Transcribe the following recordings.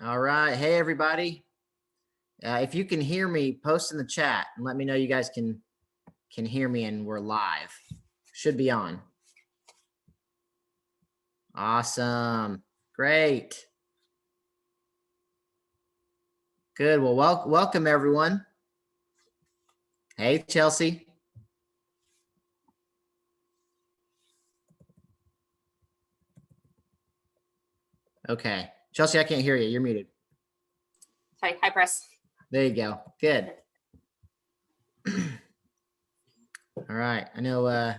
All right. Hey, everybody. If you can hear me, post in the chat and let me know you guys can hear me and we're live. Should be on. Awesome. Great. Good. Well, welcome everyone. Hey, Chelsea. Okay. Chelsea, I can't hear you. You're muted. Sorry. Hi, press. There you go. Good. All right. I know.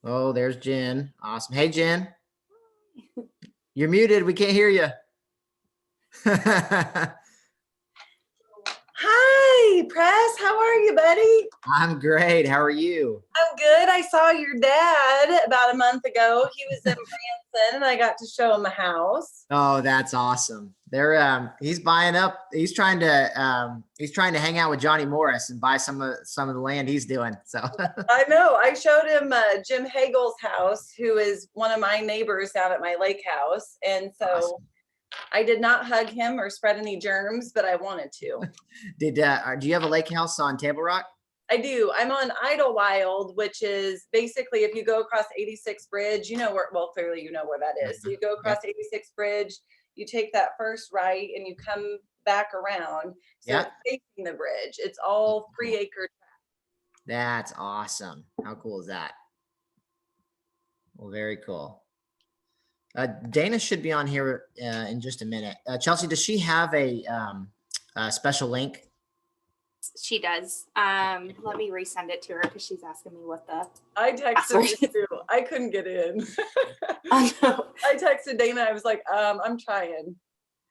Oh, there's Jen. Awesome. Hey, Jen. You're muted. We can't hear you. Hi, Press. How are you, buddy? I'm great. How are you? I'm good. I saw your dad about a month ago. He was in Branson, and I got to show him a house. Oh, that's awesome. He's buying up. He's trying to hang out with Johnny Morris and buy some of the land he's doing. So I know. I showed him Jim Hagel's house, who is one of my neighbors down at my lake house, and so. Awesome. I did not hug him or spread any germs, but I wanted to. Do you have a lake house on Table Rock? I do. I'm on Idlewild, which is basically if you go across 86 Bridge, clearly you know where that is. So you go across 86 Bridge, you take that first right and you come back around. So it's facing the bridge. It's all 3 acre tract. That's awesome. How cool is that? Well, very cool. Dana should be on here in just a minute. Chelsea, does she have a special link? She does. Let me resend it to her because she's asking me what the. I texted you too. I couldn't get in. Oh, no. I texted Dana. I was like, I'm trying.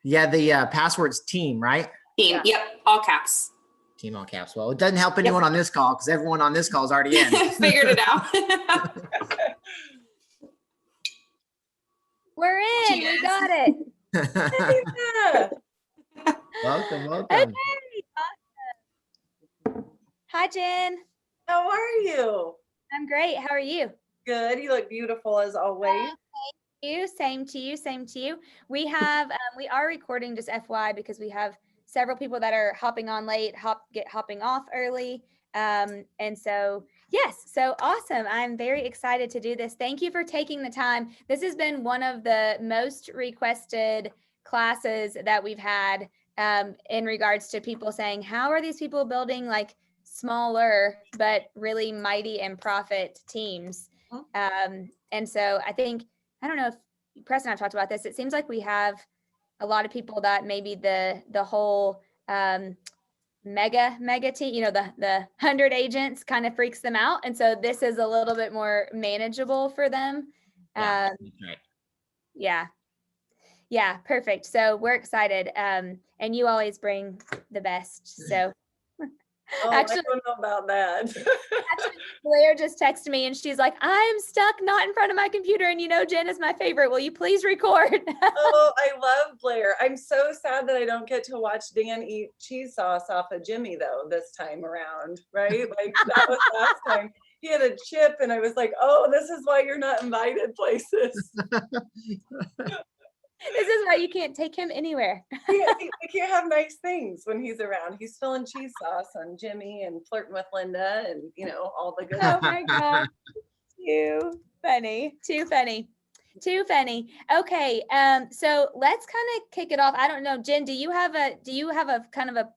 Yeah, the password's team, right? Team. Yeah. Yep. All caps. Team all caps. Well, it doesn't help anyone on this call because everyone on this call is already in. Figured it out. We're in. We got it. Welcome. Okay. Awesome. Hi, Jen. How are you? I'm great. How are you? Good. You look beautiful as always. Thank you. Same to you. Same to you. We have we are recording, just FYI, because we have several people that are hopping on late, hopping off early. And so yes, so awesome. I'm very excited to do this. Thank you for taking the time. This has been one of the most requested classes that we've had in regards to people saying, how are these people building like smaller but really mighty and profit teams? And so I think, I don't know if Preston and I've talked about this. It seems like we have a lot of people that maybe the whole mega team, the 100 agents kind of freaks them out. And so this is a little bit more manageable for them. Yeah, that's right. Yeah, perfect. So we're excited. And you always bring the best. So actually, I don't know about that. Actually, Blair just texted me and she's like, I'm stuck not in front of my computer. And Jen is my favorite. Will you please record? Oh, I love Blair. I'm so sad that I don't get to watch Dan eat cheese sauce off of Jimmy though, this time around, right? Like that was last time. He had a chip and I was like, oh, this is why you're not invited places. This is why you can't take him anywhere. We can't have nice things when he's around. He's spilling cheese sauce on Jimmy and flirting with Linda and, all the good stuff. Oh my God. Too funny. Okay. So let's kind of kick it off. I don't know, Jen, do you have a kind of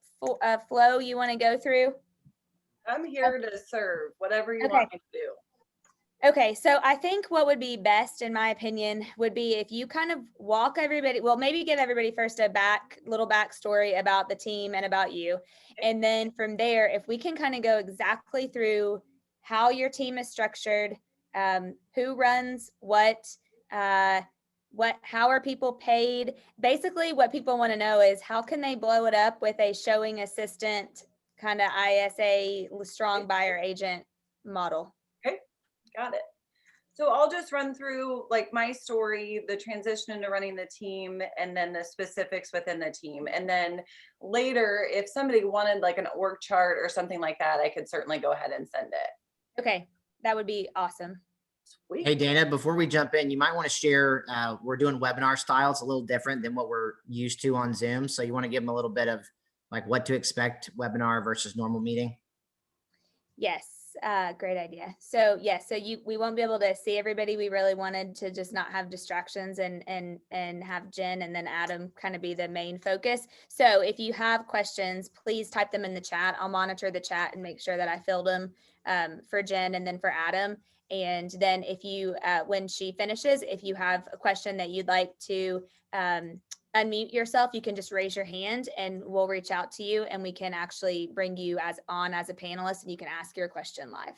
a flow you want to go through? I'm here to serve whatever you want me to do. Okay, so I think what would be best, in my opinion, would be if you kind of walk everybody, well, maybe give everybody first a little backstory about the team and about you. And then from there, if we can kind of go exactly through how your team is structured, who runs what, how are people paid? Basically, what people want to know is how can they blow it up with a showing assistant kind of ISA strong buyer agent model. Got it. So I'll just run through like my story, the transition into running the team, and then the specifics within the team. And then later, if somebody wanted like an org chart or something like that, I could certainly go ahead and send it. Okay, that would be awesome. Sweet. Hey, Dana, before we jump in, you might want to share, we're doing webinar style. It's a little different than what we're used to on Zoom. So you want to give them a little bit of like what to expect webinar versus normal meeting? Yes, great idea. So yes, so we won't be able to see everybody. We really wanted to just not have distractions and have Jen and then Adam kind of be the main focus. So if you have questions, please type them in the chat. I'll monitor the chat and make sure that I filled them for Jen and then for Adam. And then if you, when she finishes, if you have a question that you'd like to unmute yourself, you can just raise your hand and we'll reach out to you and we can actually bring you as a panelist and you can ask your question live.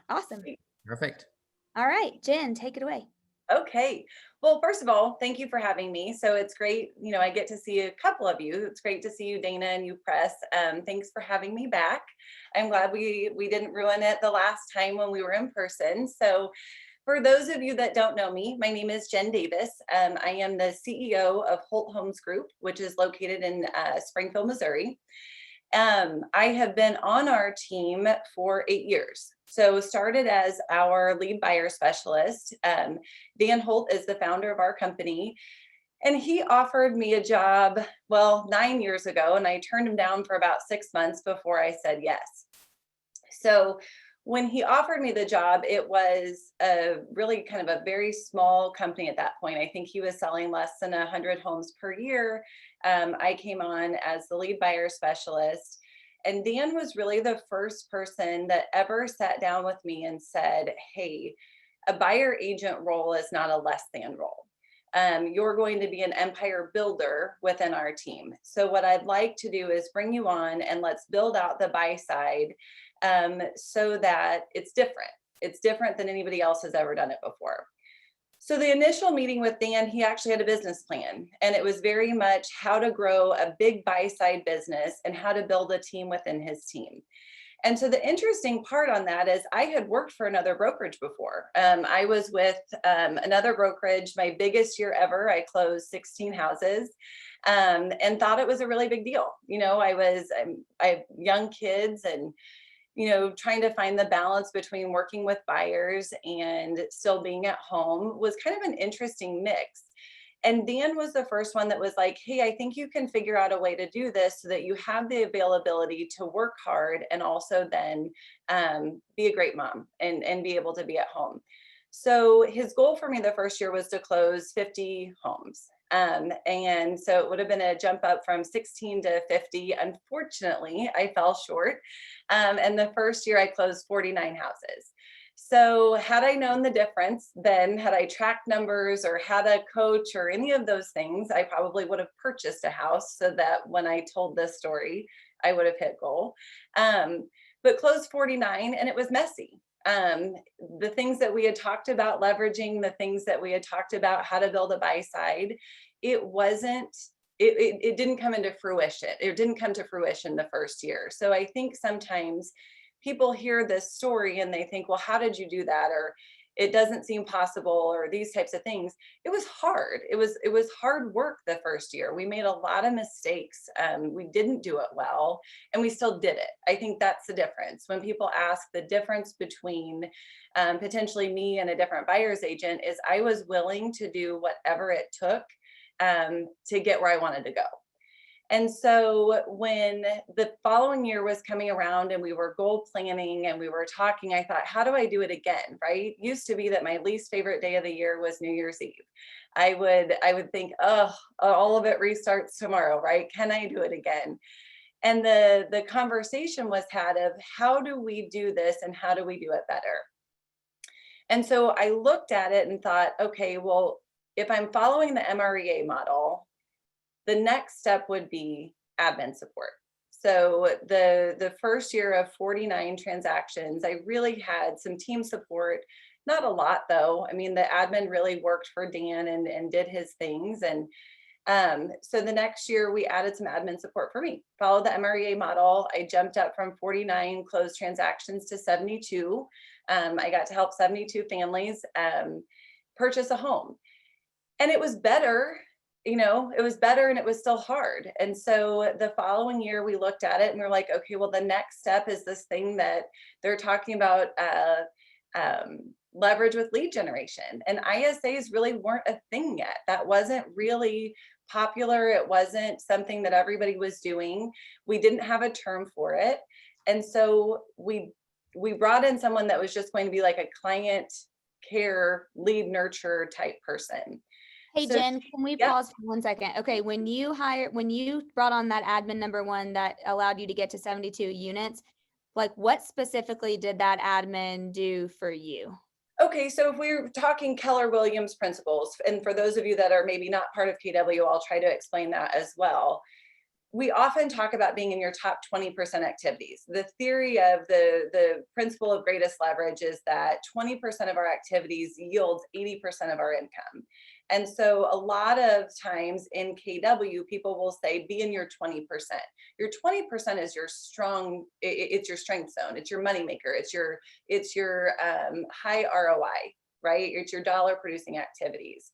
Awesome. Perfect. All right, Jen, take it away. Okay. Well, first of all, thank you for having me. So it's great. You know, I get to see a couple of you. It's great to see you, Dana, and you, Press. Thanks for having me back. I'm glad we didn't ruin it the last time when we were in person. So for those of you that don't know me, my name is Jen Davis. I am the CEO of Holt Homes Group, which is located in Springfield, Missouri. I have been on our team for 8 years. So started as our lead buyer specialist. Dan Holt is the founder of our company. And he offered me a job, well, 9 years ago, and I turned him down for about 6 months before I said yes. So when he offered me the job, it was a really kind of a very small company at that point. I think he was selling less than 100 homes per year. I came on as the lead buyer specialist. And Dan was really the first person that ever sat down with me and said, hey, a buyer agent role is not a less than role. You're going to be an empire builder within our team. So what I'd like to do is bring you on and let's build out the buy side so that it's different. It's different than anybody else has ever done it before. So the initial meeting with Dan, he actually had a business plan, and it was very much how to grow a big buy side business and how to build a team within his team. And so the interesting part on that is I had worked for another brokerage before. I was with another brokerage, my biggest year ever. I closed 16 houses and thought it was a really big deal. You know, I have young kids and, you know, trying to find the balance between working with buyers and still being at home was kind of an interesting mix. And Dan was the first one that was like, hey, I think you can figure out a way to do this so that you have the availability to work hard and also then be a great mom and be able to be at home. So his goal for me the first year was to close 50 homes. And so it would have been a jump up from 16 to 50. Unfortunately, I fell short. And the first year I closed 49 houses. So had I known the difference, then had I tracked numbers or had a coach or any of those things, I probably would have purchased a house so that when I told this story, I would have hit goal. But closed 49 and it was messy. The things that we had talked about leveraging, the things that we had talked about how to build a buy side, it didn't come into fruition. It didn't come to fruition the first year. So I think sometimes people hear this story and they think, well, how did you do that? Or it doesn't seem possible, or these types of things. It was hard. It was hard work the first year. We made a lot of mistakes. We didn't do it well, and we still did it. I think that's the difference. When people ask the difference between potentially me and a different buyer's agent is I was willing to do whatever it took to get where I wanted to go. And so when the following year was coming around and we were goal planning and we were talking, I thought, how do I do it again? Right? Used to be that my least favorite day of the year was New Year's Eve. I would think, oh, all of it restarts tomorrow, right? Can I do it again? And the conversation was had of how do we do this and how do we do it better? And so I looked at it and thought, okay, well, if I'm following the MREA model, the next step would be admin support. So the first year of 49 transactions, I really had some team support, not a lot though. I mean, the admin really worked for Dan and did his things. And so the next year we added some admin support for me, followed the MREA model. I jumped up from 49 closed transactions to 72. I got to help 72 families purchase a home. And it was better. You know, it was better and it was still hard. And so the following year we looked at it and we're like, okay, well, the next step is this thing that they're talking about leverage with lead generation. And ISAs really weren't a thing yet. That wasn't really popular. It wasn't something that everybody was doing. We didn't have a term for it. And so we brought in someone that was just going to be like a client care lead nurture type person. Hey, So, Jen, can we yeah. pause for 1 second? Okay, when you brought on that admin number one that allowed you to get to 72 units, like what specifically did that admin do for you? Okay, so if we're talking Keller Williams principles, and for those of you that are maybe not part of KW, I'll try to explain that as well. We often talk about being in your top 20% activities. The theory of the principle of greatest leverage is that 20% of our activities yields 80% of our income. And so a lot of times in KW, people will say, be in your 20%. Your 20% is your it's your strength zone. It's your moneymaker. It's your high ROI, right? It's your dollar producing activities.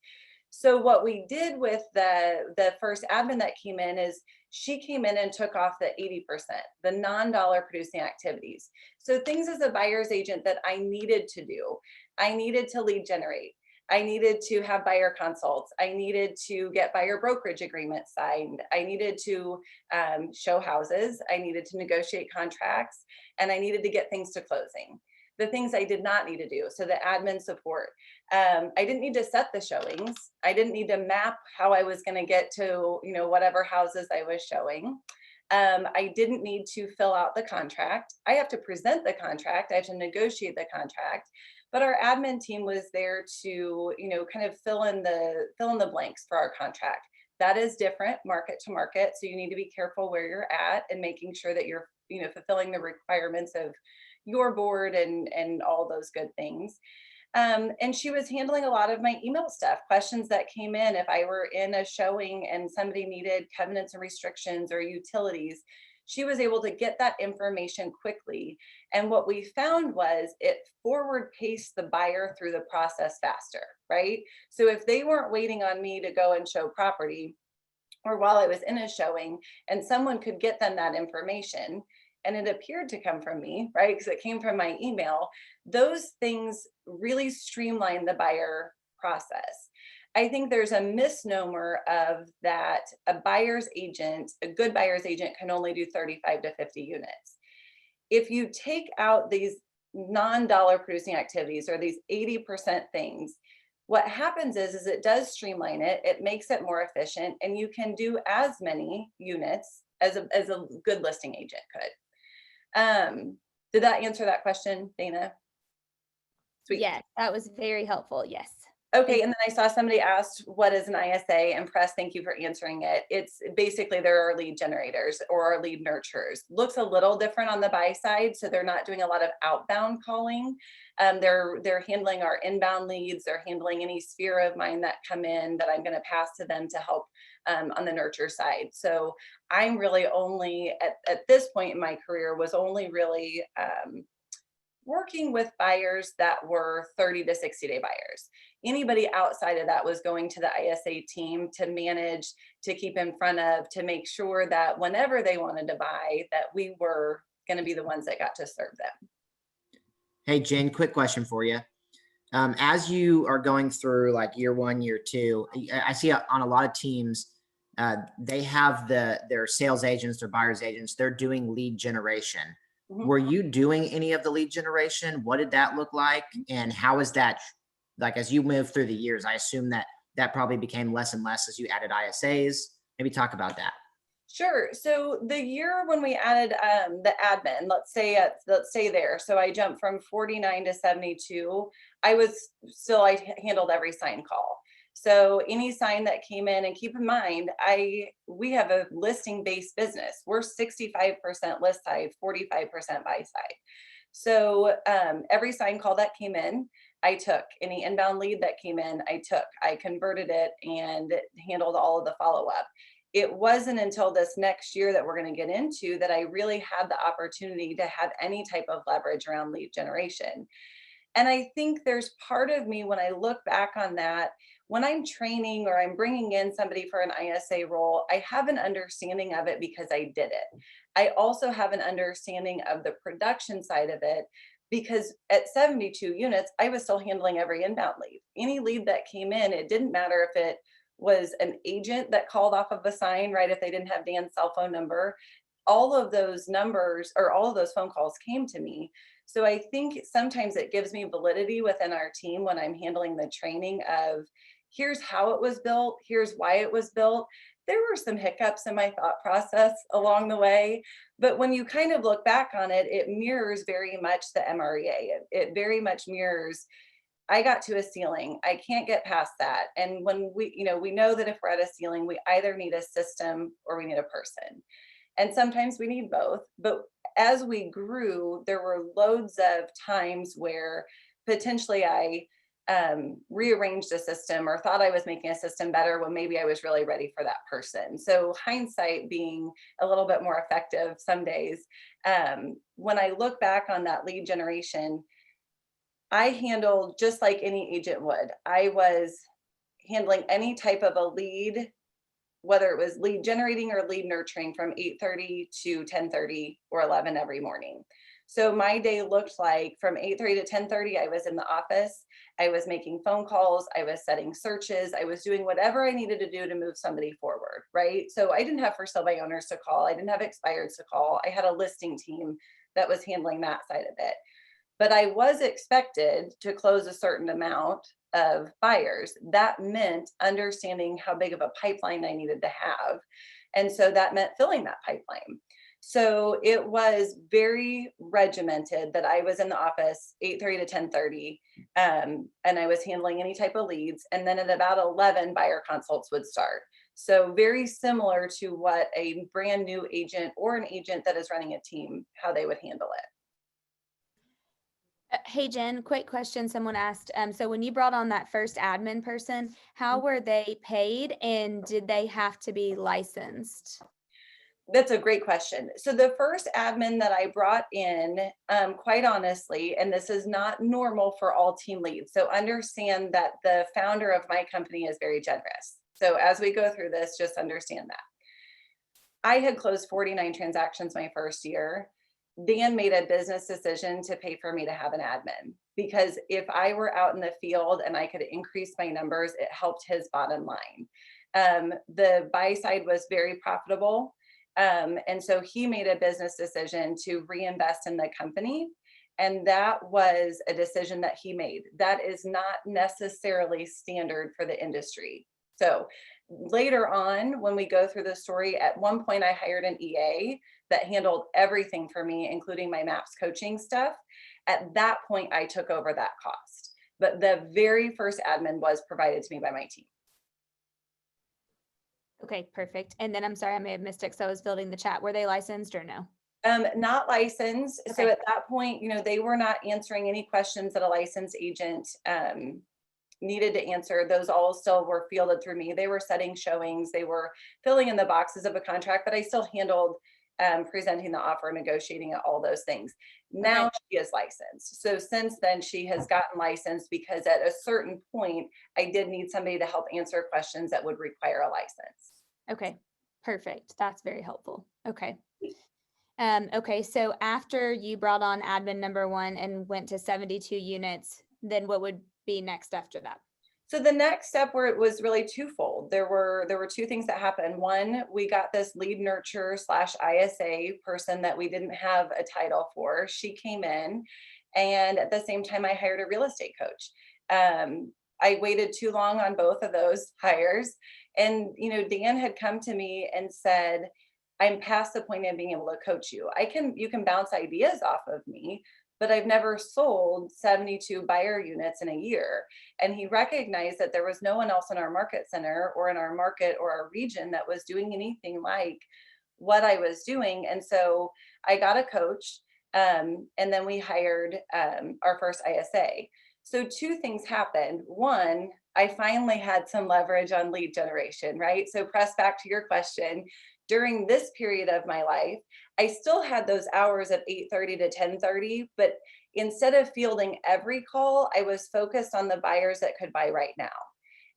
So what we did with the first admin that came in is she came in and took off the 80%, the non-dollar producing activities. So things as a buyer's agent that I needed to do, I needed to lead generate. I needed to have buyer consults. I needed to get buyer brokerage agreements signed. I needed to show houses. I needed to negotiate contracts, and I needed to get things to closing. The things I did not need to do. So the admin support. I didn't need to set the showings. I didn't need to map how I was going to get to, whatever houses I was showing. I didn't need to fill out the contract. I have to present the contract. I have to negotiate the contract. But our admin team was there to, kind of fill in the blanks for our contract. That is different market to market. So you need to be careful where you're at and making sure that you're, fulfilling the requirements of your board and all those good things. And she was handling a lot of my email stuff, questions that came in. If I were in a showing and somebody needed covenants and restrictions or utilities, she was able to get that information quickly. And what we found was it forward paced the buyer through the process faster, right? So if they weren't waiting on me to go and show property, or while I was in a showing and someone could get them that information, and it appeared to come from me, right? Because it came from my email. Those things really streamline the buyer process. I think there's a misnomer of that a good buyer's agent can only do 35 to 50 units. If you take out these non-dollar producing activities or these 80% things, what happens is it does streamline it. It makes it more efficient, and you can do as many units as a good listing agent could. Did that answer that question, Dana? Sweet. Yes, that was very helpful. Yes. Okay, and then I saw somebody asked, what is an ISA? And Press, thank you for answering it. It's basically there are lead generators or our lead nurturers. Looks a little different on the buy side, so they're not doing a lot of outbound calling. They're handling our inbound leads. They're handling any sphere of mine that come in that I'm going to pass to them to help on the nurture side. So I'm really only at this point in my career was only really working with buyers that were 30 to 60 day buyers. Anybody outside of that was going to the ISA team to manage, to keep in front of, to make sure that whenever they wanted to buy, that we were going to be the ones that got to serve them. Hey, Jen, quick question for you. As you are going through like year one, year two, I see on a lot of teams, they have their sales agents, their buyer's agents, they're doing lead generation. Mm-hmm. Were you doing any of the lead generation? What did that look like? And how is that, like, as you move through the years? I assume that probably became less and less as you added ISAs. Maybe talk about that. Sure. So the year when we added the admin, let's say there. So I jumped from 49 to 72. I handled every sign call. So any sign that came in, and keep in mind, we have a listing based business. We're 65% list side, 45% buy side. So every sign call that came in, I took. Any inbound lead that came in, I took. I converted it and handled all of the follow up. It wasn't until this next year that we're going to get into that I really had the opportunity to have any type of leverage around lead generation. And I think there's part of me when I look back on that, when I'm training or I'm bringing in somebody for an ISA role, I have an understanding of it because I did it. I also have an understanding of the production side of it because at 72 units, I was still handling every inbound lead. Any lead that came in, it didn't matter if it was an agent that called off of a sign, right? If they didn't have Dan's cell phone number, all of those numbers or all of those phone calls came to me. So I think sometimes it gives me validity within our team when I'm handling the training of here's how it was built, here's why it was built. There were some hiccups in my thought process along the way, but when you kind of look back on it, it mirrors very much the MREA. It very much mirrors, I got to a ceiling. I can't get past that. And when we know that if we're at a ceiling, we either need a system or we need a person. And sometimes we need both. But as we grew, there were loads of times where potentially I rearranged a system or thought I was making a system better when maybe I was really ready for that person. So hindsight being a little bit more effective some days. When I look back on that lead generation, I handled just like any agent would. I was handling any type of a lead, whether it was lead generating or lead nurturing, from 8:30 to 10:30 or 11 every morning. So my day looked like from 8:30 to 10:30, I was in the office, I was making phone calls, I was setting searches, I was doing whatever I needed to do to move somebody forward, right? So I didn't have for sale by owners to call, I didn't have expireds to call, I had a listing team that was handling that side of it. But I was expected to close a certain amount of buyers. That meant understanding how big of a pipeline I needed to have. And so that meant filling that pipeline. So it was very regimented that I was in the office 8:30 to 10:30, and I was handling any type of leads. And then at about 11, buyer consults would start. So very similar to what a brand new agent or an agent that is running a team, how they would handle it. Hey, Jen, quick question someone asked. So when you brought on that first admin person, how were they paid and did they have to be licensed? That's a great question. So the first admin that I brought in, quite honestly, and this is not normal for all team leads. So understand that the founder of my company is very generous. So as we go through this, just understand that. I had closed 49 transactions my first year. Dan made a business decision to pay for me to have an admin because if I were out in the field and I could increase my numbers, it helped his bottom line. The buy side was very profitable. And so he made a business decision to reinvest in the company. And that was a decision that he made. That is not necessarily standard for the industry. So later on, when we go through the story, at one point I hired an EA that handled everything for me, including my MAPS coaching stuff. At that point, I took over that cost. But the very first admin was provided to me by my team. Okay, perfect. And then I'm sorry, I may have missed it because I was building the chat. Were they licensed or no? Not licensed. Okay. So at that point, they were not answering any questions that a licensed agent needed to answer. Those all still were fielded through me. They were setting showings. They were filling in the boxes of a contract, but I still handled presenting the offer, negotiating it, all those things. Now she is licensed. So since then she has gotten licensed because at a certain point, I did need somebody to help answer questions that would require a license. Okay, perfect. That's very helpful. Okay. Okay, so after you brought on admin number one and went to 72 units, then what would be next after that? So the next step where it was really twofold. There were two things that happened. One, we got this lead nurture / ISA person that we didn't have a title for. She came in, and at the same time, I hired a real estate coach. I waited too long on both of those hires, and Dan had come to me and said, "I'm past the point of being able to coach you. You can bounce ideas off of me, but I've never sold 72 buyer units in a year." And he recognized that there was no one else in our market center or in our market or our region that was doing anything like what I was doing. And so I got a coach, and then we hired our first ISA. So two things happened. One, I finally had some leverage on lead generation, right? So press back to your question. During this period of my life, I still had those hours of 8:30 to 10:30, but instead of fielding every call, I was focused on the buyers that could buy right now.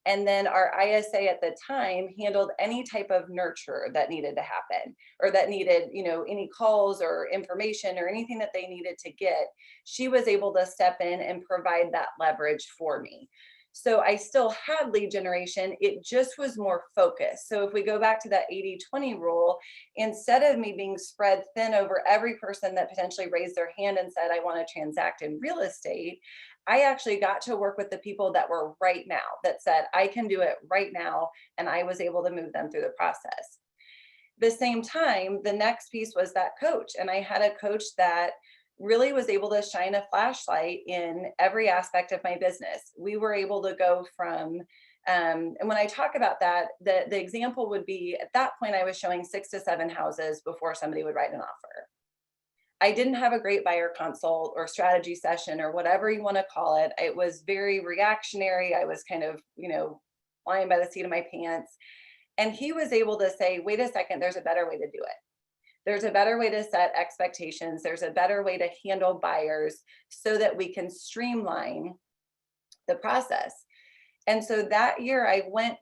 And then our ISA at the time handled any type of nurture that needed to happen, or that needed, any calls or information or anything that they needed to get. She was able to step in and provide that leverage for me. So I still had lead generation. It just was more focused. So if we go back to that 80-20 rule, instead of me being spread thin over every person that potentially raised their hand and said, I want to transact in real estate, I actually got to work with the people that were right now, that said, I can do it right now. And I was able to move them through the process. The same time, the next piece was that coach. And I had a coach that really was able to shine a flashlight in every aspect of my business. We were able to go from, and when I talk about that, the example would be, at that point, I was showing 6 to 7 houses before somebody would write an offer. I didn't have a great buyer consult or strategy session or whatever you want to call it. It was very reactionary. I was kind of, flying by the seat of my pants. And he was able to say, wait a second, there's a better way to do it. There's a better way to set expectations. There's a better way to handle buyers so that we can streamline the process. And so that year I went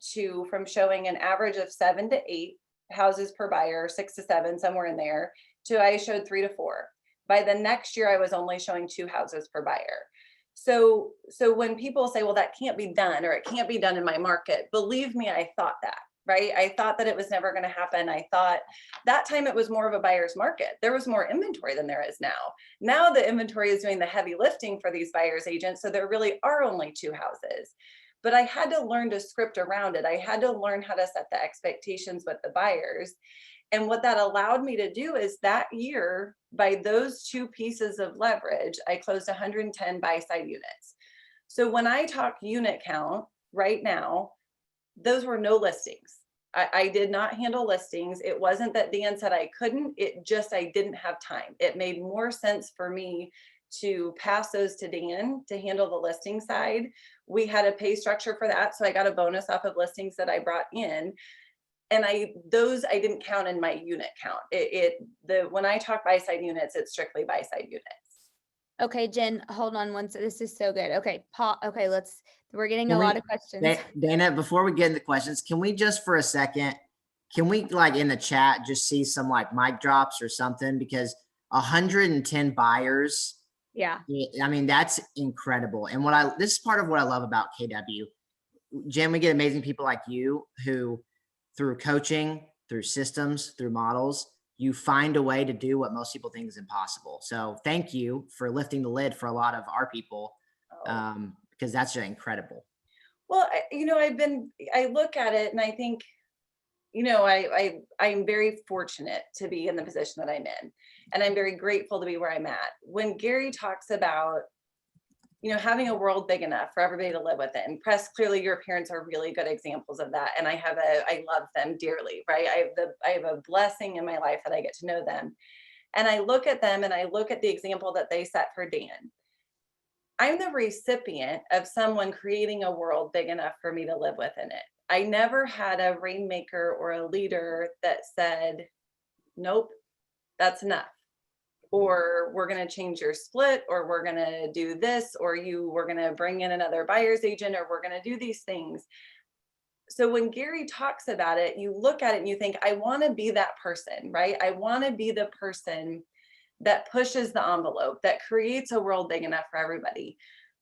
from showing an average of 7 to 8 houses per buyer, 6 to 7, somewhere in there, to I showed 3 to 4. By the next year, I was only showing 2 houses per buyer. So when people say, well, that can't be done, or it can't be done in my market, believe me, I thought that, right? I thought that it was never going to happen. I thought that time it was more of a buyer's market. There was more inventory than there is now. Now the inventory is doing the heavy lifting for these buyer's agents. So there really are only 2 houses. But I had to learn to script around it. I had to learn how to set the expectations with the buyers. And what that allowed me to do is that year, by those 2 pieces of leverage, I closed 110 buy-side units. So when I talk unit count right now, those were no listings. I did not handle listings. It wasn't that Dan said I couldn't, I didn't have time. It made more sense for me to pass those to Dan to handle the listing side. We had a pay structure for that. So I got a bonus off of listings that I brought in. And I didn't count in my unit count. When I talk buy-side units, it's strictly buy-side units. Okay, Jen, hold on one second. This is so good. Okay, we're getting a lot of questions. Dana, before we get into questions, can we just for a second, in the chat, just see some mic drops or something? Because 110 buyers. Yeah. I mean, that's incredible. And this is part of what I love about KW. Jen, we get amazing people like you who, through coaching, through systems, through models, you find a way to do what most people think is impossible. So thank you for lifting the lid for a lot of our people, because that's just incredible. Well, I look at it and I think, I'm very fortunate to be in the position that I'm in, and I'm very grateful to be where I'm at. When Gary talks about, having a world big enough for everybody to live within. Press, clearly your parents are really good examples of that. And I love them dearly, right? I have a blessing in my life that I get to know them. And I look at them and I look at the example that they set for Dan. I'm the recipient of someone creating a world big enough for me to live within it. I never had a rainmaker or a leader that said, nope, that's enough. Or we're going to change your split, or we're going to do this, or we're going to bring in another buyer's agent, or we're going to do these things. So when Gary talks about it, you look at it and you think, I want to be that person, right? I want to be the person that pushes the envelope, that creates a world big enough for everybody.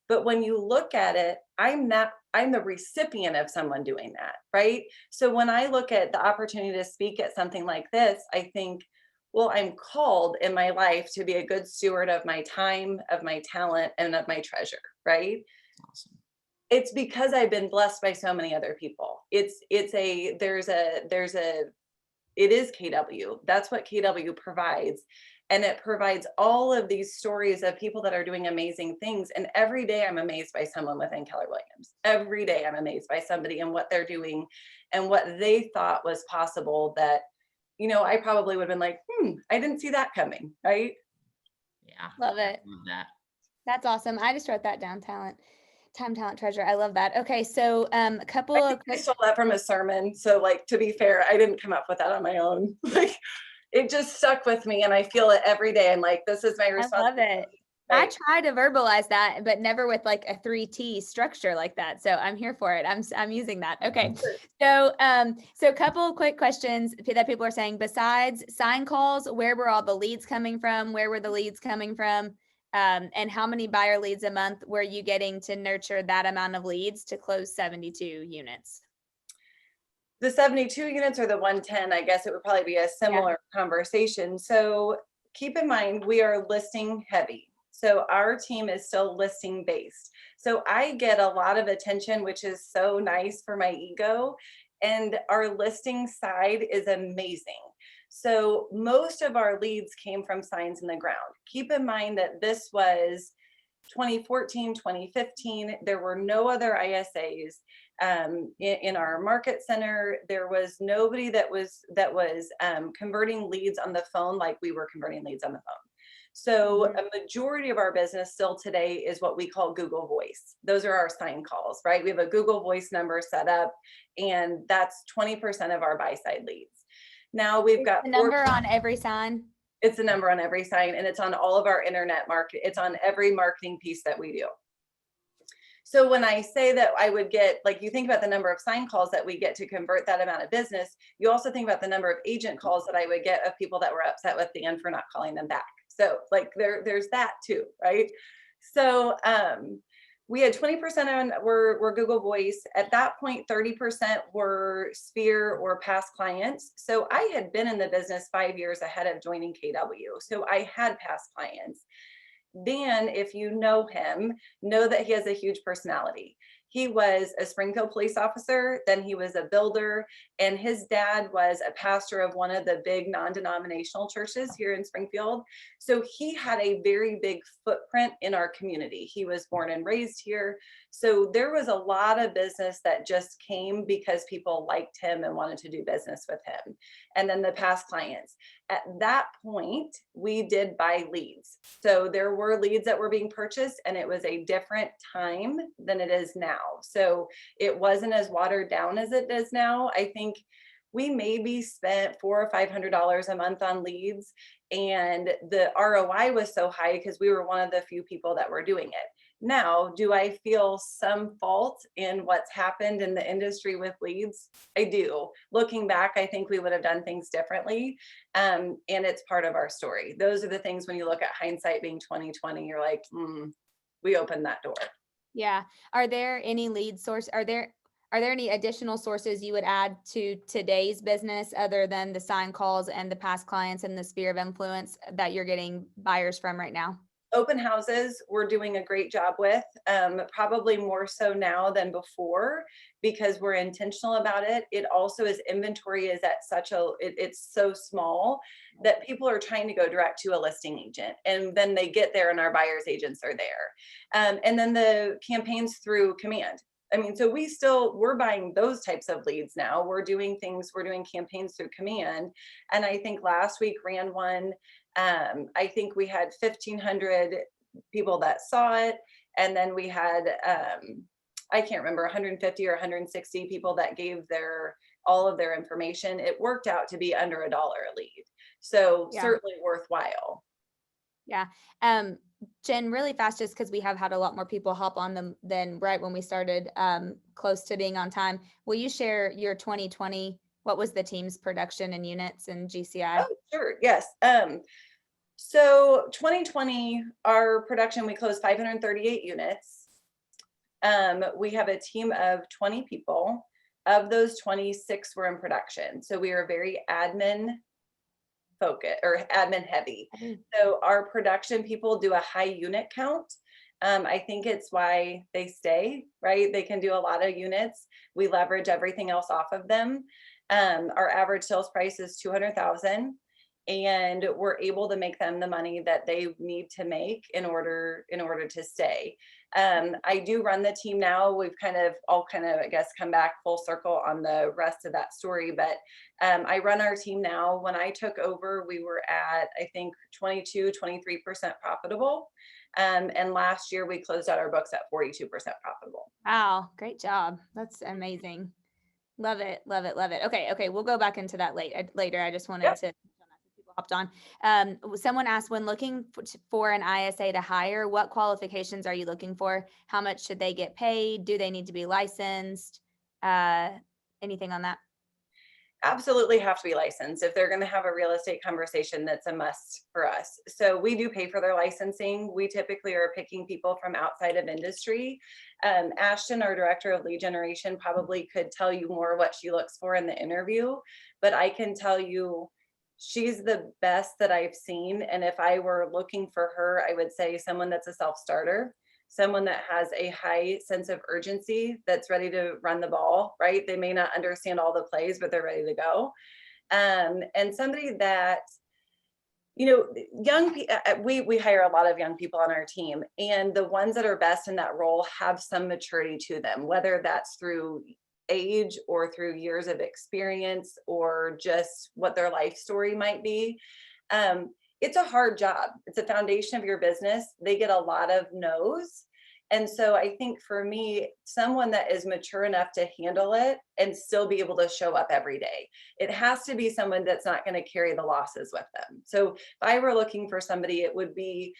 But when you look at it, I'm the recipient of someone doing that, right? So when I look at the opportunity to speak at something like this, I think, well, I'm called in my life to be a good steward of my time, of my talent, and of my treasure, right? Awesome. It's because I've been blessed by so many other people. It is KW. That's what KW provides. And it provides all of these stories of people that are doing amazing things. And every day I'm amazed by someone within Keller Williams. Every day I'm amazed by somebody and what they're doing and what they thought was possible that, I probably would have been like, I didn't see that coming, right? Yeah. Love it. Love that. That's awesome. I just wrote that down. Time, talent, treasure. I love that. Okay. So a couple of I stole that from a sermon. So to be fair, I didn't come up with that on my own. It just stuck with me and I feel it every day. I'm like, this is my responsibility. I love it. I right? try to verbalize that, but never with like a 3T structure like that. So I'm here for it. I'm using that. Okay. So so a couple of quick questions that people are saying, besides sign calls, where were all the leads coming from? Where were the leads coming from? And how many buyer leads a month were you getting to nurture that amount of leads to close 72 units? The 72 units or the 110, I guess it would probably be a similar conversation. So keep in mind, we are listing heavy. So our team is still listing based. So I get a lot of attention, which is so nice for my ego. And our listing side is amazing. So most of our leads came from signs in the ground. Keep in mind that this was 2014, 2015. There were no other ISAs in our market center. There was nobody that was converting leads on the phone like we were converting leads on the phone. So a majority of our business still today is what we call Google Voice. Those are our sign calls, right? We have a Google Voice number set up, and that's 20% of our buy side leads. Now we've got the number on every sign. It's a number on every sign, and it's on all of our internet market. It's on every marketing piece that we do. So when I say that I would get, like, you think about the number of sign calls that we get to convert that amount of business, you also think about the number of agent calls that I would get of people that were upset with Dan for not calling them back. So like there's that too, right? So we had 20% on were Google Voice. At that point, 30% were Sphere or past clients. So I had been in the business 5 years ahead of joining KW. So I had past clients. Dan, if you know him, know that he has a huge personality. He was a Springfield police officer, then he was a builder, and his dad was a pastor of one of the big non-denominational churches here in Springfield. So he had a very big footprint in our community. He was born and raised here. So there was a lot of business that just came because people liked him and wanted to do business with him. And then the past clients. At that point, we did buy leads. So there were leads that were being purchased, and it was a different time than it is now. So it wasn't as watered down as it is now. I think we maybe spent $400 or $500 a month on leads, and the ROI was so high because we were one of the few people that were doing it. Now, do I feel some fault in what's happened in the industry with leads? I do. Looking back, I think we would have done things differently. And it's part of our story. Those are the things when you look at hindsight being 2020, you're like, we opened that door. Yeah. Are there any lead source? Are there any additional sources you would add to today's business other than the sign calls and the past clients and the sphere of influence that you're getting buyers from right now? Open houses, we're doing a great job with, probably more so now than before because we're intentional about it. It also is inventory is at it's so small that people are trying to go direct to a listing agent, and then they get there and our buyer's agents are there. And then the campaigns through Command. I mean, so we're buying those types of leads now. We're doing campaigns through Command. And I think last week ran one. I think we had 1,500 people that saw it. And then we had, I can't remember, 150 or 160 people that gave all of their information. It worked out to be under $1 a lead. So certainly worthwhile. Yeah. Jen, really fast, just because we have had a lot more people hop on them than right when we started, close to being on time. Will you share your 2020? What was the team's production in units and GCI? Oh, sure. Yes. So 2020, our production, we closed 538 units. We have a team of 20 people. Of those, 26 were in production. So we are very admin focus or admin heavy. So our production people do a high unit count. I think it's why they stay, right? They can do a lot of units. We leverage everything else off of them. Our average sales price is $200,000, and we're able to make them the money that they need to make in order to stay. I do run the team now. We've all I guess, come back full circle on the rest of that story, but I run our team now. When I took over, we were at, I think, 22, 23% profitable. And last year we closed out our books at 42% profitable. Wow, great job. That's amazing. Love it, love it, love it. Okay, we'll go back into that later. I just wanted to hopped on. Someone asked, when looking for an ISA to hire, what qualifications are you looking for? How much should they get paid? Do they need to be licensed? Anything on that? Absolutely have to be licensed. If they're going to have a real estate conversation, that's a must for us. So we do pay for their licensing. We typically are picking people from outside of industry. Ashton, our director of lead generation, probably could tell you more what she looks for in the interview, but I can tell you she's the best that I've seen. And if I were looking for her, I would say someone that's a self-starter, someone that has a high sense of urgency, that's ready to run the ball, right? They may not understand all the plays, but they're ready to go. And somebody that, you know, young people, we hire a lot of young people on our team, and the ones that are best in that role have some maturity to them, whether that's through age or through years of experience or just what their life story might be. It's a hard job. It's a foundation of your business. They get a lot of no's. And so I think for me, someone that is mature enough to handle it and still be able to show up every day. It has to be someone that's not going to carry the losses with them. So if I were looking for somebody, it would be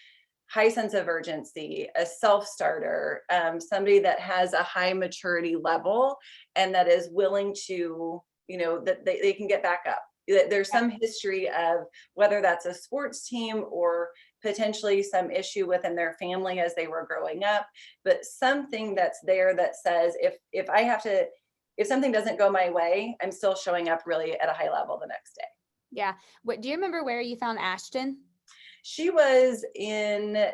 high sense of urgency, a self-starter, somebody that has a high maturity level and that is willing to, you know, that they can get back up. There's some history of whether that's a sports team or potentially some issue within their family as they were growing up, but something that's there that says, if something doesn't go my way, I'm still showing up really at a high level the next day. Yeah. What, do you remember where you found Ashton? She was in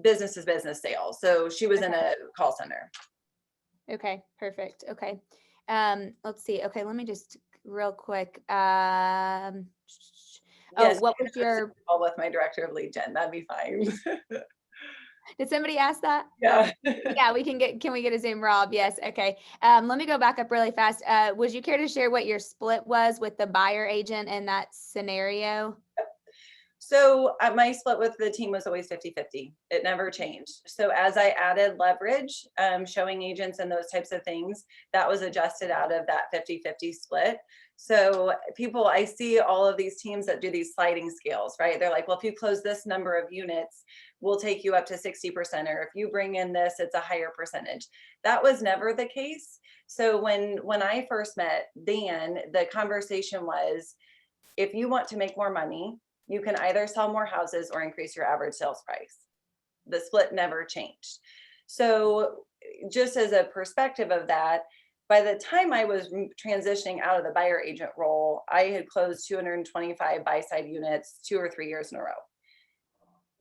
business to business sales. So she was in a call center. Okay, perfect. Okay. Let's see. Okay, let me just real quick. Yes, what was your call with my director of lead gen? That'd be fine. Did somebody ask that? Yeah. Yeah, can we get a Zoom, Rob? Yes. Okay. Let me go back up really fast. Would you care to share what your split was with the buyer agent in that scenario? So my split with the team was always 50-50. It never changed. So as I added leverage, showing agents and those types of things, that was adjusted out of that 50-50 split. So I see all of these teams that do these sliding scales, right? They're like, well, if you close this number of units, we'll take you up to 60%. Or if you bring in this, it's a higher percentage. That was never the case. So when I first met Dan, the conversation was, if you want to make more money, you can either sell more houses or increase your average sales price. The split never changed. So just as a perspective of that, by the time I was transitioning out of the buyer agent role, I had closed 225 buy-side units 2 or 3 years in a row.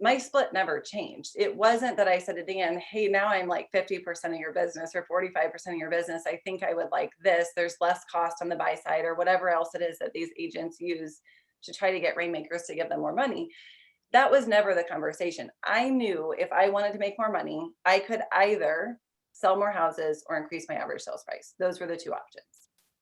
My split never changed. It wasn't that I said to Dan, hey, now I'm like 50% of your business or 45% of your business. I think I would like this. There's less cost on the buy side or whatever else it is that these agents use to try to get rainmakers to give them more money. That was never the conversation. I knew if I wanted to make more money, I could either sell more houses or increase my average sales price. Those were the two options.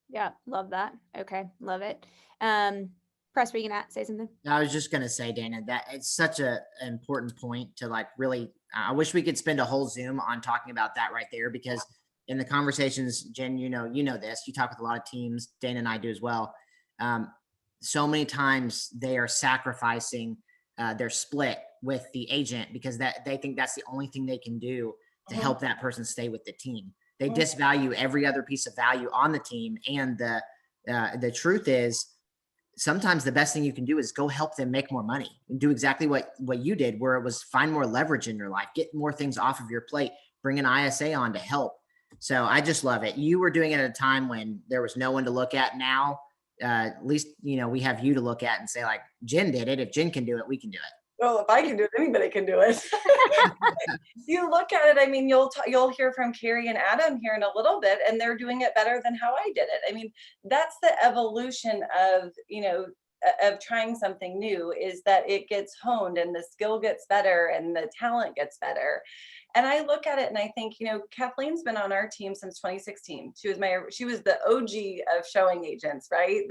Yeah, love that. Okay, love it. Press, were you gonna say something? I was just gonna say, Dana, that it's such an important point to like really. I wish we could spend a whole Zoom on talking about that right there, because in the conversations, Jen, you know this. You talk with a lot of teams. Dana and I do as well. So many times they are sacrificing their split with the agent because that they think that's the only thing they can do to help that person stay with the team. They disvalue every other piece of value on the team, and the truth is, sometimes the best thing you can do is go help them make more money and do exactly what you did, where it was find more leverage in your life, get more things off of your plate, bring an ISA on to help. So I just love it. You were doing it at a time when there was no one to look at. Now, at least, we have you to look at and say, like, Jen did it. If Jen can do it, we can do it. Well, if I can do it, anybody can do it. You look at it, I mean, you'll hear from Carrie and Adam here in a little bit, and they're doing it better than how I did it. I mean, that's the evolution of, of trying something new, is that it gets honed and the skill gets better and the talent gets better. And I look at it and I think, Kathleen's been on our team since 2016. She was the OG of showing agents, right?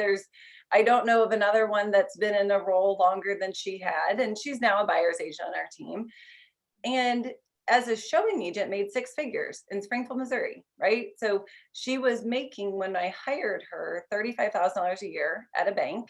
I don't know of another one that's been in a role longer than she had. And she's now a buyer's agent on our team. And as a showing agent, made 6 figures in Springfield, Missouri, right? So she was making, when I hired her, $35,000 a year at a bank.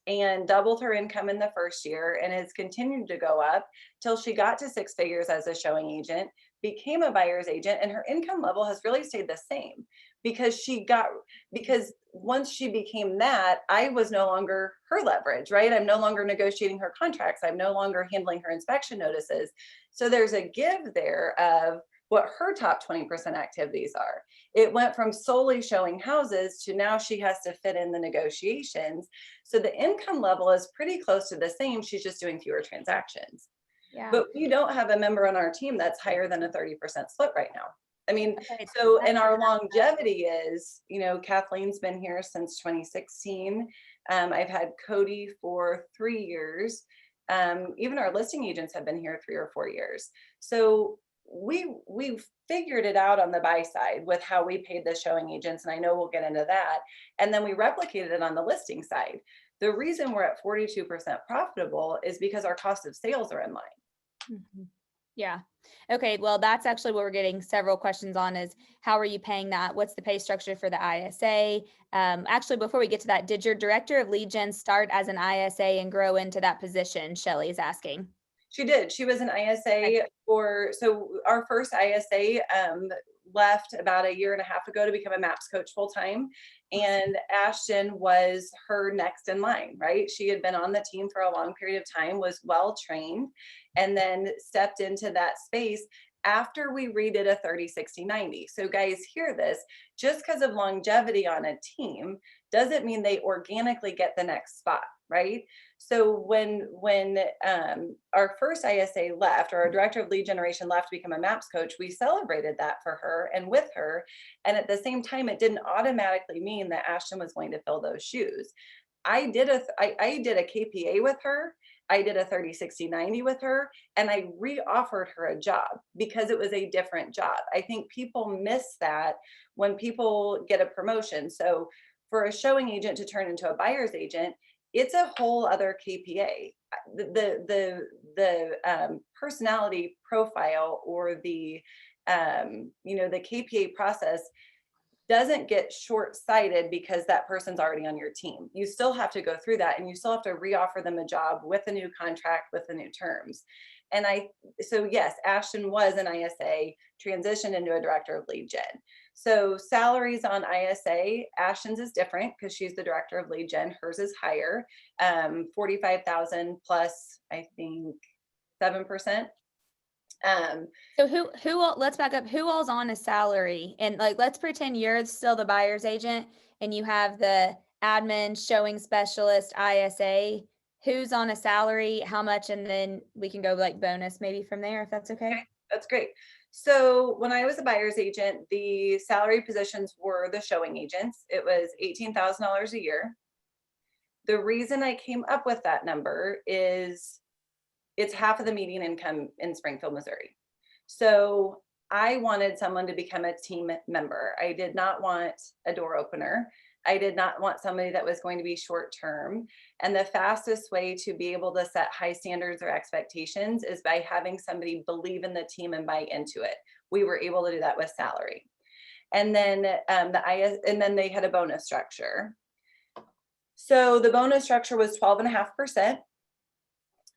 and doubled her income in the first year and has continued to go up till she got to 6 figures as a showing agent, became a buyer's agent, and her income level has really stayed the same because once she became that, I was no longer her leverage, right? I'm no longer negotiating her contracts. I'm no longer handling her inspection notices. So there's a give there of what her top 20% activities are. It went from solely showing houses to now she has to fit in the negotiations. So the income level is pretty close to the same. She's just doing fewer transactions. Yeah. But we don't have a member on our team that's higher than a 30% split right now. I mean, Okay, so, that's and our longevity is, Kathleen's been here since 2016. I've had Cody for 3 years. Even our listing agents have been here 3 or 4 years. So we've figured it out on the buy side with how we paid the showing agents. And I know we'll get into that. And then we replicated it on the listing side. The reason we're at 42% profitable is because our cost of sales are in line. Mhm. Yeah. Okay. Well, that's actually what we're getting several questions on is how are you paying that? What's the pay structure for the ISA? Actually, before we get to that, did your director of lead gen start as an ISA and grow into that position? Shelly is asking. She did. She was an ISA so our first ISA left about a year and a half ago to become a MAPS coach full time. And Ashton was her next in line, right? She had been on the team for a long period of time, was well trained, and then stepped into that space after we redid a 30, 60, 90. So guys, hear this, just because of longevity on a team doesn't mean they organically get the next spot, right? So when our first ISA left, or our director of lead generation left to become a MAPS coach, we celebrated that for her and with her. And at the same time, it didn't automatically mean that Ashton was going to fill those shoes. I did a KPA with her. I did a 30, 60, 90 with her, and I re-offered her a job because it was a different job. I think people miss that when people get a promotion. So for a showing agent to turn into a buyer's agent, it's a whole other KPA. The personality profile or the KPA process doesn't get short-sighted because that person's already on your team. You still have to go through that, and you still have to re-offer them a job with a new contract, with the new terms. And so yes, Ashton was an ISA, transitioned into a director of lead gen. So salaries on ISA, Ashton's is different because she's the director of lead gen. Hers is higher, 45,000 plus, I think, 7%. So who all, let's back up. Who all's on a salary? And like, let's pretend you're still the buyer's agent and you have the admin, showing specialist, ISA. Who's on a salary? How much? And then we can go like bonus maybe from there, if that's okay. That's great. So when I was a buyer's agent, the salary positions were the showing agents. It was $18,000 a year. The reason I came up with that number is it's half of the median income in Springfield, Missouri. So I wanted someone to become a team member. I did not want a door opener. I did not want somebody that was going to be short term. And the fastest way to be able to set high standards or expectations is by having somebody believe in the team and buy into it. We were able to do that with salary. And then they had a bonus structure. So the bonus structure was 12.5%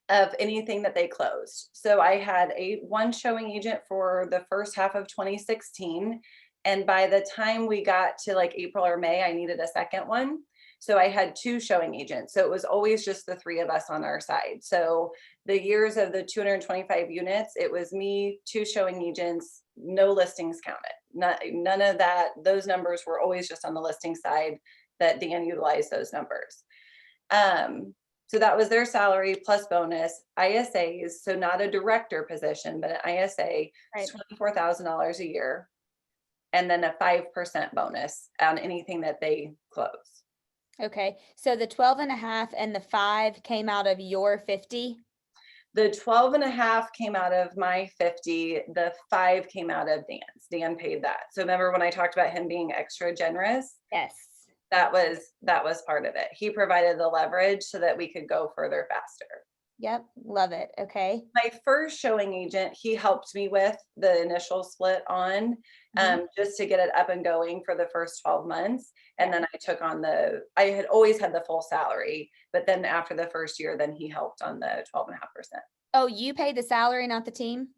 of anything that they closed. So I had one showing agent for the first half of 2016. And by the time we got to like April or May, I needed a second one. So I had 2 showing agents. So it was always just the 3 of us on our side. So the years of the 225 units, it was me, 2 showing agents, no listings counted. None of that. Those numbers were always just on the listing side that Dan utilized those numbers. So that was their salary plus bonus. ISAs, so not a director position, but an ISA, Right. $24,000 a year. And then a 5% bonus on anything that they close. Okay. So the 12.5 and the 5 came out of your 50. The 12.5 came out of my 50. The 5 came out of Dan's. Dan paid that. So remember when I talked about him being extra generous? Yes. That was part of it. He provided the leverage so that we could go further faster. Yep. Love it. Okay. My first showing agent, he helped me with the initial split on, just to get it up and going for the first 12 months. And then I took on I had always had the full salary, but then after the first year, then he helped on the 12.5%. Oh, you paid the salary, not the team?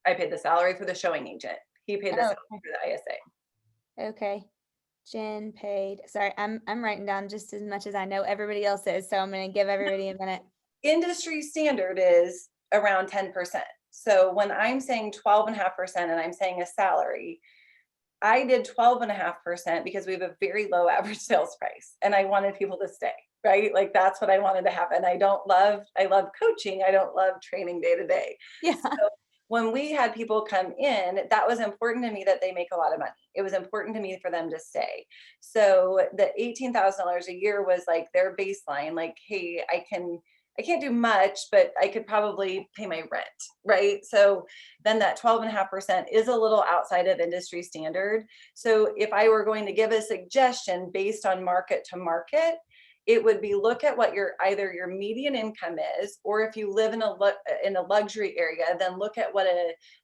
I paid the salary for the showing agent. He paid the Oh, salary for the ISA. okay. Jen paid. Sorry, I'm writing down just as much as I know everybody else is, so I'm gonna give everybody a minute. Industry standard is around 10%. So when I'm saying 12.5% and I'm saying a salary, I did 12.5% because we have a very low average sales price and I wanted people to stay, right? Like that's what I wanted to happen. I love coaching. I don't love training day to day. Yeah. So when we had people come in, that was important to me that they make a lot of money. It was important to me for them to stay. So the $18,000 a year was like their baseline. Like, hey, I can't do much, but I could probably pay my rent, right? So then that 12.5% is a little outside of industry standard. So if I were going to give a suggestion based on market to market, it would be look at what either your median income is, or if you live in a luxury area, then look at what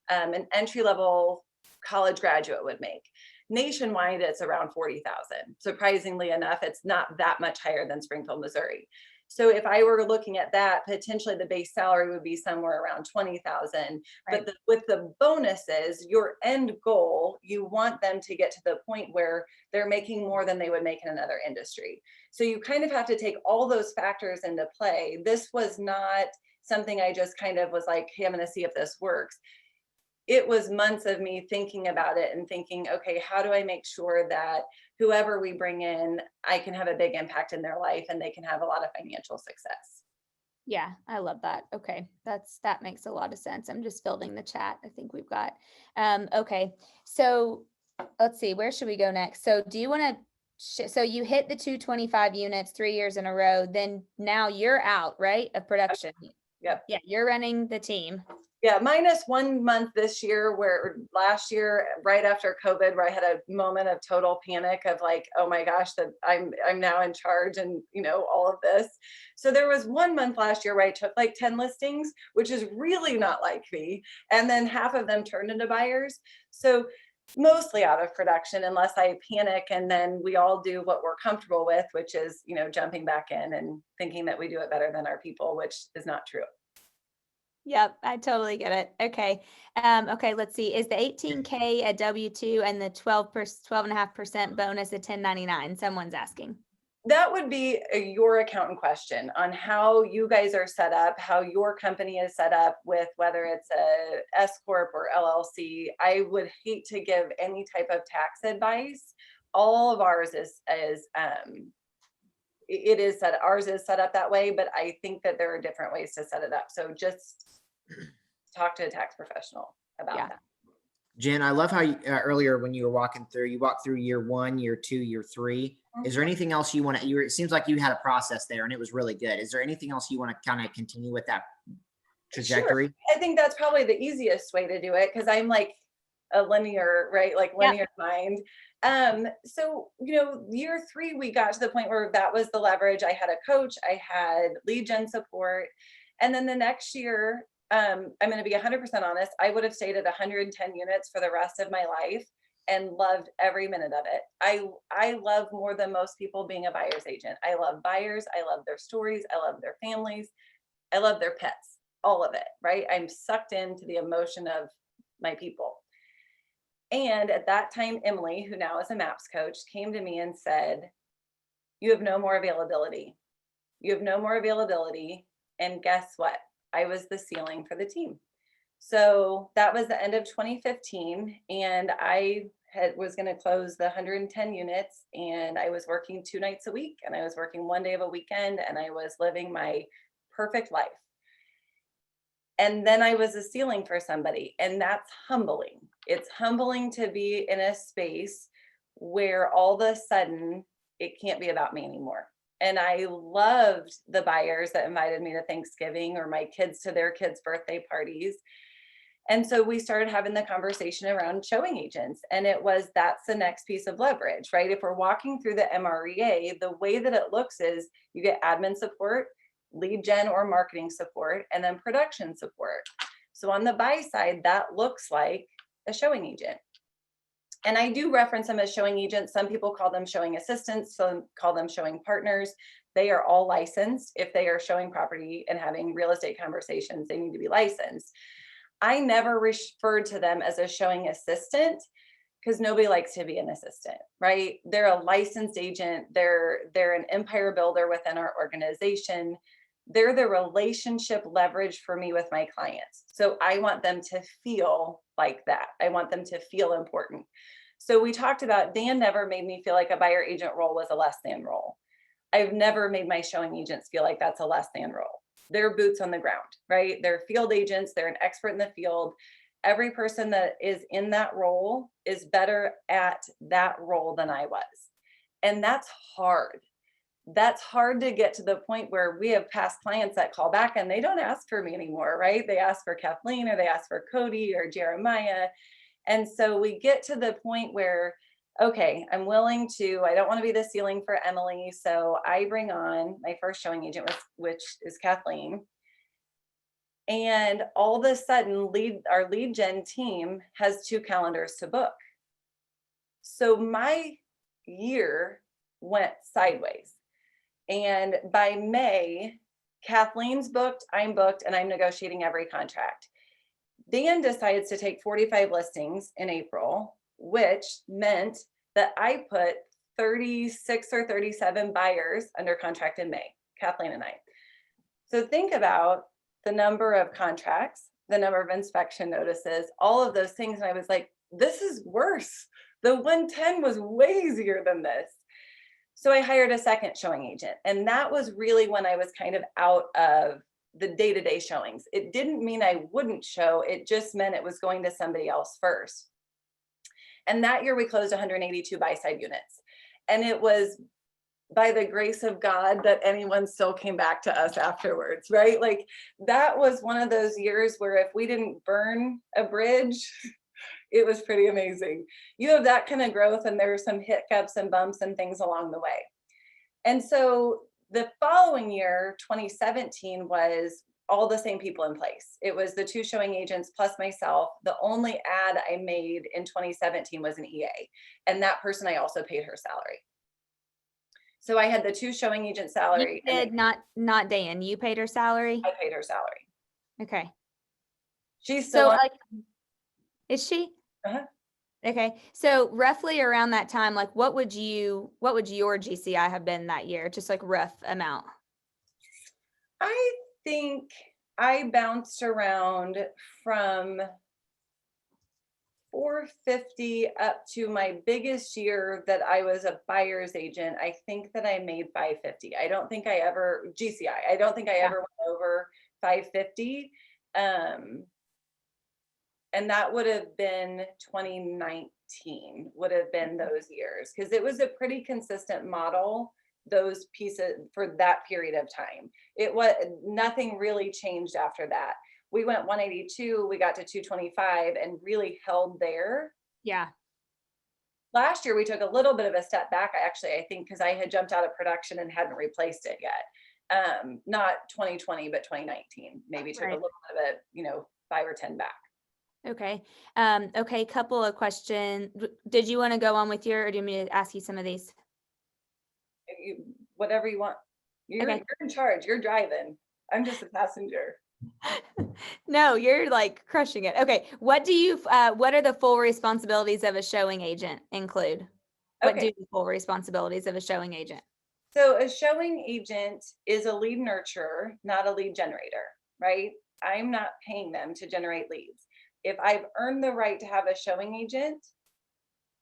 an entry level college graduate would make. Nationwide, it's around 40,000. Surprisingly enough, it's not that much higher than Springfield, Missouri. So if I were looking at that, potentially the base salary would be somewhere around 20,000. Right. But with the bonuses, your end goal, you want them to get to the point where they're making more than they would make in another industry. So you kind of have to take all those factors into play. This was not something I just kind of was like, hey, I'm going to see if this works. It was months of me thinking about it and thinking, okay, how do I make sure that whoever we bring in, I can have a big impact in their life and they can have a lot of financial success. Yeah, I love that. Okay. That makes a lot of sense. I'm just building the chat. I think we've got, okay. So let's see, where should we go next? So do you want to, so you hit the 225 units 3 years in a row, then now you're out, right? Of production. Yep. Yeah. You're running the team. Yeah, minus 1 month this year, where last year, right after COVID, where I had a moment of total panic of like, oh my gosh, that I'm now in charge and all of this. So there was 1 month last year where I took like 10 listings, which is really not like me. And then half of them turned into buyers. So mostly out of production, unless I panic, and then we all do what we're comfortable with, which is, jumping back in and thinking that we do it better than our people, which is not true. Yep, I totally get it. Okay. Okay, let's see. Is the 18K a W-2 and the 12.5% bonus a 1099? Someone's asking. That would be your accountant question on how you guys are set up, how your company is set up with whether it's a S Corp or LLC. I would hate to give any type of tax advice. All of ours ours is set up that way, but I think that there are different ways to set it up. So just talk to a tax professional about that. Jen, I love how you, earlier when you were walking through, you walked through year 1, year 2, year 3. Is there anything else you want to, it seems like you had a process there and it was really good. Is there anything else you want to kind of continue with that trajectory? Sure. I think that's probably the easiest way to do it, because I'm like a linear, right? Like linear mind. So, year 3, we got to the point where that was the leverage. I had a coach, I had lead gen support. And then the next year, I'm going to be 100% honest, I would have stayed at 110 units for the rest of my life and loved every minute of it. I love more than most people being a buyer's agent. I love buyers. I love their stories. I love their families. I love their pets, all of it, right? I'm sucked into the emotion of my people. And at that time, Emily, who now is a MAPS coach, came to me and said, you have no more availability. You have no more availability. And guess what? I was the ceiling for the team. So that was the end of 2015. And I was going to close the 110 units, and I was working 2 nights a week, and I was working 1 day of a weekend, and I was living my perfect life. And then I was a ceiling for somebody, and that's humbling. It's humbling to be in a space where all of a sudden it can't be about me anymore. And I loved the buyers that invited me to Thanksgiving or my kids to their kids' birthday parties. And so we started having the conversation around showing agents. And that's the next piece of leverage, right? If we're walking through the MREA, the way that it looks is you get admin support, lead gen or marketing support, and then production support. So on the buy side, that looks like a showing agent. And I do reference them as showing agents. Some people call them showing assistants, some call them showing partners. They are all licensed. If they are showing property and having real estate conversations, they need to be licensed. I never referred to them as a showing assistant because nobody likes to be an assistant, right? They're a licensed agent. They're an empire builder within our organization. They're the relationship leverage for me with my clients. So I want them to feel like that. I want them to feel important. So we talked about, Dan never made me feel like a buyer agent role was a less than role. I've never made my showing agents feel like that's a less than role. They're boots on the ground, right? They're field agents. They're an expert in the field. Every person that is in that role is better at that role than I was. And that's hard. That's hard to get to the point where we have past clients that call back and they don't ask for me anymore, right? They ask for Kathleen, or they ask for Cody or Jeremiah. And so we get to the point where, okay, I'm willing to, I don't want to be the ceiling for Emily. So I bring on my first showing agent, which is Kathleen. And all of a sudden, our lead gen team has 2 calendars to book. So my year went sideways. And by May, Kathleen's booked, I'm booked, and I'm negotiating every contract. Dan decides to take 45 listings in April, which meant that I put 36 or 37 buyers under contract in May, Kathleen and I. So think about the number of contracts, the number of inspection notices, all of those things. And I was like, this is worse. The 110 was way easier than this. So I hired a second showing agent. And that was really when I was kind of out of the day-to-day showings. It didn't mean I wouldn't show. It just meant it was going to somebody else first. And that year we closed 182 buy-side units. And it was by the grace of God that anyone still came back to us afterwards, right? Like that was one of those years where if we didn't burn a bridge, it was pretty amazing. You have that kind of growth and there are some hiccups and bumps and things along the way. And so the following year, 2017, was all the same people in place. It was the 2 showing agents plus myself. The only ad I made in 2017 was an EA. And that person I also paid her salary. So I had the 2 showing agent salary. You did, not Dan. You paid her salary? I paid her salary. Okay. She's still on. Like, is she? Uh-huh. Okay. So roughly around that time, like what would your GCI have been that year? Just like rough amount. I think I bounced around from 450 up to my biggest year that I was a buyer's agent. I think that I made 550. I don't think I ever went over 550. And that would have been 2019 would have been those years, because it was a pretty consistent model, those pieces for that period of time. It was nothing really changed after that. We went 182, we got to 225 and really held there. Yeah. Last year, we took a little bit of a step back, I think, because I had jumped out of production and hadn't replaced it yet. Not 2020, but 2019, maybe took a little bit of a, 5 or 10 back. Okay. Okay. Couple of questions. Did you want to go on with or do you want me to ask you some of these? Whatever you want. You're in charge. You're driving. I'm just a passenger. No, you're like crushing it. Okay. What are the full responsibilities of a showing agent include? What do the full responsibilities of a showing agent? So a showing agent is a lead nurturer, not a lead generator, right? I'm not paying them to generate leads. If I've earned the right to have a showing agent,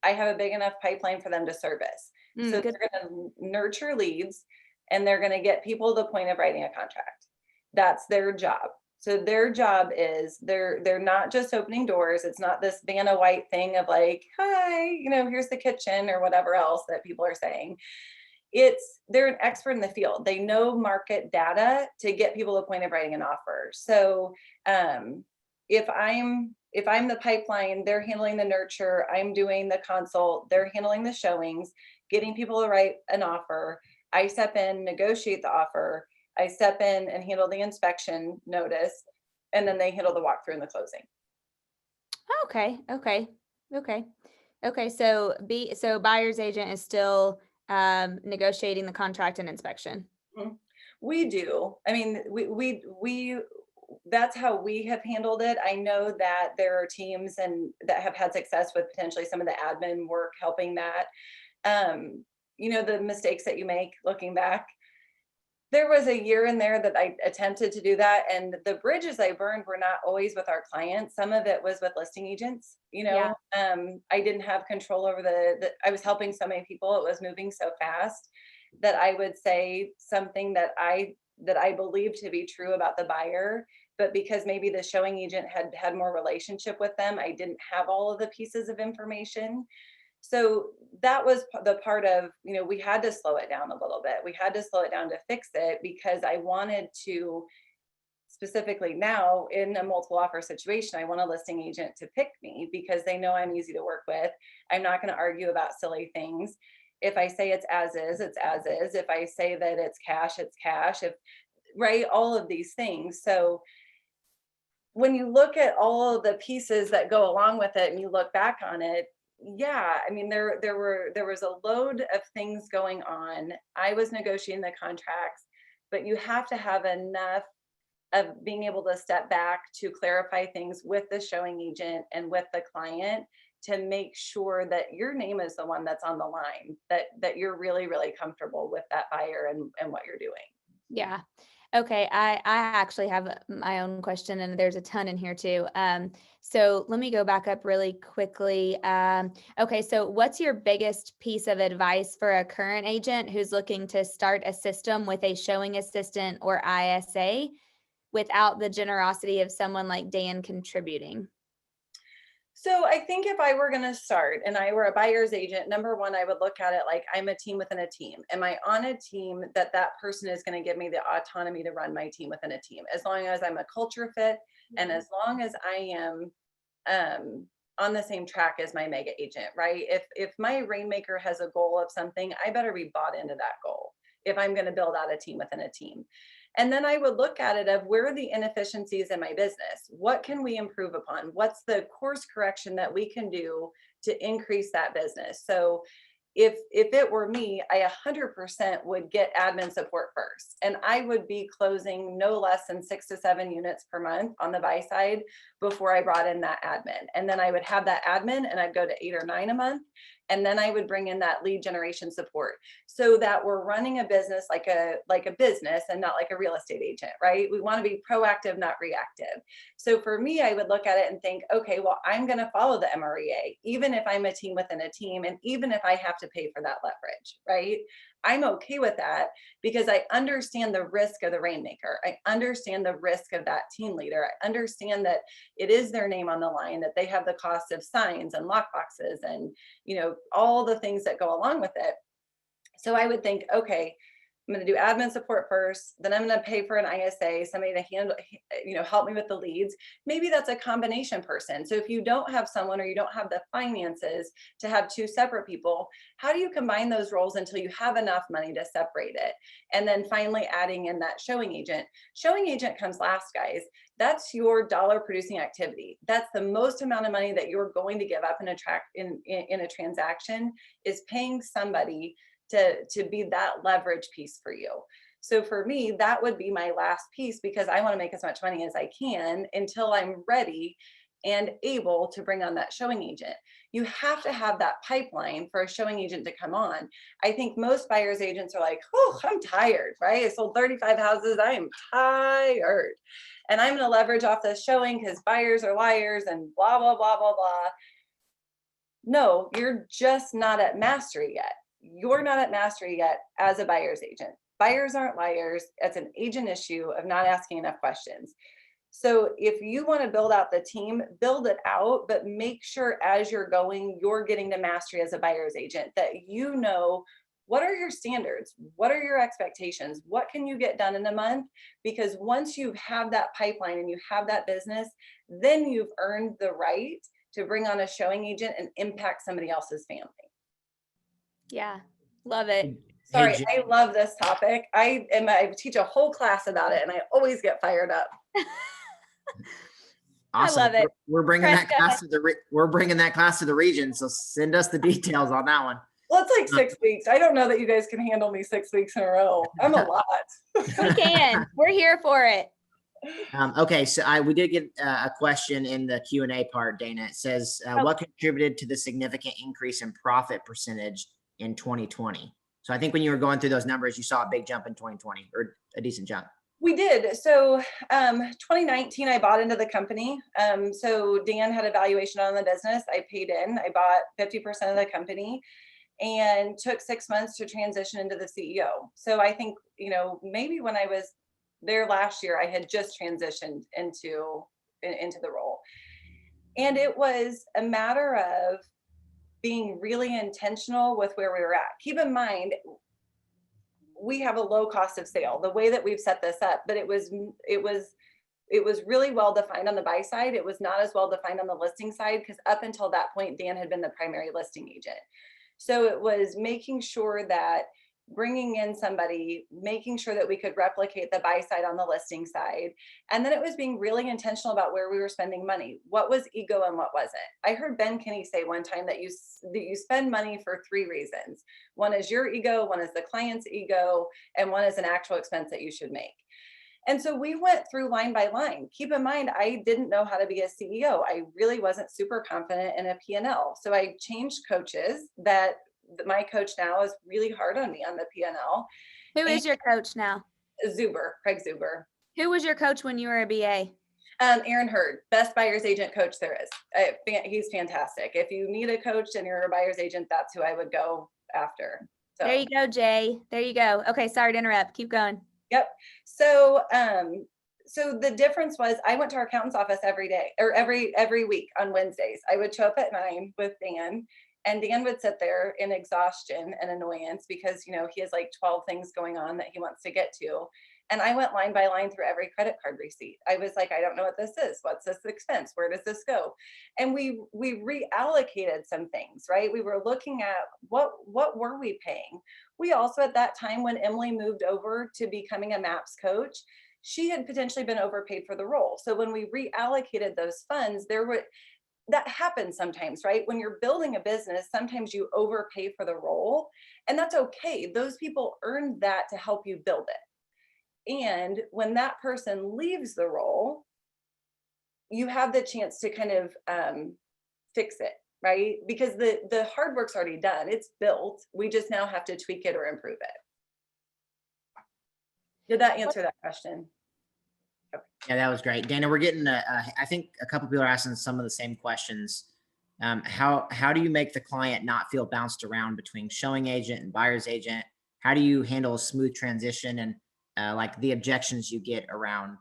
I have a big enough pipeline for them to service. So they're going to nurture leads and they're going to get people to the point of writing a contract. That's their job. So their job is they're not just opening doors. It's not this Vanna White thing of like, hi, here's the kitchen or whatever else that people are saying. They're an expert in the field. They know market data to get people to the point of writing an offer. So if I'm the pipeline, they're handling the nurture, I'm doing the consult, they're handling the showings, getting people to write an offer. I step in, negotiate the offer. I step in and handle the inspection notice, and then they handle the walkthrough and the closing. Okay. So buyer's agent is still negotiating the contract and inspection. We do. I mean, we that's how we have handled it. I know that there are teams and that have had success with potentially some of the admin work helping that. The mistakes that you make looking back. There was a year in there that I attempted to do that, and the bridges I burned were not always with our clients. Some of it was with listing agents. I didn't have control over I was helping so many people. It was moving so fast that I would say something that I believed to be true about the buyer, but because maybe the showing agent had more relationship with them, I didn't have all of the pieces of information. So that was the part of, we had to slow it down a little bit. We had to slow it down to fix it, because I wanted to, specifically now in a multiple offer situation, I want a listing agent to pick me because they know I'm easy to work with. I'm not going to argue about silly things. If I say it's as is, it's as is. If I say that it's cash, it's cash. Right? All of these things. So when you look at all of the pieces that go along with it and you look back on it, yeah, I mean, there was a load of things going on. I was negotiating the contracts, but you have to have enough of being able to step back to clarify things with the showing agent and with the client to make sure that your name is the one that's on the line, that you're really, really comfortable with that buyer and what you're doing. Yeah. Okay. I actually have my own question, and there's a ton in here too. So let me go back up really quickly. Okay. So what's your biggest piece of advice for a current agent who's looking to start a system with a showing assistant or ISA without the generosity of someone like Dan contributing? So I think if I were going to start and I were a buyer's agent, number one, I would look at it like I'm a team within a team. Am I on a team that person is going to give me the autonomy to run my team within a team? As long as I'm a culture fit and as long as I am on the same track as my mega agent, right? If my rainmaker has a goal of something, I better be bought into that goal if I'm going to build out a team within a team. And then I would look at it of where are the inefficiencies in my business? What can we improve upon? What's the course correction that we can do to increase that business? So if it were me, I 100% would get admin support first. And I would be closing no less than 6 to 7 units per month on the buy side before I brought in that admin. And then I would have that admin and I'd go to 8 or 9 a month. And then I would bring in that lead generation support so that we're running a business like a business and not like a real estate agent, right? We want to be proactive, not reactive. So for me, I would look at it and think, okay, well, I'm going to follow the MREA, even if I'm a team within a team, and even if I have to pay for that leverage, right? I'm okay with that because I understand the risk of the rainmaker. I understand the risk of that team leader. I understand that it is their name on the line, that they have the cost of signs and lock boxes and, all the things that go along with it. So I would think, okay, I'm going to do admin support first, then I'm going to pay for an ISA, somebody to handle, help me with the leads. Maybe that's a combination person. So if you don't have someone or you don't have the finances to have 2 separate people, how do you combine those roles until you have enough money to separate it? And then finally adding in that showing agent. Showing agent comes last, guys. That's your dollar producing activity. That's the most amount of money that you're going to give up in a transaction is paying somebody to be that leverage piece for you. So for me, that would be my last piece because I want to make as much money as I can until I'm ready and able to bring on that showing agent. You have to have that pipeline for a showing agent to come on. I think most buyers agents are like, oh, I'm tired, right? I sold 35 houses. I am tired. And I'm going to leverage off this showing because buyers are liars and blah, blah, blah, blah, blah. No, you're just not at mastery yet. You're not at mastery yet as a buyer's agent. Buyers aren't liars. It's an agent issue of not asking enough questions. So if you want to build out the team, build it out, but make sure as you're going, you're getting to mastery as a buyer's agent, that you know what are your standards? What are your expectations? What can you get done in a month? Because once you have that pipeline and you have that business, then you've earned the right to bring on a showing agent and impact somebody else's family. Yeah, love it. Sorry, Jen. I love this topic. I teach a whole class about it and I always get fired up. Awesome. love it. We're bringing Press, that go class to we're bringing that class to the region. So send us the details on that one. Well, it's like 6 weeks. I don't know that you guys can handle me 6 weeks in a row. I'm a lot. We can. We're here for it. Okay, so we did get a question in the Q&A part, Dana. It says, what contributed to the significant increase in profit percentage in 2020? So I think when you were going through those numbers, you saw a big jump in 2020, or a decent jump. We did. So 2019, I bought into the company. So Dan had a valuation on the business. I paid in. I bought 50% of the company and took 6 months to transition into the CEO. So I think, maybe when I was there last year, I had just transitioned into the role. And it was a matter of being really intentional with where we were at. Keep in mind, we have a low cost of sale, the way that we've set this up, but it was really well defined on the buy side. It was not as well defined on the listing side, because up until that point, Dan had been the primary listing agent. So it was making sure that bringing in somebody, making sure that we could replicate the buy side on the listing side. And then it was being really intentional about where we were spending money. What was ego and what wasn't? I heard Ben Kinney say one time that you spend money for 3 reasons. One is your ego, one is the client's ego, and one is an actual expense that you should make. And so we went through line by line. Keep in mind, I didn't know how to be a CEO. I really wasn't super confident in a P&L. So I changed coaches. That my coach now is really hard on me on the P&L. Who is your coach now? Craig Zuber. Who was your coach when you were a BA? Aaron Hurd, best buyer's agent coach there is. He's fantastic. If you need a coach and you're a buyer's agent, that's who I would go after. So. There you go, Jay. There you go. Okay, sorry to interrupt. Keep going. Yep. So the difference was I went to our accountant's office every day, or every week on Wednesdays. I would show up at 9 with Dan, and Dan would sit there in exhaustion and annoyance because, he has like 12 things going on that he wants to get to. And I went line by line through every credit card receipt. I was like, I don't know what this is. What's this expense? Where does this go? And we reallocated some things, right? We were looking at what were we paying? We also, at that time, when Emily moved over to becoming a MAPS coach, she had potentially been overpaid for the role. So when we reallocated those funds, that happens sometimes, right? When you're building a business, sometimes you overpay for the role, and that's okay. Those people earned that to help you build it. And when that person leaves the role, you have the chance to kind of fix it, right? Because the hard work's already done. It's built. We just now have to tweak it or improve it. Did that answer that question? Okay. Yeah, that was great. Dana, we're getting, I think a couple people are asking some of the same questions. How do you make the client not feel bounced around between showing agent and buyer's agent? How do you handle a smooth transition and like the objections you get around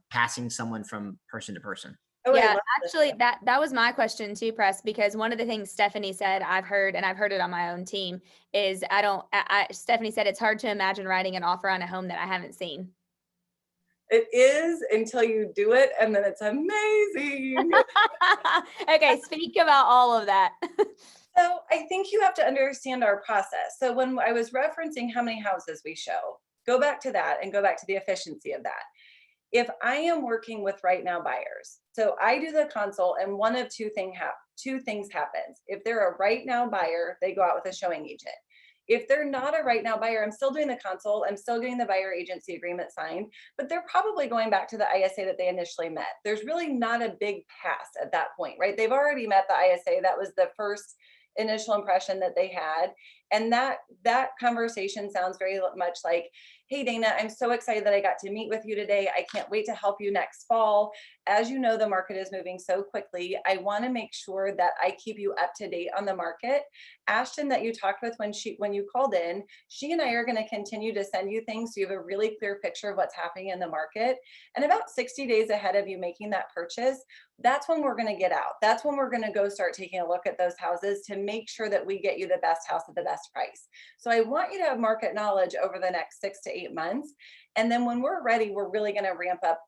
passing someone from person to person? Oh, yeah, actually that was my question too, Press, because one of the things Stephanie said, I've heard it on my own team, is Stephanie said it's hard to imagine writing an offer on a home that I haven't seen. It is, until you do it, and then it's amazing. Okay, speak about all of that. So I think you have to understand our process. So when I was referencing how many houses we show, go back to that and go back to the efficiency of that. If I am working with right now buyers, so I do the consult and one of two things happens. If they're a right now buyer, they go out with a showing agent. If they're not a right now buyer, I'm still doing the consult, I'm still getting the buyer agency agreement signed, but they're probably going back to the ISA that they initially met. There's really not a big pass at that point, right? They've already met the ISA. That was the first initial impression that they had. And that conversation sounds very much like, hey, Dana, I'm so excited that I got to meet with you today. I can't wait to help you next fall. As you know, the market is moving so quickly. I want to make sure that I keep you up to date on the market. Ashton, that you talked with when you called in, she and I are going to continue to send you things so you have a really clear picture of what's happening in the market. And about 60 days ahead of you making that purchase, that's when we're going to get out. That's when we're going to go start taking a look at those houses to make sure that we get you the best house at the best price. So I want you to have market knowledge over the next 6 to 8 months. And then when we're ready, we're really going to ramp up,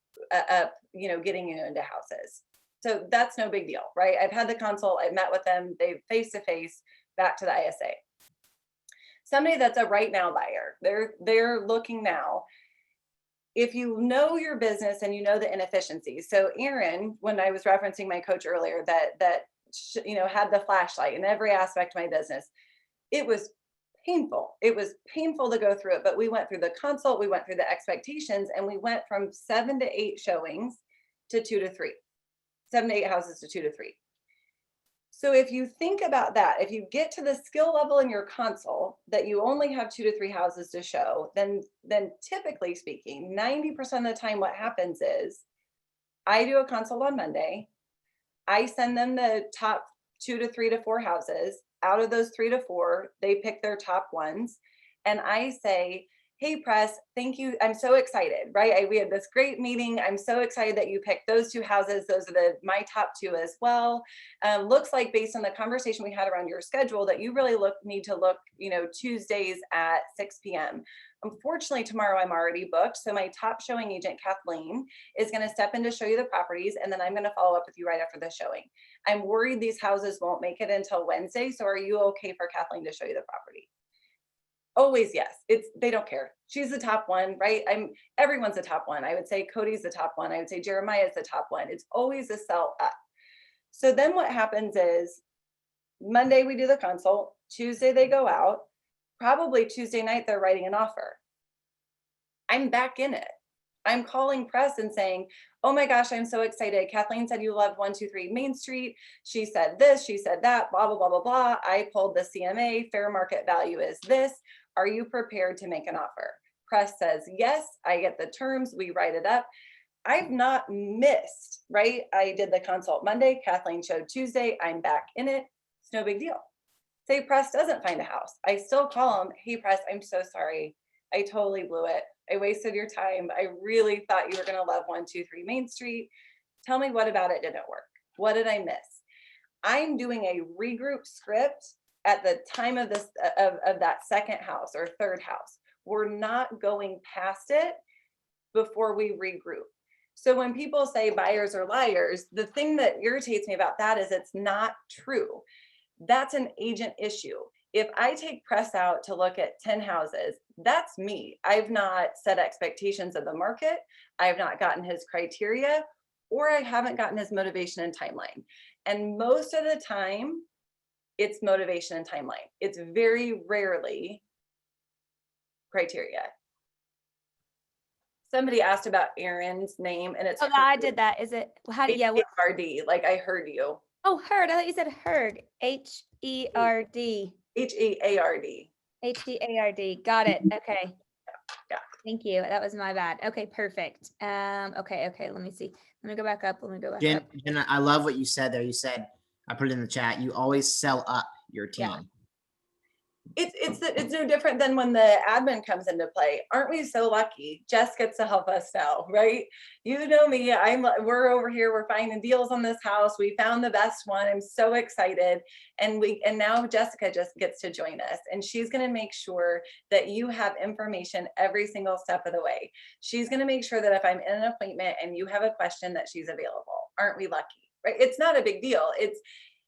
getting you into houses. So that's no big deal, right? I've had the consult, I've met with them, they face to face, back to the ISA. somebody that's a right now buyer. They're looking now. If you know your business and you know the inefficiencies. So Erin, when I was referencing my coach earlier, that had the flashlight in every aspect of my business, it was painful. It was painful to go through it, but we went through the consult, we went through the expectations, and we went from 7 to 8 showings to 2 to 3, 7 to 8 houses to 2 to 3. So if you think about that, if you get to the skill level in your console that you only have 2 to 3 houses to show, then typically speaking, 90% of the time what happens is I do a consult on Monday. I send them the top 2 to 3 to 4 houses. Out of those 3 to 4, they pick their top ones. And I say, hey, press, thank you. I'm so excited, right? We had this great meeting. I'm so excited that you picked those 2 houses. Those are my top 2 as well. Looks like based on the conversation we had around your schedule that you really need to look, Tuesdays at 6 p.m. Unfortunately, tomorrow I'm already booked. So my top showing agent, Kathleen, is going to step in to show you the properties. And then I'm going to follow up with you right after the showing. I'm worried these houses won't make it until Wednesday. So are you okay for Kathleen to show you the property? Always yes. They don't care. She's the top one, right? Everyone's the top one. I would say Cody's the top one. I would say Jeremiah is the top one. It's always a sell up. So then what happens is Monday we do the consult. Tuesday they go out. Probably Tuesday night they're writing an offer. I'm back in it. I'm calling press and saying, oh my gosh, I'm so excited. Kathleen said you love 123 Main Street. She said this, she said that, blah, blah, blah, blah, blah. I pulled the CMA, fair market value is this. Are you prepared to make an offer? Press says yes. I get the terms. We write it up. I've not missed, right? I did the consult Monday. Kathleen showed Tuesday. I'm back in it. It's no big deal. Say press doesn't find a house. I still call them. Hey, press, I'm so sorry. I totally blew it. I wasted your time. I really thought you were going to love 123 Main Street. Tell me what about it didn't work? What did I miss? I'm doing a regroup script at the time of this of that second house or third house. We're not going past it before we regroup. So when people say buyers are liars, the thing that irritates me about that is it's not true. That's an agent issue. If I take press out to look at 10 houses, that's me. I've not set expectations of the market. I have not gotten his criteria, or I haven't gotten his motivation and timeline. And most of the time, it's motivation and timeline. It's very rarely criteria. Somebody asked about Erin's name, and it's I did that. Is it? How do yeah? H-E-R-D, like I heard you. Oh, heard. I thought you said Herd. H-E-R-D. H-E-A-R-D. H-E-A-R-D. Got it. Okay. Yeah. Thank you. That was my bad. Okay, perfect. Okay. Let me see. Let me go back up. Jen, I love what you said there. You said, I put it in the chat, you always sell up your team. Yeah. It's no different than when the admin comes into play. Aren't we so lucky? Jess gets to help us now, right? You know me, we're over here, we're finding deals on this house. We found the best one. I'm so excited. And now Jessica just gets to join us, and she's going to make sure that you have information every single step of the way. She's going to make sure that if I'm in an appointment and you have a question, that she's available. Aren't we lucky? Right? It's not a big deal.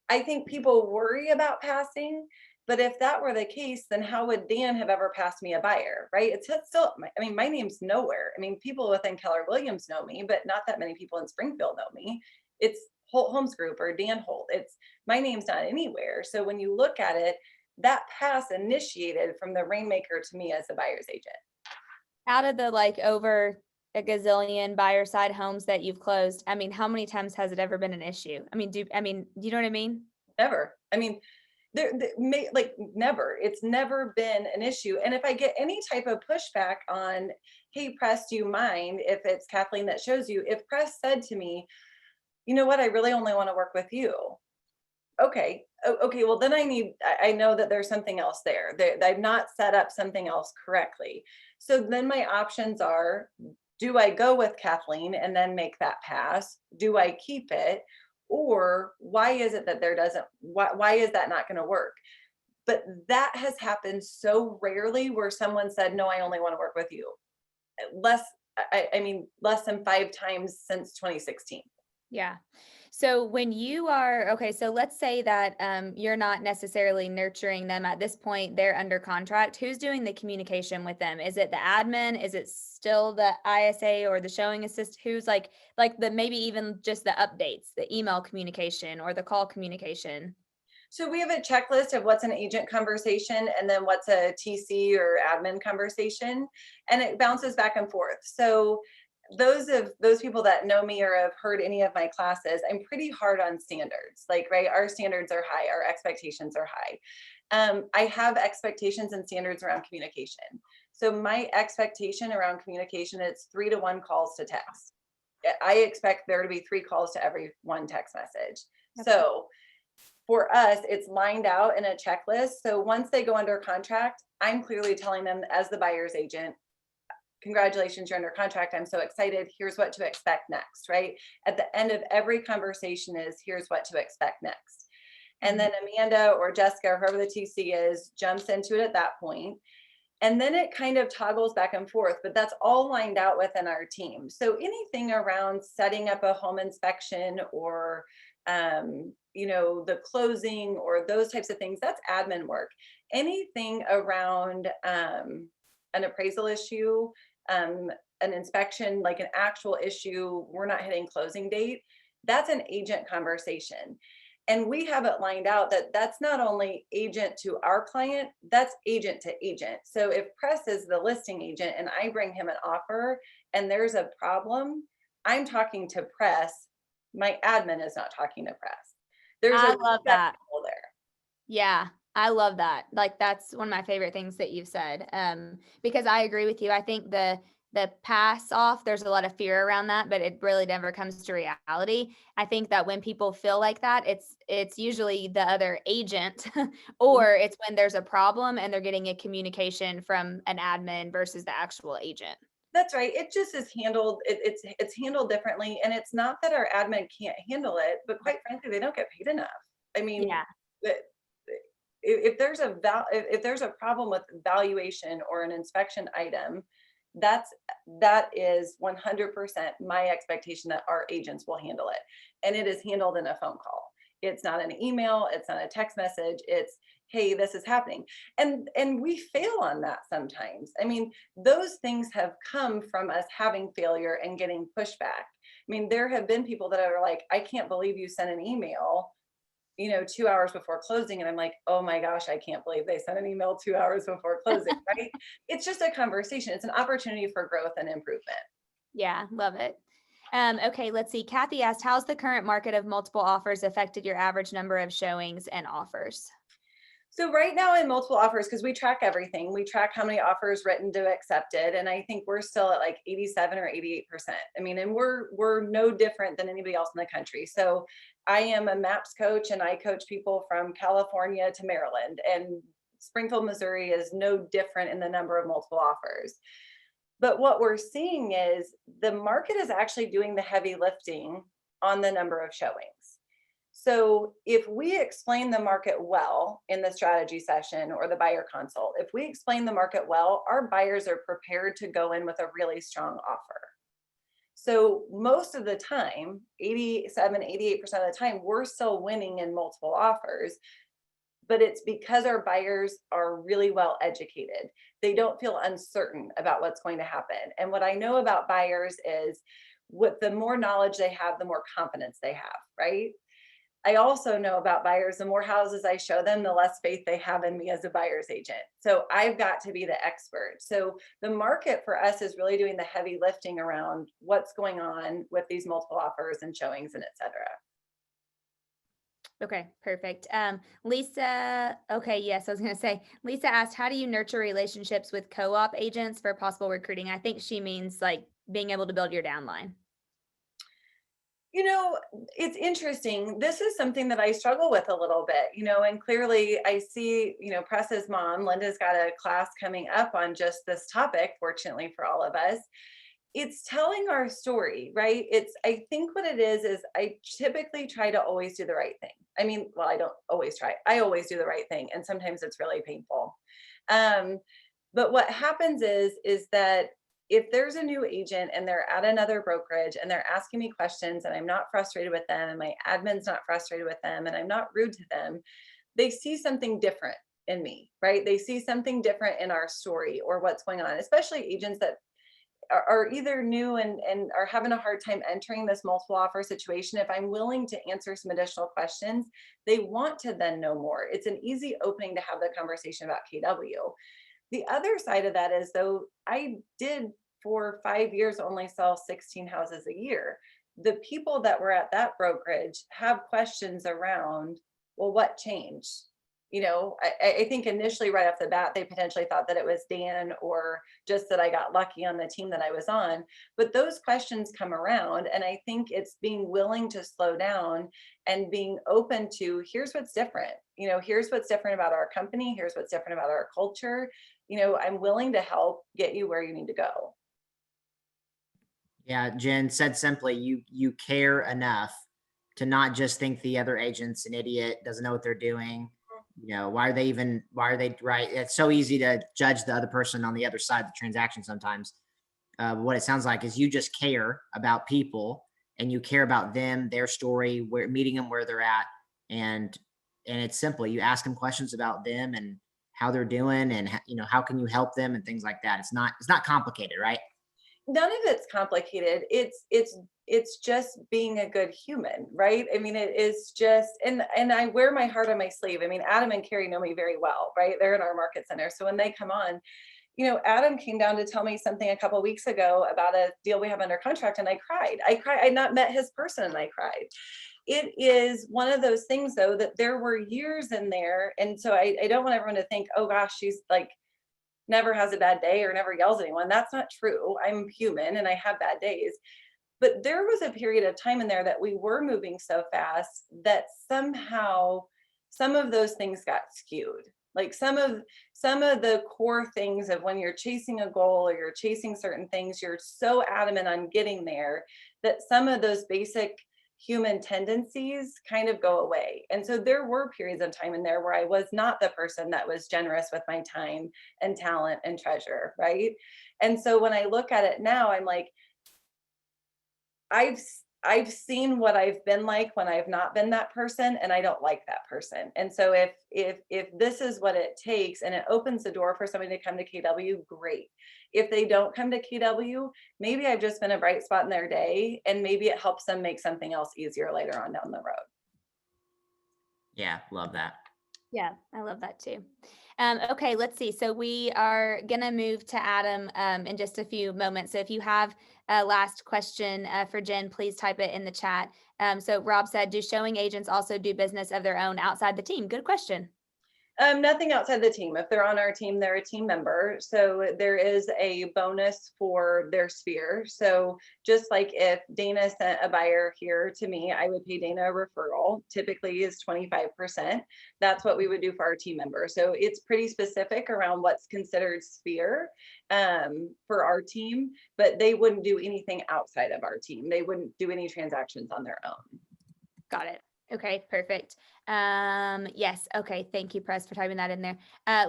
I think people worry about passing. But if that were the case, then how would Dan have ever passed me a buyer, right? It's still, my name's nowhere. People within Keller Williams know me, but not that many people in Springfield know me. It's Holt Homes Group or Dan Holt. My name's not anywhere. So when you look at it, that pass initiated from the rainmaker to me as a buyer's agent. Out of the over a gazillion buyer side homes that you've closed, how many times has it ever been an issue? Do you know what I mean? Never. Never. It's never been an issue. And if I get any type of pushback on, hey, press, do you mind if it's Kathleen that shows you? If press said to me, you know what, I really only want to work with you. Okay. Well, then I know that there's something else there. I've not set up something else correctly. So then my options are, do I go with Kathleen and then make that pass? Do I keep it? Or why is it that why is that not going to work? But that has happened so rarely where someone said, no, I only want to work with you. Less than 5 times since 2016. Yeah. So when you are, okay, so let's say that you're not necessarily nurturing them at this point, they're under contract. Who's doing the communication with them? Is it the admin? Is it still the ISA or the showing assist? Who's like the, maybe even just the updates, the email communication or the call communication? So we have a checklist of what's an agent conversation and then what's a TC or admin conversation, and it bounces back and forth. So those people that know me or have heard any of my classes, I'm pretty hard on standards. Like, right, our standards are high, our expectations are high. I have expectations and standards around communication. So my expectation around communication is 3 to 1 calls to text. I expect there to be 3 calls to every 1 text message. Okay. So for us, it's lined out in a checklist. So once they go under contract, I'm clearly telling them as the buyer's agent, congratulations, you're under contract. I'm so excited. Here's what to expect next, right? At the end of every conversation is here's what to expect next. And then Amanda or Jessica or whoever the TC is jumps into it at that point. And then it kind of toggles back and forth, but that's all lined out within our team. So anything around setting up a home inspection or, the closing or those types of things, that's admin work. Anything around an appraisal issue, an inspection, like an actual issue, we're not hitting closing date, that's an agent conversation. And we have it lined out that that's not only agent to our client, that's agent to agent. So if Press is the listing agent and I bring him an offer and there's a problem, I'm talking to Press. My admin is not talking to Press. There's I a love that. there. Yeah, I love that. Like, that's one of my favorite things that you've said. Because I agree with you. I think the pass off, there's a lot of fear around that, but it really never comes to reality. I think that when people feel like that, it's usually the other agent or it's when there's a problem and they're getting a communication from an admin versus the actual agent. That's right. It just is handled. It's handled differently, and it's not that our admin can't handle it, but quite frankly, they don't get paid enough. I mean, Yeah. if there's a problem with valuation or an inspection item, that is 100% my expectation that our agents will handle it, and it is handled in a phone call. It's not an email. It's not a text message. It's, hey, this is happening. And we fail on that sometimes. I mean, those things have come from us having failure and getting pushback. I mean, there have been people that are like, I can't believe you sent an email, 2 hours before closing. And I'm like, oh my gosh, I can't believe they sent an email 2 hours before closing, right? It's just a conversation. It's an opportunity for growth and improvement. Yeah, love it. Okay, let's see. Kathy asked, how's the current market of multiple offers affected your average number of showings and offers? So right now in multiple offers, because we track everything, we track how many offers written to accepted, and I think we're still at like 87 or 88%. I mean, and we're no different than anybody else in the country. So I am a MAPS coach, and I coach people from California to Maryland, and Springfield, Missouri is no different in the number of multiple offers. But what we're seeing is the market is actually doing the heavy lifting on the number of showings. So if we explain the market well in the strategy session or the buyer consult, if we explain the market well, our buyers are prepared to go in with a really strong offer. So most of the time, 87, 88% of the time, we're still winning in multiple offers, but it's because our buyers are really well educated. They don't feel uncertain about what's going to happen. And what I know about buyers is the more knowledge they have, the more confidence they have, right? I also know about buyers, the more houses I show them, the less faith they have in me as a buyer's agent. So I've got to be the expert. So the market for us is really doing the heavy lifting around what's going on with these multiple offers and showings and et cetera. Okay, perfect. Lisa, okay, yes, I was going to say, Lisa asked, how do you nurture relationships with co-op agents for possible recruiting? I think she means like being able to build your downline. It's interesting. This is something that I struggle with a little bit, and clearly I see, Press's mom, Linda's got a class coming up on just this topic, fortunately for all of us. It's telling our story, right? I think what it is I typically try to always do the right thing. I mean, well, I don't always try. I always do the right thing. And sometimes it's really painful. But what happens is that if there's a new agent and they're at another brokerage and they're asking me questions and I'm not frustrated with them and my admin's not frustrated with them and I'm not rude to them, they see something different in me, right? They see something different in our story or what's going on, especially agents that are either new and are having a hard time entering this multiple offer situation. If I'm willing to answer some additional questions, they want to then know more. It's an easy opening to have the conversation about KW. The other side of that is, though, I did for 5 years only sell 16 houses a year. The people that were at that brokerage have questions around, well, what changed? I think initially right off the bat, they potentially thought that it was Dan or just that I got lucky on the team that I was on. But those questions come around. And I think it's being willing to slow down and being open to, here's what's different. Here's what's different about our company. Here's what's different about our culture. I'm willing to help get you where you need to go. Yeah, Jen, said simply, you care enough to not just think the other agent's an idiot, doesn't know what they're doing. Why are they right? It's so easy to judge the other person on the other side of the transaction sometimes. What it sounds like is you just care about people and you care about them, their story, meeting them where they're at. And it's simple. You ask them questions about them and how they're doing and, how can you help them and things like that. It's not complicated, right? None of it's complicated. It's just being a good human, right? I mean, it is just, and I wear my heart on my sleeve. I mean, Adam and Carrie know me very well, right? They're in our market center. So when they come on, Adam came down to tell me something a couple of weeks ago about a deal we have under contract, and I cried. I'd not met his person and I cried. It is one of those things, though, that there were years in there. And so I don't want everyone to think, oh gosh, she's like, never has a bad day or never yells at anyone. That's not true. I'm human and I have bad days. But there was a period of time in there that we were moving so fast that somehow some of those things got skewed. Like some of the core things of when you're chasing a goal or you're chasing certain things, you're so adamant on getting there that some of those basic human tendencies kind of go away. And so there were periods of time in there where I was not the person that was generous with my time and talent and treasure, right? And so when I look at it now, I'm like, I've seen what I've been like when I've not been that person, and I don't like that person. And so if this is what it takes and it opens the door for somebody to come to KW, great. If they don't come to KW, maybe I've just been a bright spot in their day, and maybe it helps them make something else easier later on down the road. Yeah, love that. Yeah, I love that too. Okay, let's see. So we are going to move to Adam in just a few moments. So if you have a last question for Jen, please type it in the chat. So Rob said, do showing agents also do business of their own outside the team? Good question. Nothing outside the team. If they're on our team, they're a team member. So there is a bonus for their sphere. So just like if Dana sent a buyer here to me, I would pay Dana a referral, typically is 25%. That's what we would do for our team member. So it's pretty specific around what's considered sphere for our team, but they wouldn't do anything outside of our team. They wouldn't do any transactions on their own. Got it. Okay, perfect. Yes. Okay. Thank you, Press, for typing that in there.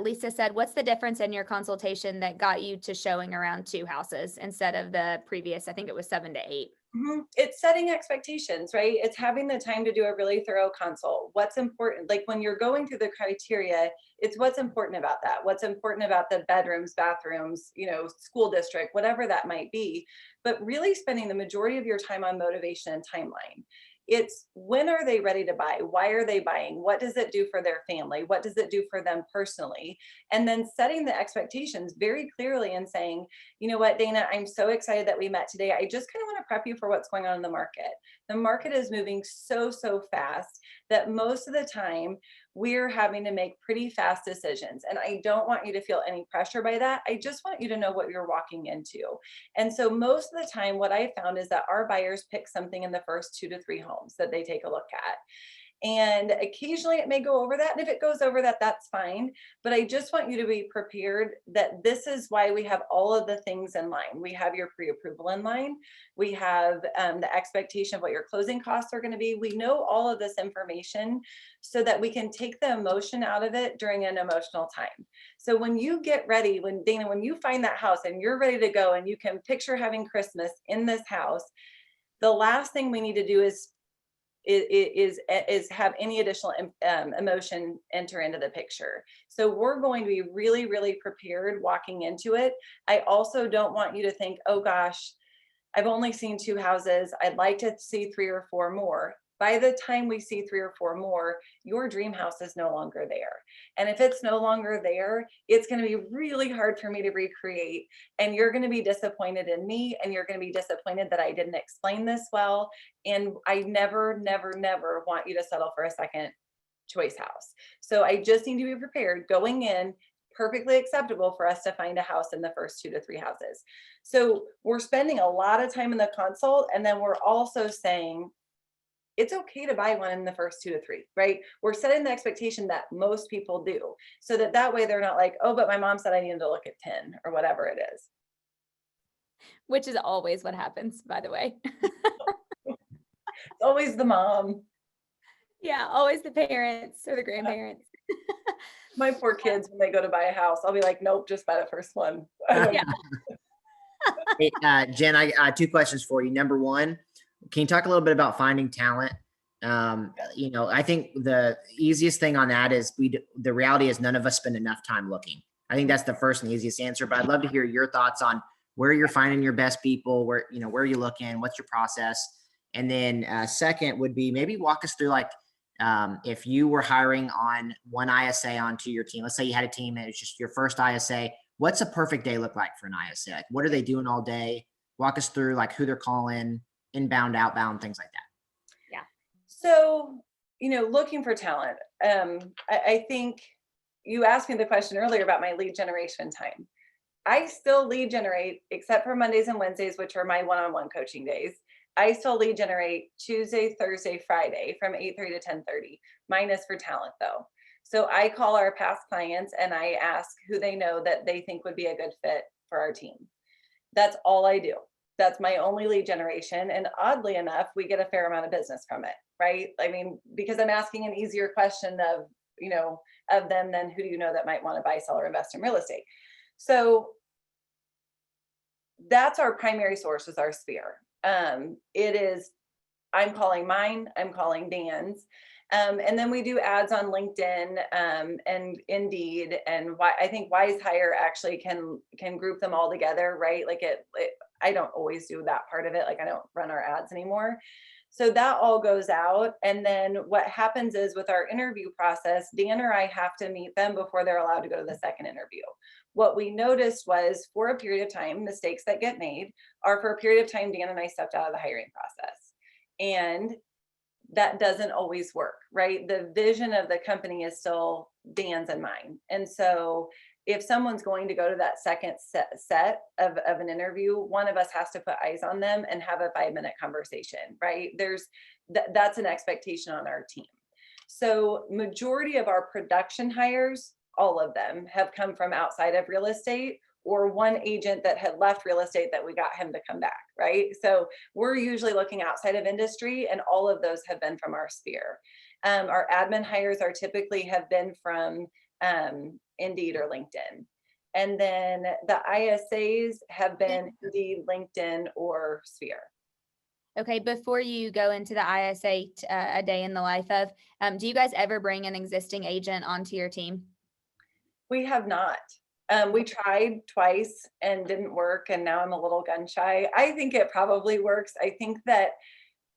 Lisa said, what's the difference in your consultation that got you to showing around 2 houses instead of the previous, I think it was 7 to 8? Mm-hmm. It's setting expectations, right? It's having the time to do a really thorough consult. What's important, like when you're going through the criteria, it's what's important about that. What's important about the bedrooms, bathrooms, school district, whatever that might be, but really spending the majority of your time on motivation and timeline. It's when are they ready to buy? Why are they buying? What does it do for their family? What does it do for them personally? And then setting the expectations very clearly and saying, you know what, Dana, I'm so excited that we met today. I just kind of want to prep you for what's going on in the market. The market is moving so fast that most of the time we're having to make pretty fast decisions. And I don't want you to feel any pressure by that. I just want you to know what you're walking into. And so most of the time, what I found is that our buyers pick something in the first 2 to 3 homes that they take a look at. And occasionally it may go over that. And if it goes over that, that's fine. But I just want you to be prepared that this is why we have all of the things in line. We have your pre-approval in line. We have the expectation of what your closing costs are going to be. We know all of this information so that we can take the emotion out of it during an emotional time. So when you get ready, Dana, when you find that house and you're ready to go and you can picture having Christmas in this house, the last thing we need to do is have any additional emotion enter into the picture. So we're going to be really, really prepared walking into it. I also don't want you to think, oh gosh, I've only seen 2 houses. I'd like to see 3 or 4 more. By the time we see 3 or 4 more, your dream house is no longer there. And if it's no longer there, it's going to be really hard for me to recreate. And you're going to be disappointed in me. And you're going to be disappointed that I didn't explain this well. And I never, never, never want you to settle for a second choice house. So I just need to be prepared going in. Perfectly acceptable for us to find a house in the first 2 to 3 houses. So we're spending a lot of time in the consult. And then we're also saying, it's okay to buy one in the first 2 to 3, right? We're setting the expectation that most people do, so that way they're not like, oh, but my mom said I needed to look at 10 or whatever it is. Which is always what happens, by the way. It's always the mom. Yeah, always the parents or the grandparents. My poor kids, when they go to buy a house, I'll be like, nope, just buy the first one. Yeah. Hey, Jen, I 2 questions for you. Number 1, can you talk a little bit about finding talent? I think the easiest thing on that is the reality is none of us spend enough time looking. I think that's the first and easiest answer, but I'd love to hear your thoughts on where you're finding your best people, where are you looking, what's your process? And then second would be maybe walk us through if you were hiring on one ISA onto your team. Let's say you had a team and it's just your first ISA. What's a perfect day look like for an ISA? Like, what are they doing all day? Walk us through who they're calling, inbound, outbound, things like that. Yeah. So, looking for talent. I think you asked me the question earlier about my lead generation time. I still lead generate, except for Mondays and Wednesdays, which are my one-on-one coaching days. I still lead generate Tuesday, Thursday, Friday from 8:30 to 10:30. Mine is for talent though. So I call our past clients and I ask who they know that they think would be a good fit for our team. That's all I do. That's my only lead generation. And oddly enough, we get a fair amount of business from it, right? I mean, because I'm asking an easier question of them than who do you know that might want to buy, sell, or invest in real estate. So that's our primary source, is our sphere. I'm calling mine, I'm calling Dan's. And then we do ads on LinkedIn and Indeed, and I think Wise Hire actually can group them all together, right? I don't always do that part of it. I don't run our ads anymore. So that all goes out. And then what happens is with our interview process, Dan or I have to meet them before they're allowed to go to the second interview. What we noticed was, for a period of time, mistakes that get made are for a period of time, Dan and I stepped out of the hiring process. And that doesn't always work, right? The vision of the company is still Dan's and mine. And so if someone's going to go to that second set of an interview, one of us has to put eyes on them and have a 5-minute conversation, right? That's an expectation on our team. So majority of our production hires, all of them, have come from outside of real estate, or one agent that had left real estate that we got him to come back, right? So we're usually looking outside of industry, and all of those have been from our sphere. Our admin hires are typically have been from Indeed or LinkedIn. And then the ISAs have been Indeed, LinkedIn, or Sphere. Okay, before you go into the ISA, a day in the life of, do you guys ever bring an existing agent onto your team? We have not. We tried twice and didn't work, and now I'm a little gun shy. I think it probably works. I think that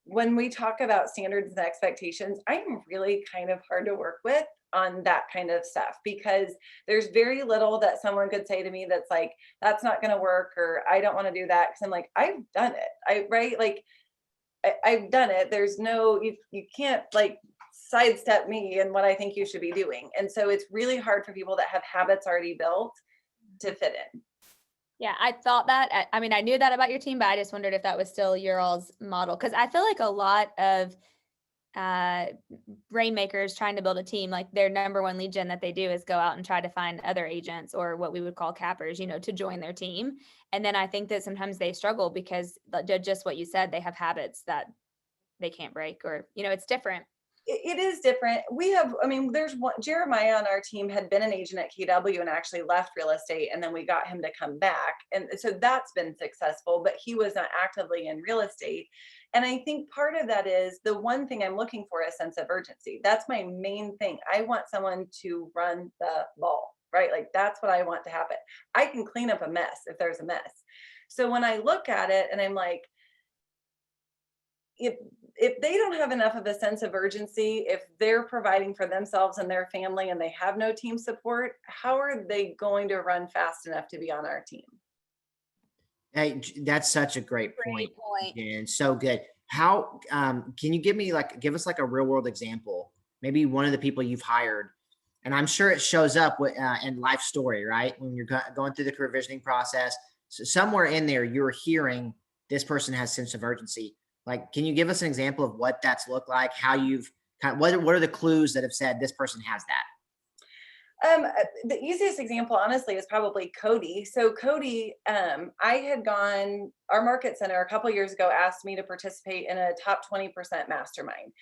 when we talk about standards and expectations, I'm really kind of hard to work with on that kind of stuff, because there's very little that someone could say to me that's like, that's not going to work, or I don't want to do that, because I'm like, I've done it. I've done it. There's no, you can't sidestep me and what I think you should be doing. And so it's really hard for people that have habits already built to fit in. Yeah, I thought that. I mean, I knew that about your team, but I just wondered if that was still your all's model. Because I feel like a lot of rainmakers trying to build a team, like their number one lead gen that they do is go out and try to find other agents or what we would call cappers, to join their team. And then I think that sometimes they struggle because just what you said, they have habits that they can't break, or, it's different. It is different. There's one, Jeremiah on our team had been an agent at KW and actually left real estate, and then we got him to come back. And so that's been successful, but he was not actively in real estate. And I think part of that is the one thing I'm looking for, a sense of urgency. That's my main thing. I want someone to run the ball, right? Like that's what I want to happen. I can clean up a mess if there's a mess. So when I look at it and I'm like, if they don't have enough of a sense of urgency, if they're providing for themselves and their family and they have no team support, how are they going to run fast enough to be on our team? Hey, that's such a great point. And so good. How can you give us like a real world example? Maybe one of the people you've hired, and I'm sure it shows up in life story, right? When you're going through the career visioning process, so somewhere in there, you're hearing this person has sense of urgency. Like, can you give us an example of what that's looked like? How you've what are the clues that have said this person has that? The easiest example, honestly, is probably Cody. So Cody, I had gone, our market center a couple of years ago asked me to participate in a top 20% mastermind.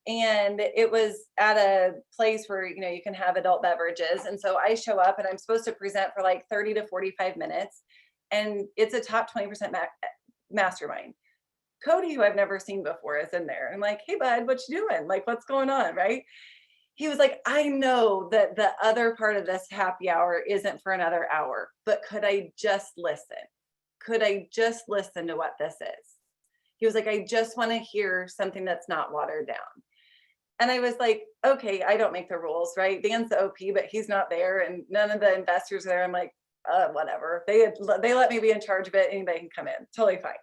And it was at a place where, you can have adult beverages. And so I show up and I'm supposed to present for like 30 to 45 minutes. And it's a top 20% mastermind. Cody, who I've never seen before, is in there. I'm like, hey, bud, what you doing? Like, what's going on, right? He was like, I know that the other part of this happy hour isn't for another hour, but could I just listen? Could I just listen to what this is? He was like, I just want to hear something that's not watered down. And I was like, okay, I don't make the rules, right? Dan's the OP, but he's not there. And none of the investors are there. I'm like, whatever. They let me be in charge of it. Anybody can come in. Totally fine.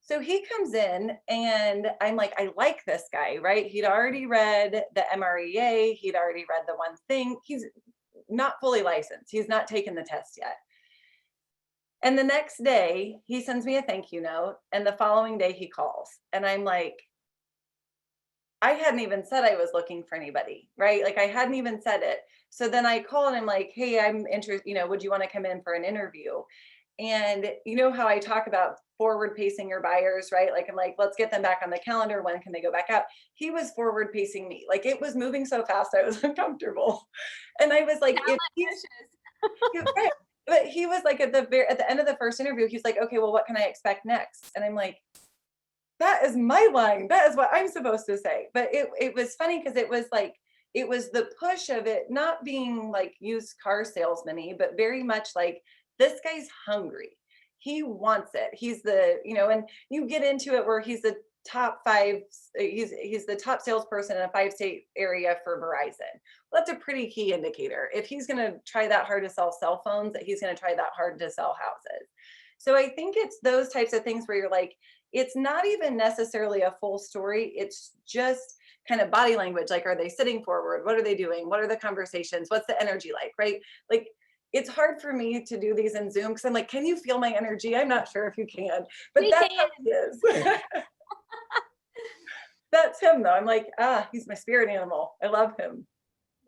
So he comes in and I'm like, I like this guy, right? He'd already read the MREA. He'd already read the one thing. He's not fully licensed. He's not taken the test yet. And the next day he sends me a thank you note. And the following day he calls and I'm like, I hadn't even said I was looking for anybody, right? Like I hadn't even said it. So then I call and I'm like, hey, I'm interested, would you want to come in for an interview? And you know how I talk about forward pacing your buyers, right? Like, I'm like, let's get them back on the calendar. When can they go back out? He was forward pacing me. Like it was moving so fast, I was uncomfortable. And I was like, right. But he was like at the end of the first interview, he's like, okay, well, what can I expect next? And I'm like, that is my line. That is what I'm supposed to say. But it was funny because it was the push of it not being like used car salesman-y, but very much like, this guy's hungry. He wants it. He's the, and you get into it where he's the top 5, he's the top salesperson in a 5-state area for Verizon. Well, that's a pretty key indicator. If he's going to try that hard to sell cell phones, he's going to try that hard to sell houses. So I think it's those types of things where you're like, it's not even necessarily a full story. It's just kind of body language. Like, are they sitting forward? What are they doing? What are the conversations? What's the energy like, right? Like, it's hard for me to do these in Zoom because I'm like, can you feel my energy? I'm not sure if you can, but that's how he is. That's him though. I'm like, he's my spirit animal. I love him.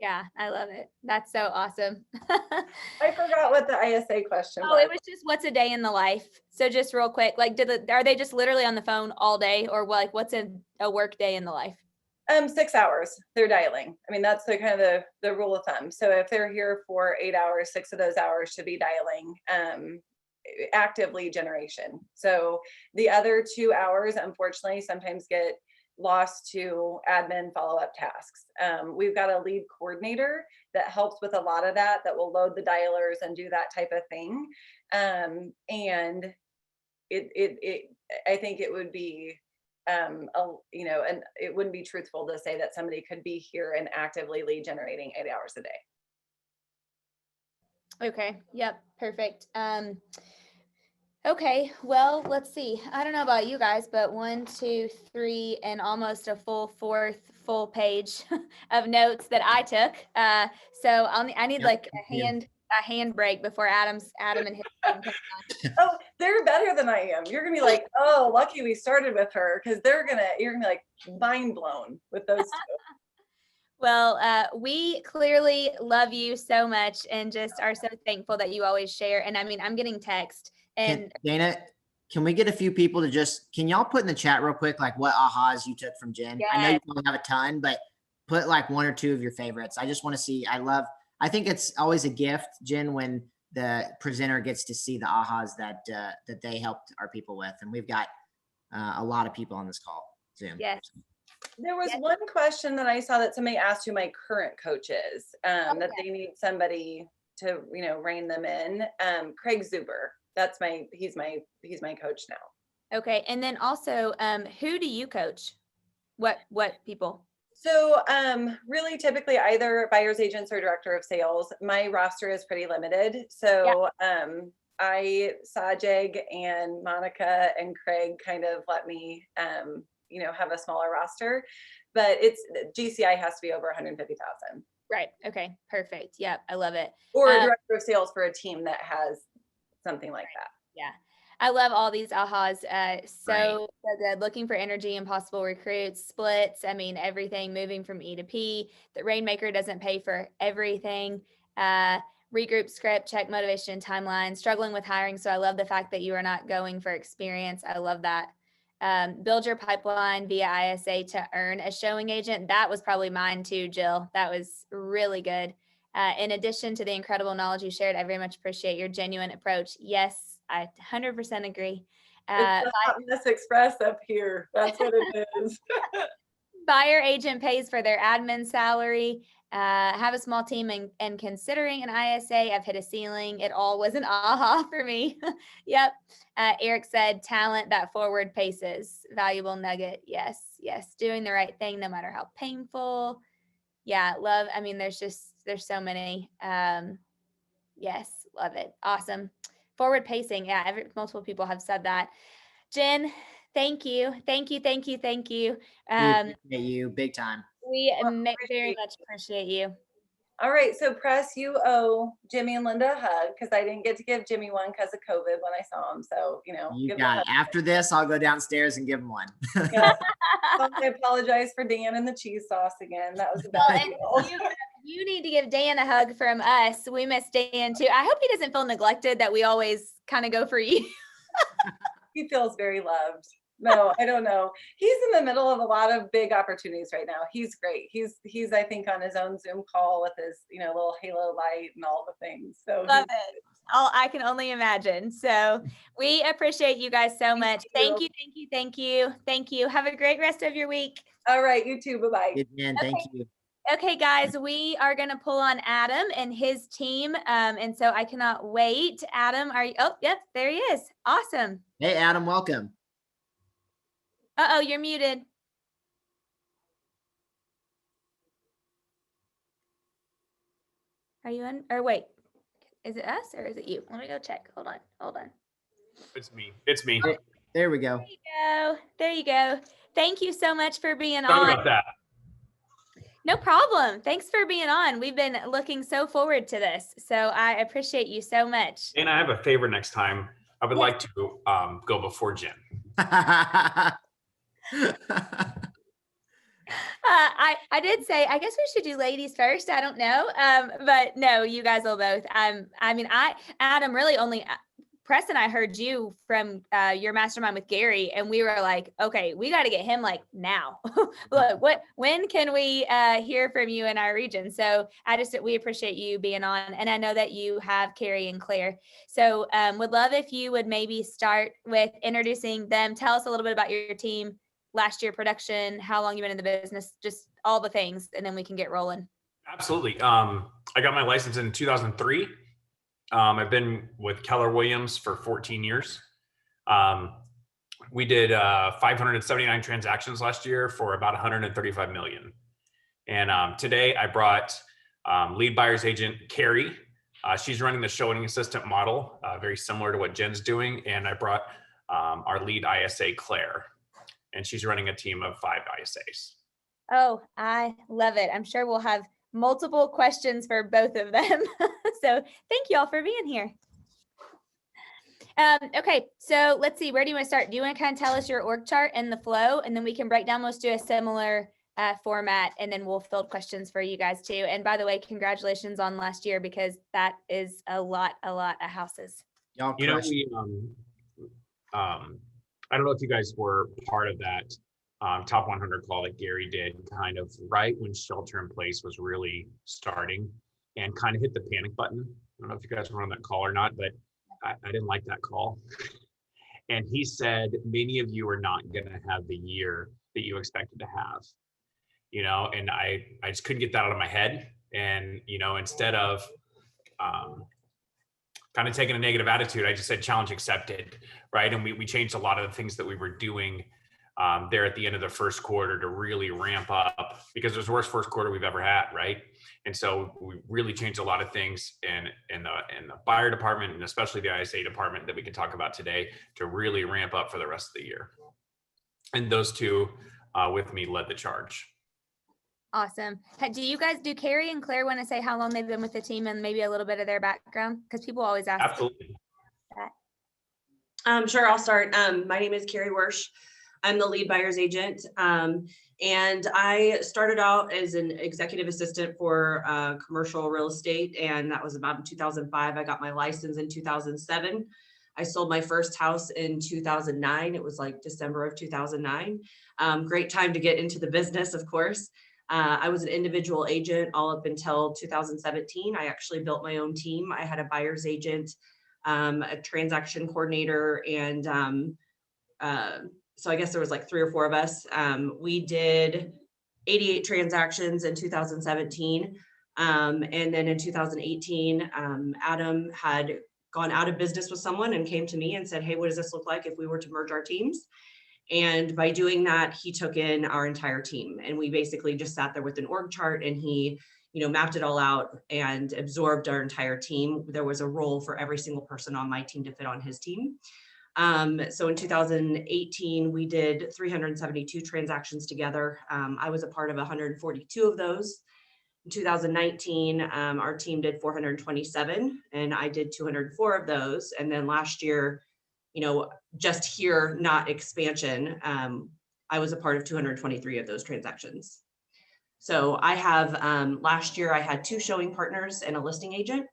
Yeah, I love it. That's so awesome. I forgot what the ISA question was. Oh, it was just what's a day in the life. So just real quick, like, are they just literally on the phone all day, or like what's a work day in the life? 6 hours they're dialing. I mean, that's the kind of the rule of thumb. So if they're here for 8 hours, 6 of those hours should be dialing active lead generation. So the other 2 hours, unfortunately, sometimes get lost to admin follow-up tasks. We've got a lead coordinator that helps with a lot of that will load the dialers and do that type of thing. And I think it would be and it wouldn't be truthful to say that somebody could be here and actively lead generating 8 hours a day. Okay. Yep. Perfect. Okay. Well, let's see. I don't know about you guys, but 1, 2, 3, and almost a full page of notes that I took. So I need like a hand a handbrake before Adam and his team came on. Oh, they're better than I am. You're gonna be like, oh, lucky we started with her, because you're gonna be like mind blown with those two. Well, we clearly love you so much and just are so thankful that you always share. And I mean, I'm getting text and Dana, can we get a few people to can y'all put in the chat real quick, like what ahas you took from Jen? I know you Yes. probably have a ton, but put like one or two of your favorites. I just want to see, I think it's always a gift, Jen, when the presenter gets to see the ahas that they helped our people with. And we've got a lot of people on this call, Zoom. yes. There was Yes. one question that I saw that somebody asked who my current coach is, that they need somebody to, rein them in. Craig Zuber. He's my coach now. Okay. And then also, who do you coach? What people? So really typically either buyer's agents or director of sales. My roster is pretty limited. So Sajeg and Monica and Craig kind of let me have a smaller roster, but it's GCI has to be over 150,000. Right. Okay. Perfect. Yep. I love it. Or a director of sales for a team that has something like that. Yeah. I love all these ahas. So Right. good. Looking for energy, impossible recruits, splits. I mean, everything moving from E to P. The Rainmaker doesn't pay for everything. Regroup script, check motivation and timeline, struggling with hiring. So I love the fact that you are not going for experience. I love that. Build your pipeline via ISA to earn a showing agent. That was probably mine too, Jill. That was really good. In addition to the incredible knowledge you shared, I very much appreciate your genuine approach. Yes, I 100% agree. It's the Hotness Express up here. That's what it is. Buyer agent pays for their admin salary. Have a small team and considering an ISA, I've hit a ceiling. It all was an aha for me. Yep. Eric said talent that forward paces. Valuable nugget. Yes. Doing the right thing, no matter how painful. Yeah. Love. I mean, there's so many. Yes. Love it. Awesome. Forward pacing. Yeah. Multiple people have said that. Jen, thank you. We appreciate you big time. We very much appreciate you. All right, so Press, you owe Jimmy and Linda a hug because I didn't get to give Jimmy one because of COVID when I saw him. So, You give got it. After this, I'll go downstairs and give him one. Yeah. I apologize for Dan and the cheese sauce again. That was a Well, bad and deal. you need to give Dan a hug from us. We miss Dan too. I hope he doesn't feel neglected that we always kind of go for you. He feels very loved. No, I don't know. He's in the middle of a lot of big opportunities right now. He's great. He's I think on his own Zoom call with his little halo light and all the things. So Love it. I can only imagine. So we appreciate you guys so much. Thank you. Have a great rest of your week. All right, you too. Bye-bye. Good man. Thank you. Okay, guys, we are going to pull on Adam and his team. And so I cannot wait. Adam, are you? Oh, yep, there he is. Awesome. Hey, Adam, welcome. Uh-oh, you're muted. Are you in? Or wait, is it us or is it you? Let me go check. Hold on. It's me. There we go. There you go. Thank you so much for being Sorry on. about that. No problem. Thanks for being on. We've been looking so forward to this. So I appreciate you so much. And I have a favor next time. I would like to go before Jen. I did say, I guess we should do ladies first. I don't know. But no, you guys will both. Adam, really only Press and I heard you from your mastermind with Gary, and we were like, okay, we got to get him like now. Look, when can we hear from you in our region? So we appreciate you being on, and I know that you have Carrie and Claire. So would love if you would maybe start with introducing them. Tell us a little bit about your team, last year production, how long you've been in the business, just all the things, and then we can get rolling. Absolutely. I got my license in 2003. I've been with Keller Williams for 14 years. We did 579 transactions last year for about 135 million. And today I brought lead buyer's agent Carrie. She's running the showing assistant model, very similar to what Jen's doing. And I brought our lead ISA Claire, and she's running a team of 5 ISAs. Oh, I love it. I'm sure we'll have multiple questions for both of them. So thank you all for being here. Okay, so let's see, where do you want to start? Do you want to kind of tell us your org chart and the flow, and then we can break down, let's do a similar format, and then we'll field questions for you guys too. And by the way, congratulations on last year, because that is a lot of houses. Y'all You know, crushed. I don't know if you guys were part of that top 100 call that Gary did, kind of right when shelter in place was really starting, and kind of hit the panic button. I don't know if you guys were on that call or not, but I didn't like that call. And he said, many of you are not going to have the year that you expected to have, you know, and I just couldn't get that out of my head. And, you know, instead of kind of taking a negative attitude, I just said challenge accepted, right? And we changed a lot of the things that we were doing there at the end of the first quarter to really ramp up, because it was the worst first quarter we've ever had, right? And so we really changed a lot of things in the buyer department, and especially the ISA department that we can talk about today, to really ramp up for the rest of the year. And those two with me led the charge. Awesome. Do Carrie and Claire want to say how long they've been with the team and maybe a little bit of their background? Because people always ask. Absolutely. Sure, I'll start. My name is Carrie Wersch. I'm the lead buyer's agent. And I started out as an executive assistant for commercial real estate. And that was about in 2005. I got my license in 2007. I sold my first house in 2009. It was like December of 2009. Great time to get into the business, of course. I was an individual agent all up until 2017. I actually built my own team. I had a buyer's agent, a transaction coordinator, and so I guess there was like 3 or 4 of us. We did 88 transactions in 2017. And then in 2018, Adam had gone out of business with someone and came to me and said, hey, what does this look like if we were to merge our teams? And by doing that, he took in our entire team, and we basically just sat there with an org chart, and he, you know, mapped it all out and absorbed our entire team. There was a role for every single person on my team to fit on his team. So in 2018, we did 372 transactions together. I was a part of 142 of those. In 2019, our team did 427, and I did 204 of those. And then last year, you know, just here, not expansion, I was a part of 223 of those transactions. So I have, last year I had 2 showing partners and a listing agent,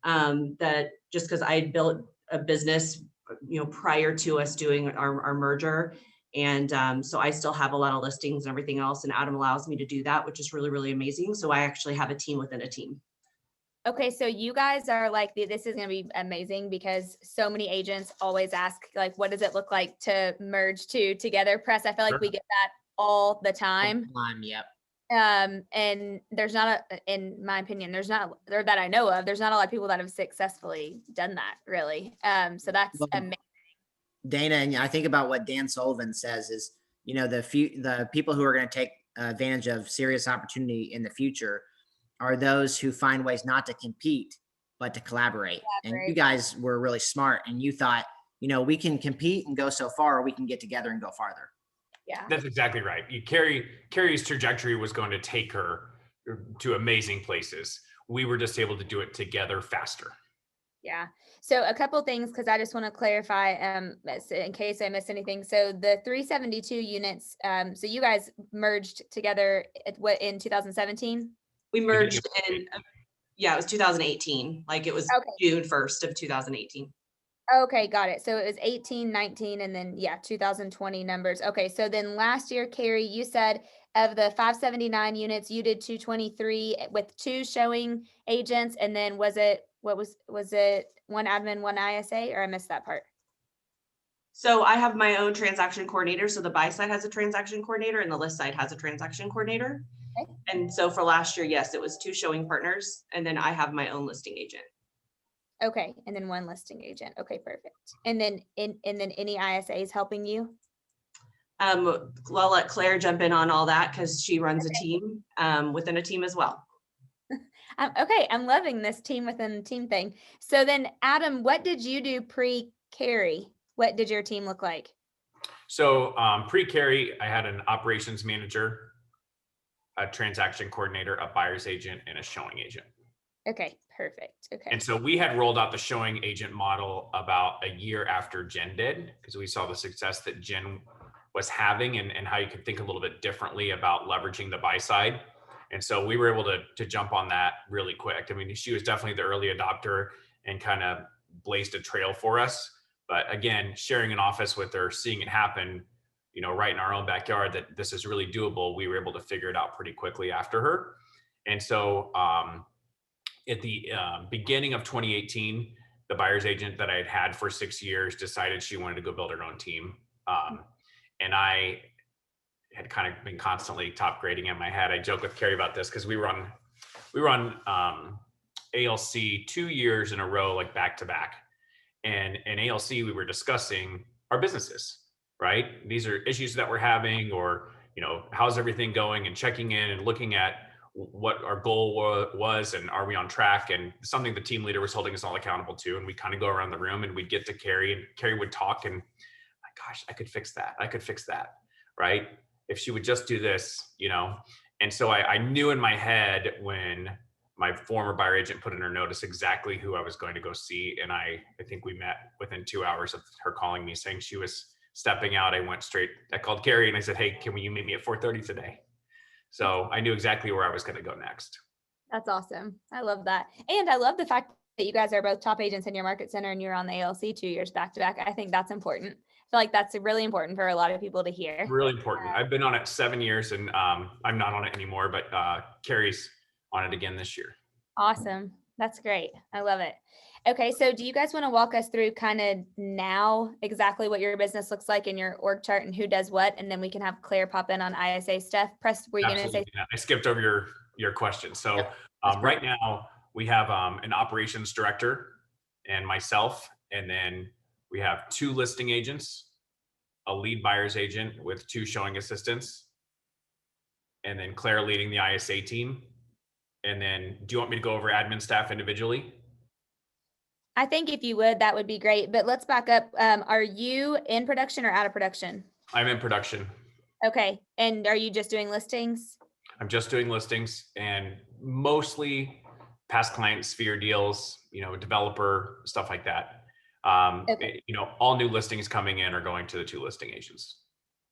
that just because I had built a business, you know, prior to us doing our merger. And so I still have a lot of listings and everything else, and Adam allows me to do that, which is really, really amazing. So I actually have a team within a team. Okay, so you guys are like, this is going to be amazing, because so many agents always ask, like, what does it look like to merge 2 together? Press, I feel like we get that all the time. Yep. And there's not in my opinion, there's not, or that I know of, there's not a lot of people that have successfully done that, really. So that's amazing. Dana, and I think about what Dan Sullivan says is, you know, the people who are going to take advantage of serious opportunity in the future are those who find ways not to compete, but to collaborate. And you guys were really smart, and you thought, you know, we can compete and go so far, or we can get together and go farther. Yeah, That's exactly right. Carrie's trajectory was going to take her to amazing places. We were just able to do it together faster. Yeah. So a couple things, because I just want to clarify, in case I missed anything. So the 372 units, so you guys merged together in 2017? We merged in, yeah, it was 2018. Like it was June 1st of 2018. Okay, got it. So it was 18, 19, and then 2020 numbers. Okay, so then last year, Carrie, you said of the 579 units, you did 223 with 2 showing agents, and then was it 1 admin, 1 ISA, or I missed that part? So I have my own transaction coordinator. So the buy side has a transaction coordinator and the list side has a transaction coordinator. Okay. And so for last year, yes, it was 2 showing partners, and then I have my own listing agent. Okay, and then 1 listing agent. Okay, perfect. And then any ISAs helping you? I'll let Claire jump in on all that, because she runs a team within a team as well. Okay, I'm loving this team within team thing. So then, Adam, what did you do pre-Carrie? What did your team look like? So pre-Carrie, I had an operations manager. a transaction coordinator, a buyer's agent, and a showing agent. Okay, perfect. Okay. And so we had rolled out the showing agent model about a year after Jen did, because we saw the success that Jen was having and how you could think a little bit differently about leveraging the buy side. And so we were able to jump on that really quick. I mean, she was definitely the early adopter and kind of blazed a trail for us. But again, sharing an office with her, seeing it happen, you know, right in our own backyard, that this is really doable, we were able to figure it out pretty quickly after her. And so at the beginning of 2018, the buyer's agent that I had had for 6 years decided she wanted to go build her own team. And I had kind of been constantly top grading in my head. I joke with Carrie about this because we were on ALC 2 years in a row, like back to back. And in ALC, we were discussing our businesses, right? These are issues that we're having, or, you know, how's everything going, and checking in and looking at what our goal was and are we on track, and something the team leader was holding us all accountable to. And we kind of go around the room and we'd get to Carrie, and Carrie would talk, and gosh, I could fix that. I could fix that, right? If she would just do this, you know? And so I knew in my head when my former buyer agent put in her notice exactly who I was going to go see. And I think we met within 2 hours of her calling me saying she was stepping out. I called Carrie and I said, hey, can you meet me at 4:30 today? So I knew exactly where I was going to go next. That's awesome. I love that. And I love the fact that you guys are both top agents in your market center and you're on the ALC 2 years back to back. I think that's important. I feel like that's really important for a lot of people to hear. Really important. I've been on it 7 years, and I'm not on it anymore, but Carrie's on it again this year. Awesome. That's great. I love it. Okay. So do you guys want to walk us through kind of now exactly what your business looks like in your org chart and who does what? And then we can have Claire pop in on ISA stuff. Press, were you going to say? Yeah, I skipped over your question. So Yep. right now we have an operations director and myself, and then we have 2 listing agents, a lead buyer's agent with 2 showing assistants, and then Claire leading the ISA team. And then do you want me to go over admin staff individually? I think if you would, that would be great. But let's back up. Are you in production or out of production? I'm in production. Okay. And are you just doing listings? I'm just doing listings and mostly past client sphere deals, you know, developer, stuff like that. Okay. You know, all new listings coming in are going to the 2 listing agents.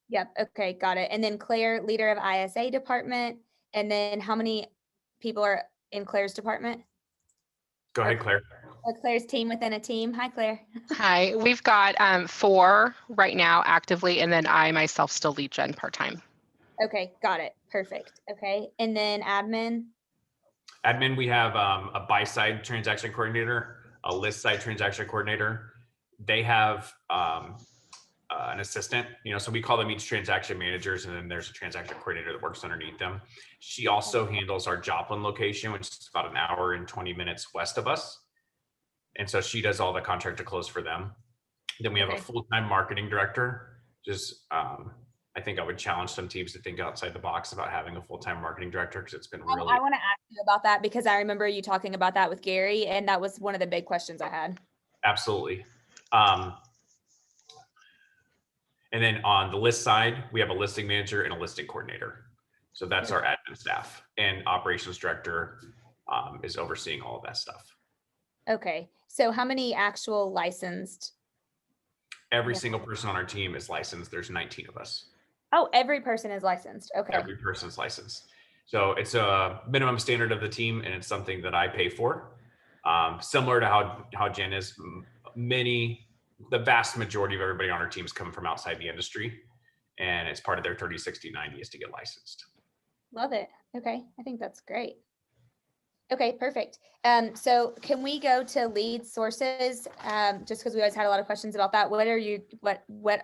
Yep. Okay. Got it. And then Claire, leader of ISA department. And then how many people are in Claire's department? Go ahead, Claire. Claire's team within a team. Hi, Claire. Hi, we've got 4 right now actively, and then I myself still lead gen part-time. Okay. Got it. Perfect. Okay. And then admin. Admin, we have a buy side transaction coordinator, a list side transaction coordinator. They have an assistant, you know, so we call them each transaction managers, and then there's a transaction coordinator that works underneath them. She also handles our Joplin location, which is about an hour and 20 minutes west of us. And so she does all the contract to close for them. Then we have a full-time marketing director. Just, I think I would challenge some teams to think outside the box about having a full-time marketing director, because it's been really. I want to ask you about that because I remember you talking about that with Gary, and that was one of the big questions I had. Absolutely. And then on the list side, we have a listing manager and a listing coordinator. So that's our admin staff, and operations director is overseeing all of that stuff. Okay. So how many actual licensed? Every single person on our team is licensed. There's 19 of us. Oh, every person is licensed. Okay. Every person's licensed. So it's a minimum standard of the team, and it's something that I pay for. Similar to how Jen is, the vast majority of everybody on our teams come from outside the industry, and it's part of their 30, 60, 90 is to get licensed. Love it. Okay. I think that's great. Okay, perfect. So can we go to lead sources? Just because we always had a lot of questions about that. What are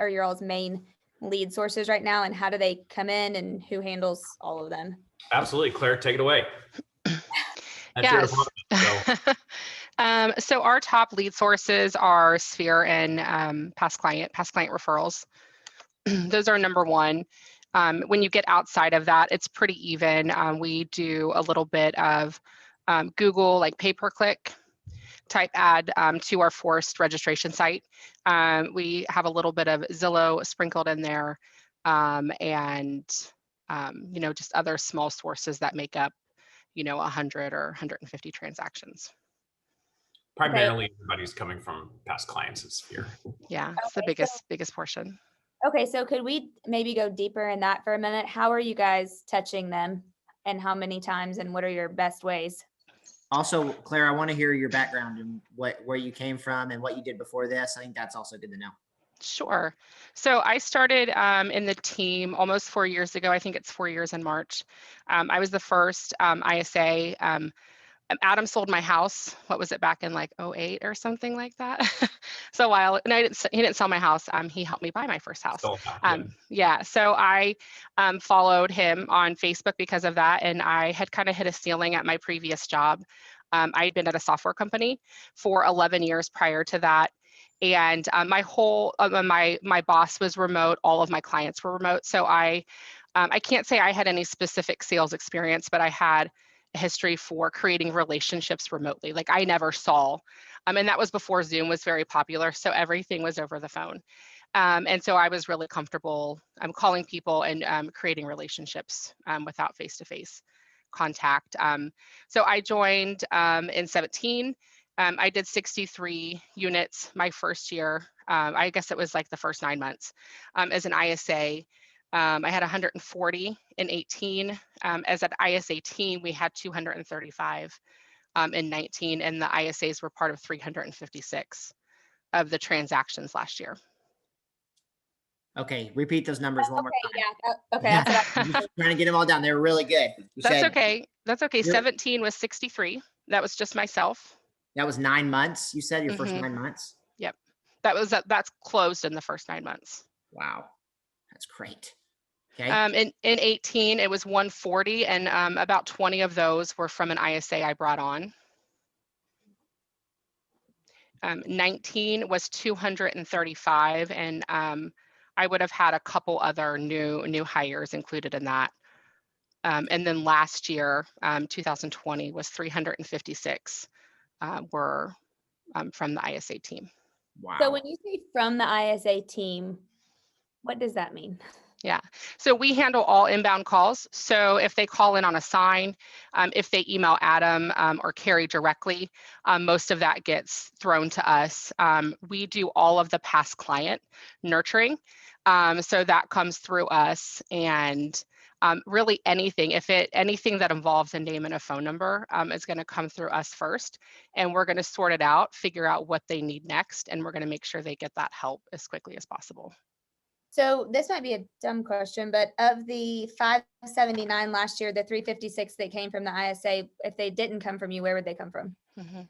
your all's main lead sources right now, and how do they come in, and who handles all of them? Absolutely. Claire, take it away. Yes. So our top lead sources are Sphere and past client referrals. Those are number 1. When you get outside of that, it's pretty even. We do a little bit of Google, like pay-per-click type ad to our forced registration site. We have a little bit of Zillow sprinkled in there, and just other small sources that make up, 100 or 150 transactions. Primarily, everybody's coming from past clients at Sphere. Yeah, it's the biggest portion. Okay, so could we maybe go deeper in that for a minute? How are you guys touching them, and how many times, and what are your best ways? Also, Claire, I want to hear your background and where you came from and what you did before this. I think that's also good to know. Sure. So I started in the team almost 4 years ago. I think it's 4 years in March. I was the first ISA. Adam sold my house. What was it, back in like 2008 or something like that? So a while, and he didn't sell my house. He helped me buy my first house. Yeah. So I followed him on Facebook because of that, and I had kind of hit a ceiling at my previous job. I had been at a software company for 11 years prior to that. And my whole, my boss was remote. All of my clients were remote. So I can't say I had any specific sales experience, but I had a history for creating relationships remotely. Like I never saw, and that was before Zoom was very popular. So everything was over the phone. And so I was really comfortable calling people and creating relationships without face-to-face contact. So I joined in 17. I did 63 units my first year. I guess it was like the first 9 months as an ISA. I had 140 in 18. As an ISA team, we had 235 in 19, and the ISAs were part of 356 of the transactions last year. Okay, repeat those numbers one more time. Yeah. Okay. That's what Just trying to get them all down. They were really good. That's okay. That's okay. 17 was 63. That was just myself. That was 9 months. You said your first 9 months. Yep. That's closed in the first 9 months. Wow, that's great. Okay. In 18, it was 140, and about 20 of those were from an ISA I brought on. 19 was 235, and I would have had a couple other new hires included in that. And then last year, 2020, was 356 were from the ISA team. Wow. So when you say from the ISA team, what does that mean? Yeah, so we handle all inbound calls. So if they call in on a sign, if they email Adam or Carrie directly, most of that gets thrown to us. We do all of the past client nurturing. So that comes through us, and really anything that involves a name and a phone number is going to come through us first, and we're going to sort it out, figure out what they need next, and we're going to make sure they get that help as quickly as possible. So this might be a dumb question, but of the 579 last year, the 356 that came from the ISA, if they didn't come from you, where would they come from? Mm-hmm.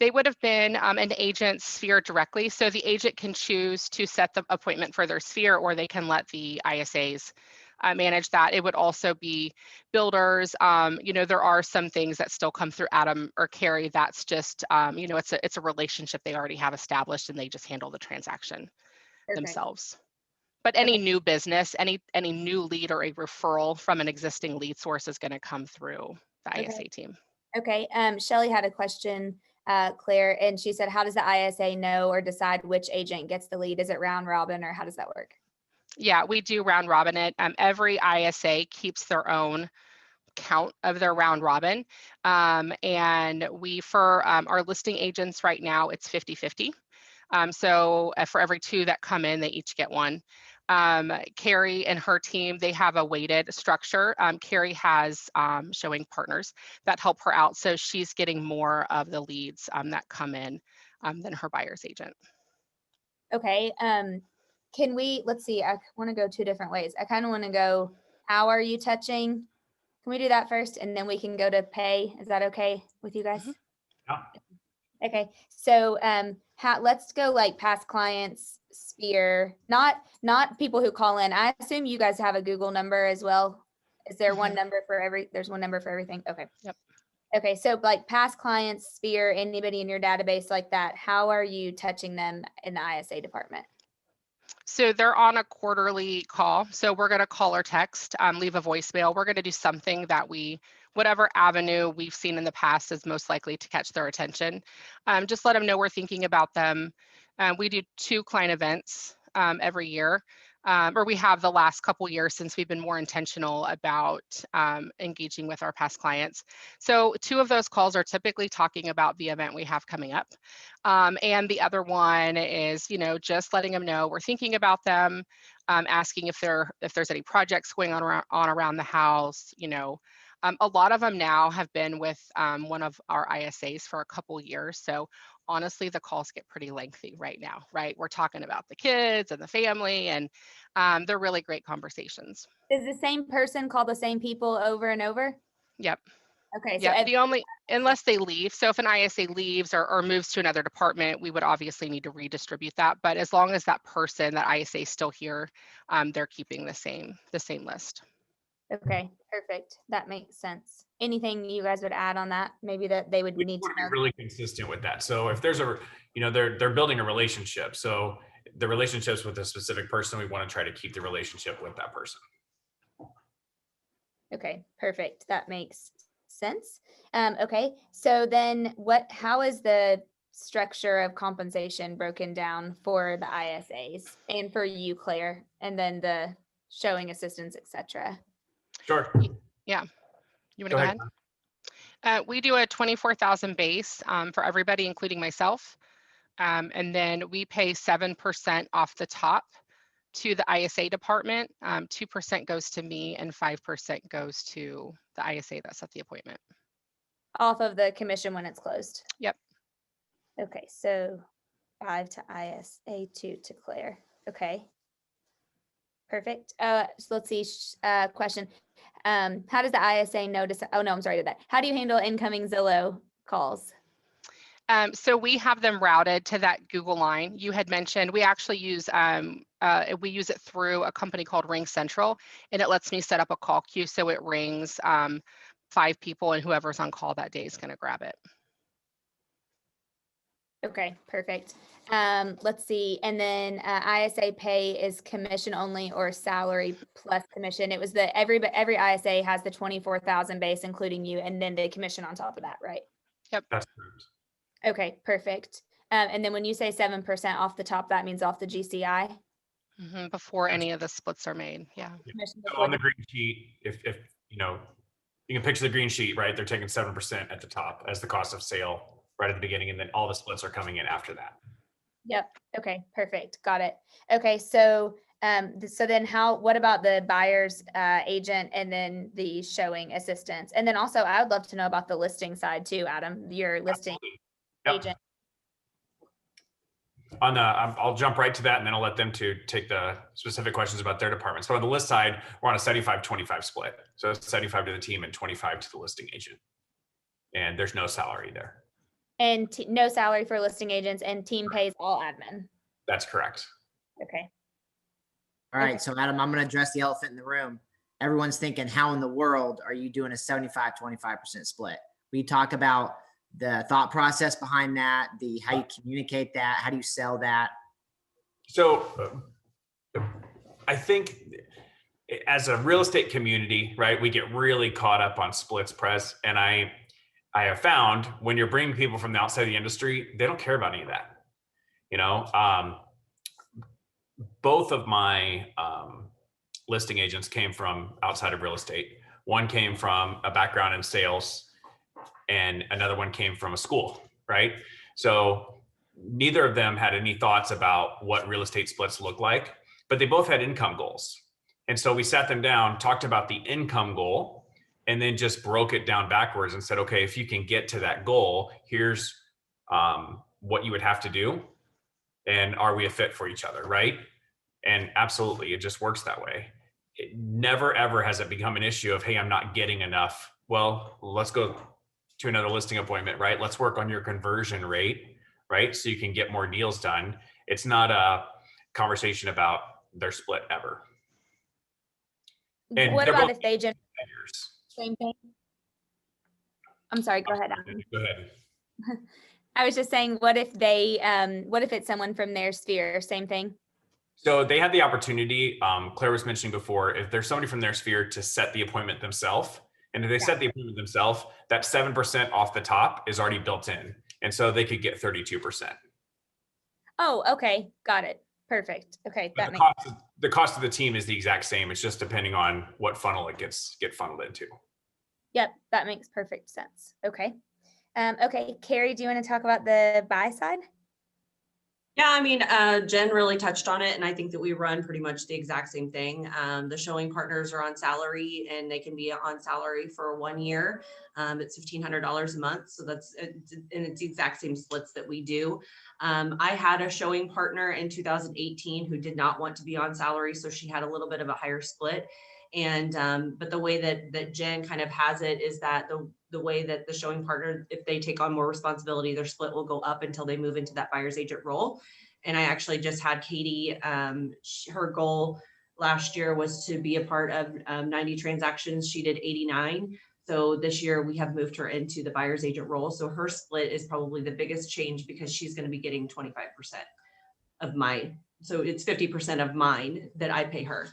They would have been an agent Sphere directly. So the agent can choose to set the appointment for their Sphere, or they can let the ISAs manage that. It would also be builders. There are some things that still come through Adam or Carrie. That's just, it's a relationship they already have established, and they just handle the transaction themselves. But any new business, any new lead or a referral from an existing lead source is going to come through the ISA team. Okay. Shelly had a question, Claire, and she said, how does the ISA know or decide which agent gets the lead? Is it round robin, or how does that work? Yeah, we do round robin it. Every ISA keeps their own count of their round robin. And we, for our listing agents right now, it's 50-50. So for every 2 that come in, they each get 1. Carrie and her team, they have a weighted structure. Carrie has showing partners that help her out. So she's getting more of the leads that come in than her buyer's agent. Okay. Let's see, I want to go 2 different ways. I kind of want to go, how are you touching? Can we do that first? And then we can go to pay. Is that okay with you guys? Mm-hmm. Yeah. Okay. So let's go like past clients, Sphere, not people who call in. I assume you guys have a Google number as well. Is there one number for there's one number for everything? Okay. Yep. Okay. So like past clients, Sphere, anybody in your database like that, how are you touching them in the ISA department? So they're on a quarterly call. So we're going to call or text, leave a voicemail. We're going to do something that whatever avenue we've seen in the past is most likely to catch their attention. Just let them know we're thinking about them. We do 2 client events every year. or we have the last couple years since we've been more intentional about engaging with our past clients. So 2 of those calls are typically talking about the event we have coming up. And the other one is, you know, just letting them know we're thinking about them, asking if there's any projects going on around the house. You know, a lot of them now have been with one of our ISAs for a couple years. So honestly, the calls get pretty lengthy right now, right? We're talking about the kids and the family, and they're really great conversations. Does the same person call the same people over and over? Yep. Okay. So Yeah, unless they leave. So if an ISA leaves or moves to another department, we would obviously need to redistribute that. But as long as that person, that ISA is still here, they're keeping the same list. okay, perfect. That makes sense. Anything you guys would add on that? Maybe that they would We need to want to know. be really consistent with that. So if there's a, you know, they're building a relationship. So the relationships with a specific person, we want to try to keep the relationship with that person. Okay, perfect. That makes sense. Okay, so then how is the structure of compensation broken down for the ISAs and for you, Claire, and then the showing assistants, etc.? Sure. Yeah. You want to go ahead? We do a 24,000 base for everybody, including myself. And then we pay 7% off the top to the ISA department. 2% goes to me and 5% goes to the ISA that set the appointment. Off of the commission when it's closed? Yep. Okay, so 5 to ISA, 2 to Claire. Okay. Perfect. So let's see, question. How does the ISA notice? Oh no, I'm sorry to that. How do you handle incoming Zillow calls? So we have them routed to that Google line you had mentioned. We actually use it through a company called Ring Central, and it lets me set up a call queue. So it rings 5 people, and whoever's on call that day is going to grab it. Okay, perfect. Let's see. And then ISA pay is commission only or salary plus commission. It was every ISA has the 24,000 base, including you, and then the commission on top of that, right? Yep. That's correct. Okay, perfect. And then when you say 7% off the top, that means off the GCI? Before any of the splits are made. Yeah. So on the green sheet, if you know, you can picture the green sheet, right? They're taking 7% at the top as the cost of sale right at the beginning, and then all the splits are coming in after that. Yep. Okay, perfect. Got it. Okay, so so then what about the buyer's agent and then the showing assistants? And then also I would love to know about the listing side too, Adam, your listing Yep. agent. I'll jump right to that, and then I'll let them to take the specific questions about their departments. But on the list side, we're on a 75-25 split. So it's 75 to the team and 25 to the listing agent. And there's no salary there. And no salary for listing agents, and team pays all admin. That's correct. Okay. All right, so Adam, I'm going to address the elephant in the room. Everyone's thinking, how in the world are you doing a 75-25% split? We talk about the thought process behind that, how you communicate that, how do you sell that? So I think as a real estate community, right, we get really caught up on splits press. And I have found when you're bringing people from the outside of the industry, they don't care about any of that. You know, both of my listing agents came from outside of real estate. One came from a background in sales, and another one came from a school, right? So neither of them had any thoughts about what real estate splits look like, but they both had income goals. And so we sat them down, talked about the income goal, and then just broke it down backwards and said, okay, if you can get to that goal, here's what you would have to do. And are we a fit for each other, right? And absolutely, it just works that way. It never, ever has it become an issue of, hey, I'm not getting enough. Well, let's go to another listing appointment, right? Let's work on your conversion rate, right? So you can get more deals done. It's not a conversation about their split ever. And what about if they generate years. same thing? I'm sorry, go ahead, Adam. Go ahead. I was just saying, what if it's someone from their sphere? Same thing? So they had the opportunity, Claire was mentioning before, if there's somebody from their sphere to set the appointment themselves, and if they set the appointment themselves, that 7% off the top is already built in. And so they could get 32%. Oh, okay. Got it. Perfect. Okay. But the cost of the team is the exact same. It's just depending on what funnel it get funneled into. Yep, that makes perfect sense. Okay. Okay, Carrie, do you want to talk about the buy side? Yeah, I mean, Jen really touched on it, and I think that we run pretty much the exact same thing. The showing partners are on salary, and they can be on salary for 1 year. It's $1,500 a month, so and it's the exact same splits that we do. I had a showing partner in 2018 who did not want to be on salary, so she had a little bit of a higher split. And but the way that Jen kind of has it is that the way that the showing partner, if they take on more responsibility, their split will go up until they move into that buyer's agent role. And I actually just had Katie, her goal last year was to be a part of 90 transactions. She did 89. So this year we have moved her into the buyer's agent role. So her split is probably the biggest change because she's going to be getting 25% of mine. So it's 50% of mine that I pay her.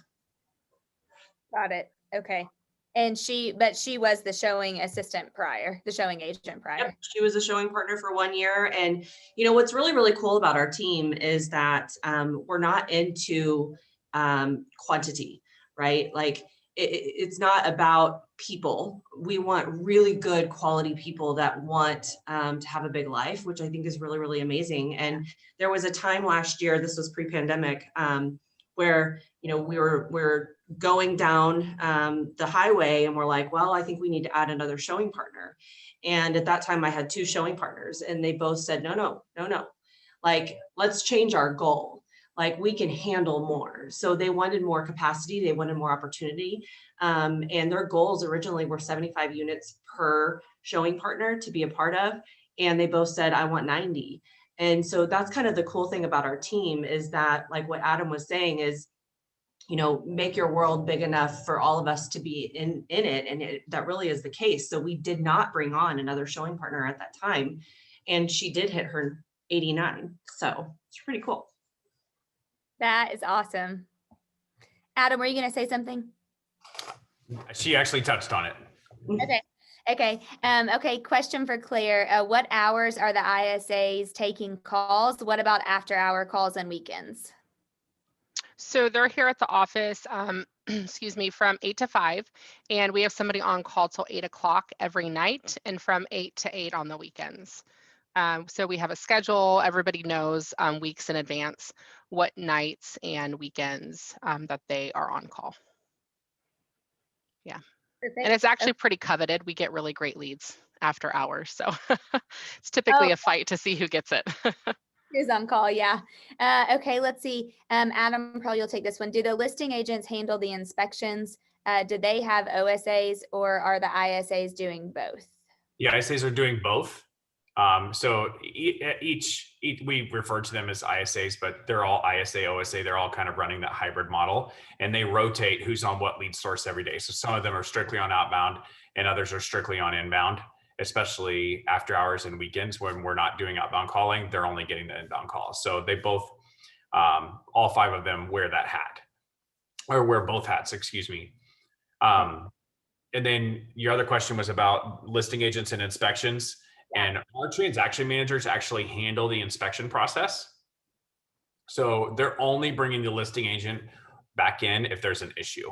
Got it. Okay. And but she was the showing assistant prior, the showing agent prior. Yep, she was a showing partner for 1 year. And, you know, what's really, really cool about our team is that we're not into quantity, right? Like it's not about people. We want really good quality people that want to have a big life, which I think is really, really amazing. And there was a time last year, this was pre-pandemic, where, you know, we're going down the highway and we're like, well, I think we need to add another showing partner. And at that time I had 2 showing partners and they both said, no. Like, let's change our goal. Like, we can handle more. So they wanted more capacity. They wanted more opportunity. And their goals originally were 75 units per showing partner to be a part of. And they both said, I want 90. And so that's kind of the cool thing about our team is that, like what Adam was saying is, you know, make your world big enough for all of us to be in it. And that really is the case. So we did not bring on another showing partner at that time. And she did hit her 89. So it's pretty cool. That is awesome. Adam, were you going to say something? She actually touched on it. Okay. Okay. Question for Claire. What hours are the ISAs taking calls? What about after hour calls and weekends? So they're here at the office, excuse me, from 8 to 5, and we have somebody on call till 8 o'clock every night and from 8 to 8 on the weekends. So we have a schedule. Everybody knows weeks in advance what nights and weekends that they are on call. Yeah. Perfect. And it's actually pretty coveted. We get really great leads after hours. So it's typically a fight to see who gets it. Who's on call? Yeah. Okay. Let's see. Adam, probably you'll take this one. Do the listing agents handle the inspections? Do they have OSAs or are the ISAs doing both? Yeah, ISAs are doing both. So each we refer to them as ISAs, but they're all ISA, OSA. They're all kind of running that hybrid model, and they rotate who's on what lead source every day. So some of them are strictly on outbound, and others are strictly on inbound. Especially after hours and weekends when we're not doing outbound calling, they're only getting the inbound calls. So they both, all 5 of them wear that hat, or wear both hats, excuse me. And then your other question was about listing agents and inspections. And our transaction managers actually handle the inspection process. So they're only bringing the listing agent back in if there's an issue.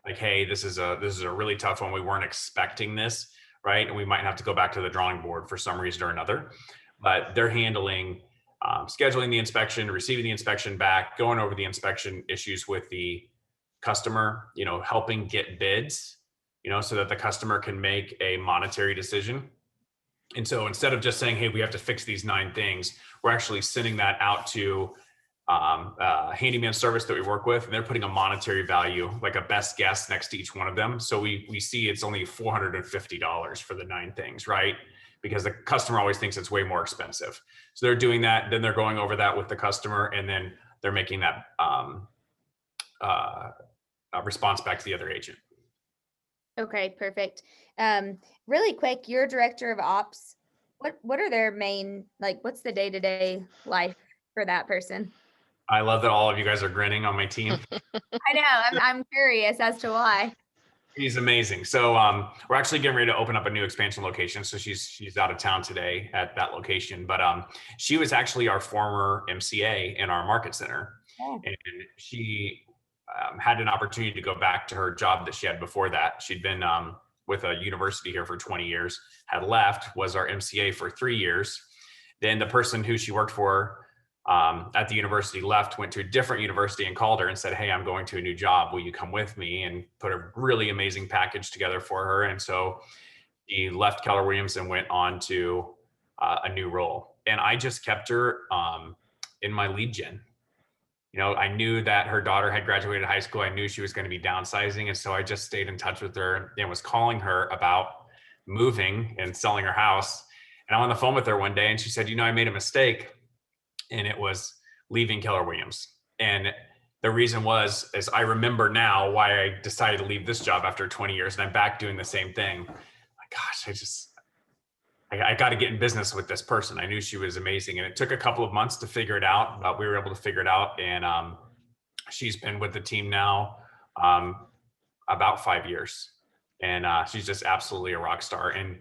Like, hey, this is a really tough one. We weren't expecting this. Right? And we might have to go back to the drawing board for some reason or another, but they're handling scheduling the inspection, receiving the inspection back, going over the inspection issues with the customer, you know, helping get bids, you know, so that the customer can make a monetary decision. And so instead of just saying, hey, we have to fix these 9 things, we're actually sending that out to handyman service that we work with, and they're putting a monetary value, like a best guess, next to each one of them. So we see it's only $450 for the 9 things, right? Because the customer always thinks it's way more expensive. So they're doing that, then they're going over that with the customer, and then they're making that response back to the other agent. Okay, perfect. Really quick, your director of ops, what are their main, like, what's the day-to-day life for that person? I love that all of you guys are grinning on my team. I know. I'm curious as to why. He's amazing. So we're actually getting ready to open up a new expansion location. So she's out of town today at that location, but she was actually our former MCA in our market center. Oh. And she had an opportunity to go back to her job that she had before that. She'd been with a university here for 20 years, had left, was our MCA for 3 years. Then the person who she worked for at the university left, went to a different university and called her and said, hey, I'm going to a new job. Will you come with me? And put a really amazing package together for her. And so she left Keller Williams and went on to a new role. And I just kept her in my lead gen. You know, I knew that her daughter had graduated high school. I knew she was going to be downsizing. And so I just stayed in touch with her and was calling her about moving and selling her house. And I'm on the phone with her one day and she said, you know, I made a mistake. And it was leaving Keller Williams. And the reason was, is I remember now why I decided to leave this job after 20 years and I'm back doing the same thing. My gosh, I got to get in business with this person. I knew she was amazing. And it took a couple of months to figure it out, but we were able to figure it out. And she's been with the team now about 5 years. And she's just absolutely a rock star. And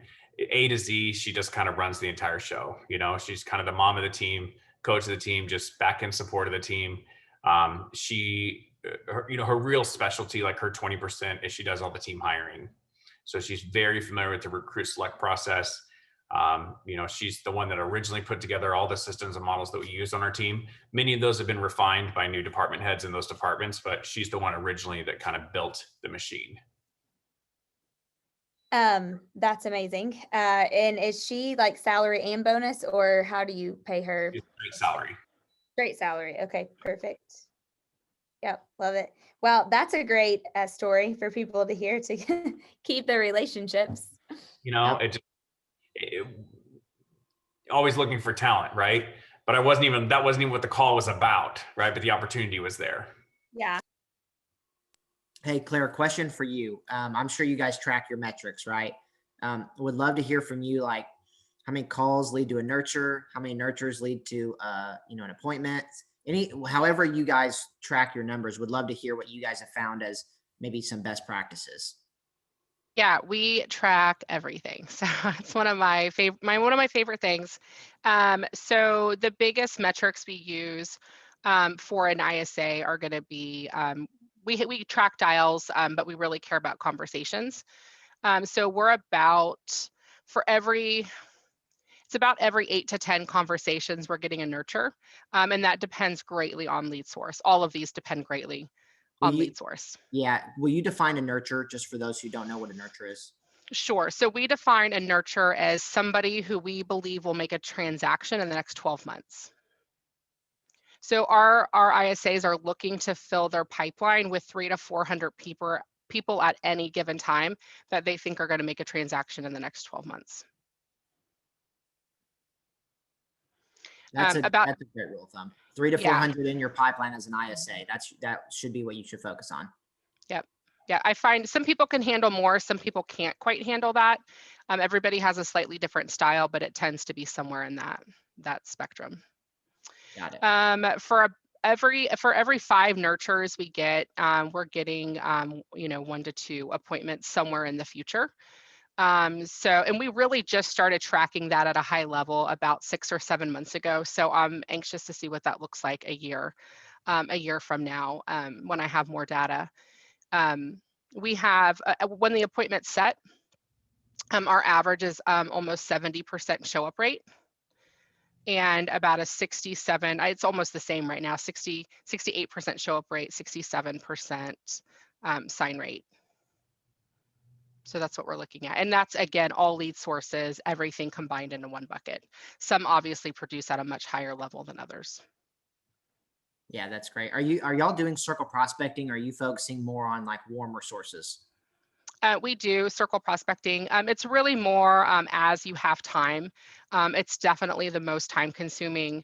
A to Z, she just kind of runs the entire show. You know, she's kind of the mom of the team, coach of the team, just back in support of the team. Her real specialty, like her 20%, is she does all the team hiring. So she's very familiar with the recruit select process. She's the one that originally put together all the systems and models that we use on our team. Many of those have been refined by new department heads in those departments, but she's the one originally that kind of built the machine. That's amazing. And is she like salary and bonus, or how do you pay her? She's straight salary. Straight salary. Okay, perfect. Yep, love it. Well, that's a great story for people to hear to keep the relationships. You know, it always looking for talent, right? But that wasn't even what the call was about, right? But the opportunity was there. Yeah. Hey, Claire, question for you. I'm sure you guys track your metrics, right? Would love to hear from you, like how many calls lead to a nurture, how many nurtures lead to, an appointment, however you guys track your numbers. Would love to hear what you guys have found as maybe some best practices. Yeah, we track everything. So it's one of my favorite things. So the biggest metrics we use for an ISA are going to be we track dials, but we really care about conversations. So we're about every 8 to 10 conversations we're getting a nurture, and that depends greatly on lead source. All of these depend greatly on lead source. Yeah. Will you define a nurture just for those who don't know what a nurture is? Sure. So we define a nurture as somebody who we believe will make a transaction in the next 12 months. So our ISAs are looking to fill their pipeline with 300 to 400 people at any given time that they think are going to make a transaction in the next 12 months. That's a great rule of thumb. 300 to 400 in your pipeline as an ISA. That should be what you should focus on. Yep. Yeah, I find some people can handle more, some people can't quite handle that. Everybody has a slightly different style, but it tends to be somewhere in that spectrum. Got it. For every 5 nurtures we get, we're getting 1 to 2 appointments somewhere in the future. And we really just started tracking that at a high level about 6 or 7 months ago. So I'm anxious to see what that looks like a year from now, when I have more data. We have, when the appointment's set, our average is almost 70% show up rate, and about a 67, it's almost the same right now, 68% show up rate, 67% sign rate. So that's what we're looking at. And that's, again, all lead sources, everything combined into one bucket. Some obviously produce at a much higher level than others. Yeah, that's great. Are y'all doing circle prospecting? Or are you focusing more on like warmer sources? We do circle prospecting. It's really more as you have time. It's definitely the most time consuming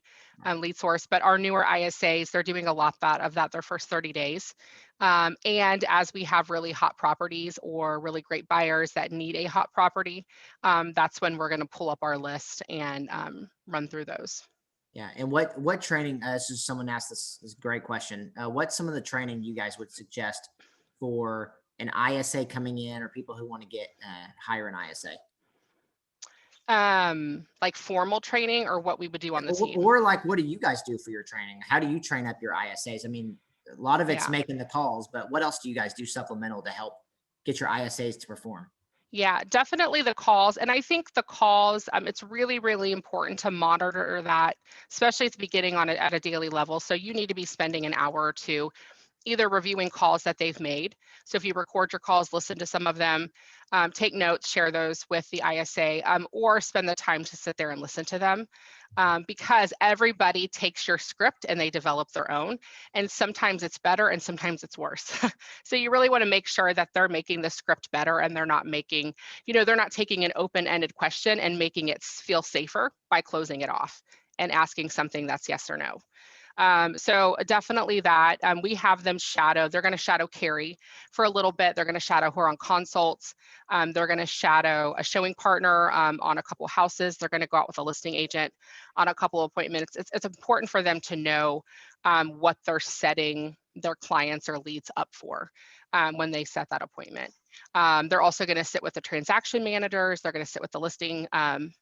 lead source, but our newer ISAs, they're doing a lot of that their first 30 days. And as we have really hot properties or really great buyers that need a hot property, that's when we're going to pull up our list and run through those. Yeah. And what training, this is someone asked this great question. What's some of the training you guys would suggest for an ISA coming in, or people who want to hire an ISA? Like formal training, or what we would do on the team? Or like, what do you guys do for your training? How do you train up your ISAs? I mean, A lot of it's Yeah. making the calls, but what else do you guys do supplemental to help get your ISAs to perform? Yeah, definitely the calls. And I think the calls, it's really, really important to monitor that, especially at the beginning at a daily level. So you need to be spending an hour or two either reviewing calls that they've made. So if you record your calls, listen to some of them, take notes, share those with the ISA, or spend the time to sit there and listen to them. Because everybody takes your script and they develop their own. And sometimes it's better and sometimes it's worse. So you really want to make sure that they're making the script better and they're not making, they're not taking an open-ended question and making it feel safer by closing it off and asking something that's yes or no. So definitely that. We have them shadow. They're going to shadow Carrie for a little bit. They're going to shadow her on consults. They're going to shadow a showing partner on a couple of houses. They're going to go out with a listing agent on a couple of appointments. It's important for them to know what they're setting their clients or leads up for when they set that appointment. They're also going to sit with the transaction managers. They're going to sit with the listing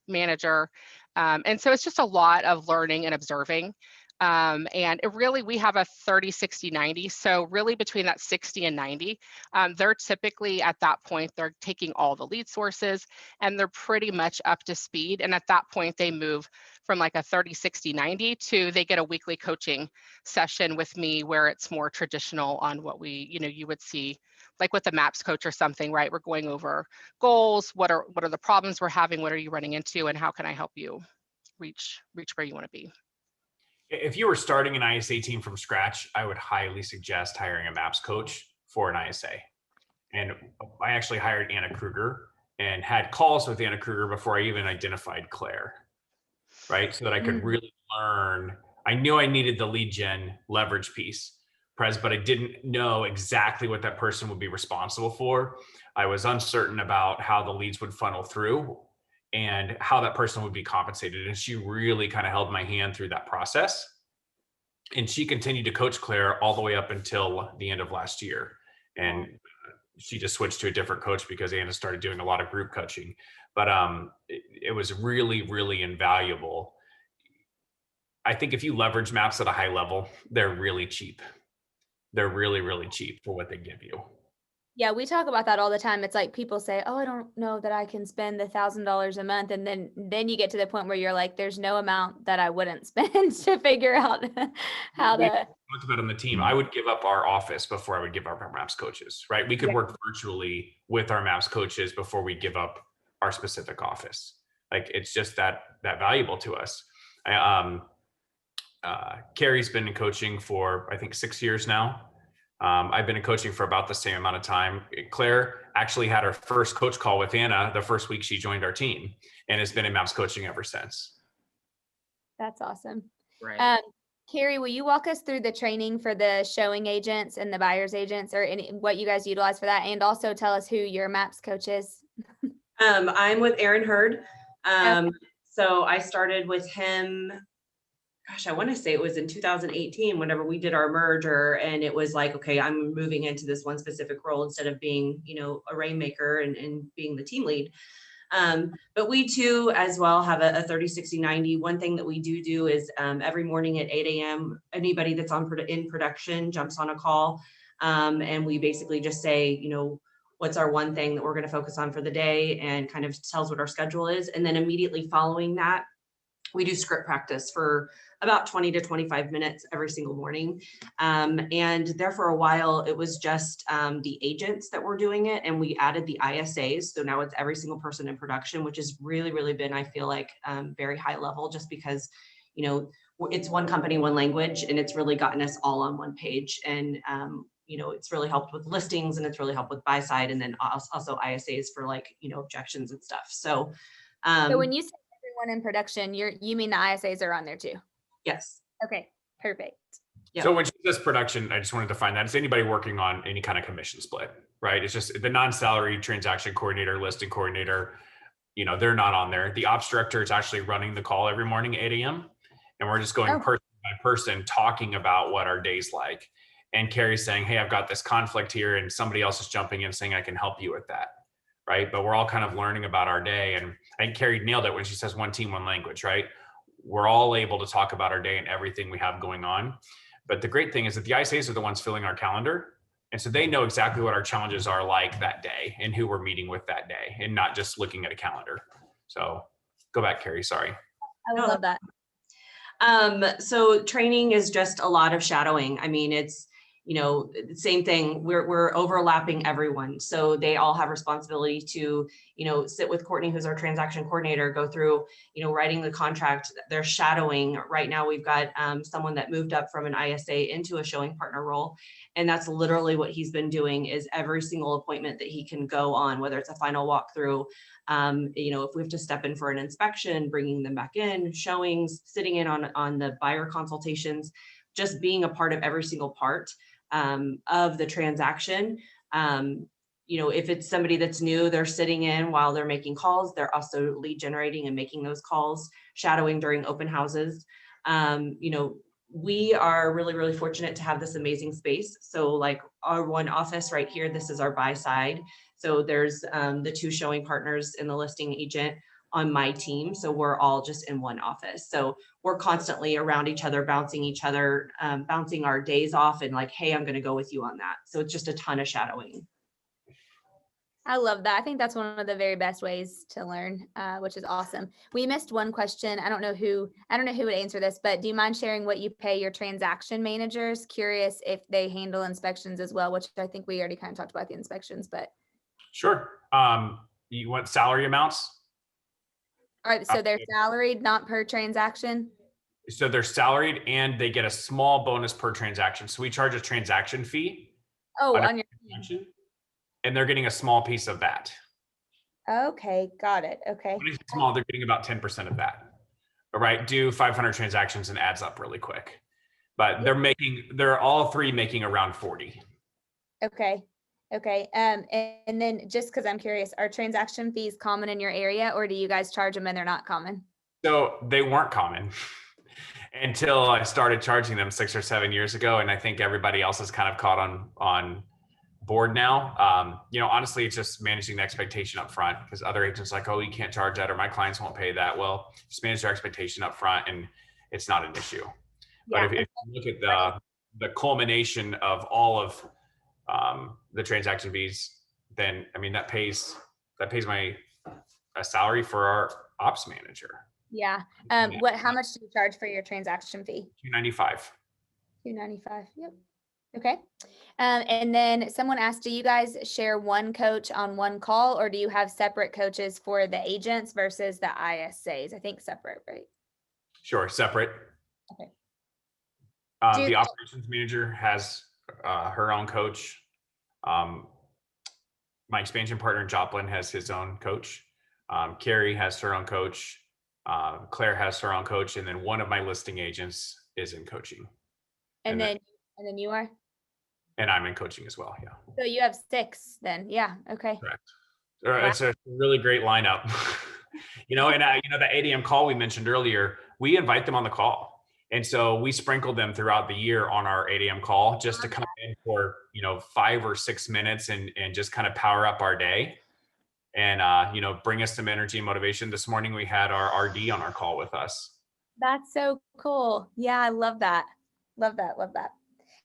manager. And so it's just a lot of learning and observing. And it really, we have a 30, 60, 90. So really between that 60 and 90, they're typically at that point, they're taking all the lead sources and they're pretty much up to speed. And at that point, they move from like a 30, 60, 90 to they get a weekly coaching session with me where it's more traditional on what we, you would see like with the MAPS coach or something, right? We're going over goals. What are the problems we're having? What are you running into? And how can I help you reach where you want to be? If you were starting an ISA team from scratch, I would highly suggest hiring a MAPS coach for an ISA. And I actually hired Anna Kruger and had calls with Anna Kruger before I even identified Claire, right? So that I could really learn. I knew I needed the lead gen leverage piece, but I didn't know exactly what that person would be responsible for. I was uncertain about how the leads would funnel through and how that person would be compensated. And she really kind of held my hand through that process. And she continued to coach Claire all the way up until the end of last year. And she just switched to a different coach because Anna started doing a lot of group coaching. But it was really, really invaluable. I think if you leverage MAPS at a high level, they're really cheap. They're really, really cheap for what they give you. Yeah, we talk about that all the time. It's like people say, "Oh, I don't know that I can spend $1,000 a month," and then you get to the point where you're like, "There's no amount that I wouldn't spend to figure out how to." Talked about on the team, I would give up our office before I would give up our MAPS coaches. Right? We could work virtually with our MAPS coaches before we give up our specific office. Like it's just that valuable to us. Carrie's been in coaching for I think 6 years now. I've been in coaching for about the same amount of time. Claire actually had her first coach call with Anna the first week she joined our team and has been in MAPS coaching ever since. That's awesome. Right. Carrie, will you walk us through the training for the showing agents and the buyer's agents or what you guys utilize for that? And also tell us who your MAPS coach is. I'm with Aaron Hurd. Okay. So I started with him. Gosh, I want to say it was in 2018 whenever we did our merger, and it was like, okay, I'm moving into this one specific role instead of being, a rainmaker and being the team lead. But we too, as well, have a 30, 60, 90. One thing that we do is every morning at 8 a.m., anybody that's in production jumps on a call. And we basically just say, what's our one thing that we're going to focus on for the day and kind of tells what our schedule is. And then immediately following that, we do script practice for about 20 to 25 minutes every single morning. And there for a while, it was just the agents that were doing it. And we added the ISAs. So now it's every single person in production, which has really, really been, I feel like, very high level just because, it's one company, one language, and it's really gotten us all on one page. And, it's really helped with listings and it's really helped with buy side. And then also ISAs for objections and stuff. So when you say everyone in production, you mean the ISAs are on there too? Yes. Okay, perfect. Yep. So when she says production, I just wanted to find that it's anybody working on any kind of commission split, right? It's just the non-salary transaction coordinator, listing coordinator, they're not on there. The ops director is actually running the call every morning at 8 a.m. And we're just going person by person talking about what our day's like. And Carrie's saying, hey, I've got this conflict here. And somebody else is jumping in saying, I can help you with that. Right. But we're all kind of learning about our day. And I think Carrie nailed it when she says one team, one language, right? We're all able to talk about our day and everything we have going on. But the great thing is that the ISAs are the ones filling our calendar. And so they know exactly what our challenges are like that day and who we're meeting with that day, and not just looking at a calendar. So go back, Carrie, sorry. I love that. So training is just a lot of shadowing. I mean, it's, same thing. We're overlapping everyone. So they all have responsibility to, sit with Courtney, who's our transaction coordinator, go through, writing the contract. They're shadowing. Right now, we've got someone that moved up from an ISA into a showing partner role. And that's literally what he's been doing, is every single appointment that he can go on, whether it's a final walkthrough, if we have to step in for an inspection, bringing them back in, showings, sitting in on the buyer consultations, just being a part of every single part of the transaction. If it's somebody that's new, they're sitting in while they're making calls. They're also lead generating and making those calls, shadowing during open houses. We are really, really fortunate to have this amazing space. So like our one office right here, this is our buy side. So there's the 2 showing partners and the listing agent on my team. So we're all just in one office. So we're constantly around each other, bouncing our days off and like, hey, I'm going to go with you on that. So it's just a ton of shadowing. I love that. I think that's one of the very best ways to learn, which is awesome. We missed one question. I don't know who would answer this, but do you mind sharing what you pay your transaction managers? Curious if they handle inspections as well, which I think we already kind of talked about the inspections, but. Sure. You want salary amounts? All right. So they're salaried, not per transaction. So they're salaried and they get a small bonus per transaction. So we charge a transaction fee. Oh, on your transaction, and they're getting a small piece of that. Okay, got it. Okay. When it's small, they're getting about 10% of that. All right, do 500 transactions and adds up really quick. But they're all 3 making around 40. Okay. And then just because I'm curious, are transaction fees common in your area, or do you guys charge them and they're not common? So they weren't common until I started charging them 6 or 7 years ago. And I think everybody else has kind of caught on board now. Honestly, it's just managing the expectation up front, because other agents are like, oh, you can't charge that, or my clients won't pay that. Well, just manage their expectation up front and it's not an issue. Yeah. But if you look at the culmination of all of the transaction fees, then that pays my salary for our ops manager. Yeah. How much do you charge for your transaction fee? $295. $295. Yep. Okay. And then someone asked, do you guys share one coach on one call, or do you have separate coaches for the agents versus the ISAs? I think separate, right? Sure, separate. Okay. The operations manager has her own coach. My expansion partner Joplin has his own coach. Carrie has her own coach. Claire has her own coach, and then one of my listing agents is in coaching. And then you are? And I'm in coaching as well, yeah. So you have 6 then, yeah, okay. Correct. Wow. It's a really great lineup. The 8 a.m. call we mentioned earlier, we invite them on the call. And so we sprinkle them throughout the year on our 8 a.m. call just to come in for, 5 or 6 minutes and just kind of power up our day and, bring us some energy and motivation. This morning, we had our RD on our call with us. That's so cool. Yeah, I love that. Love that.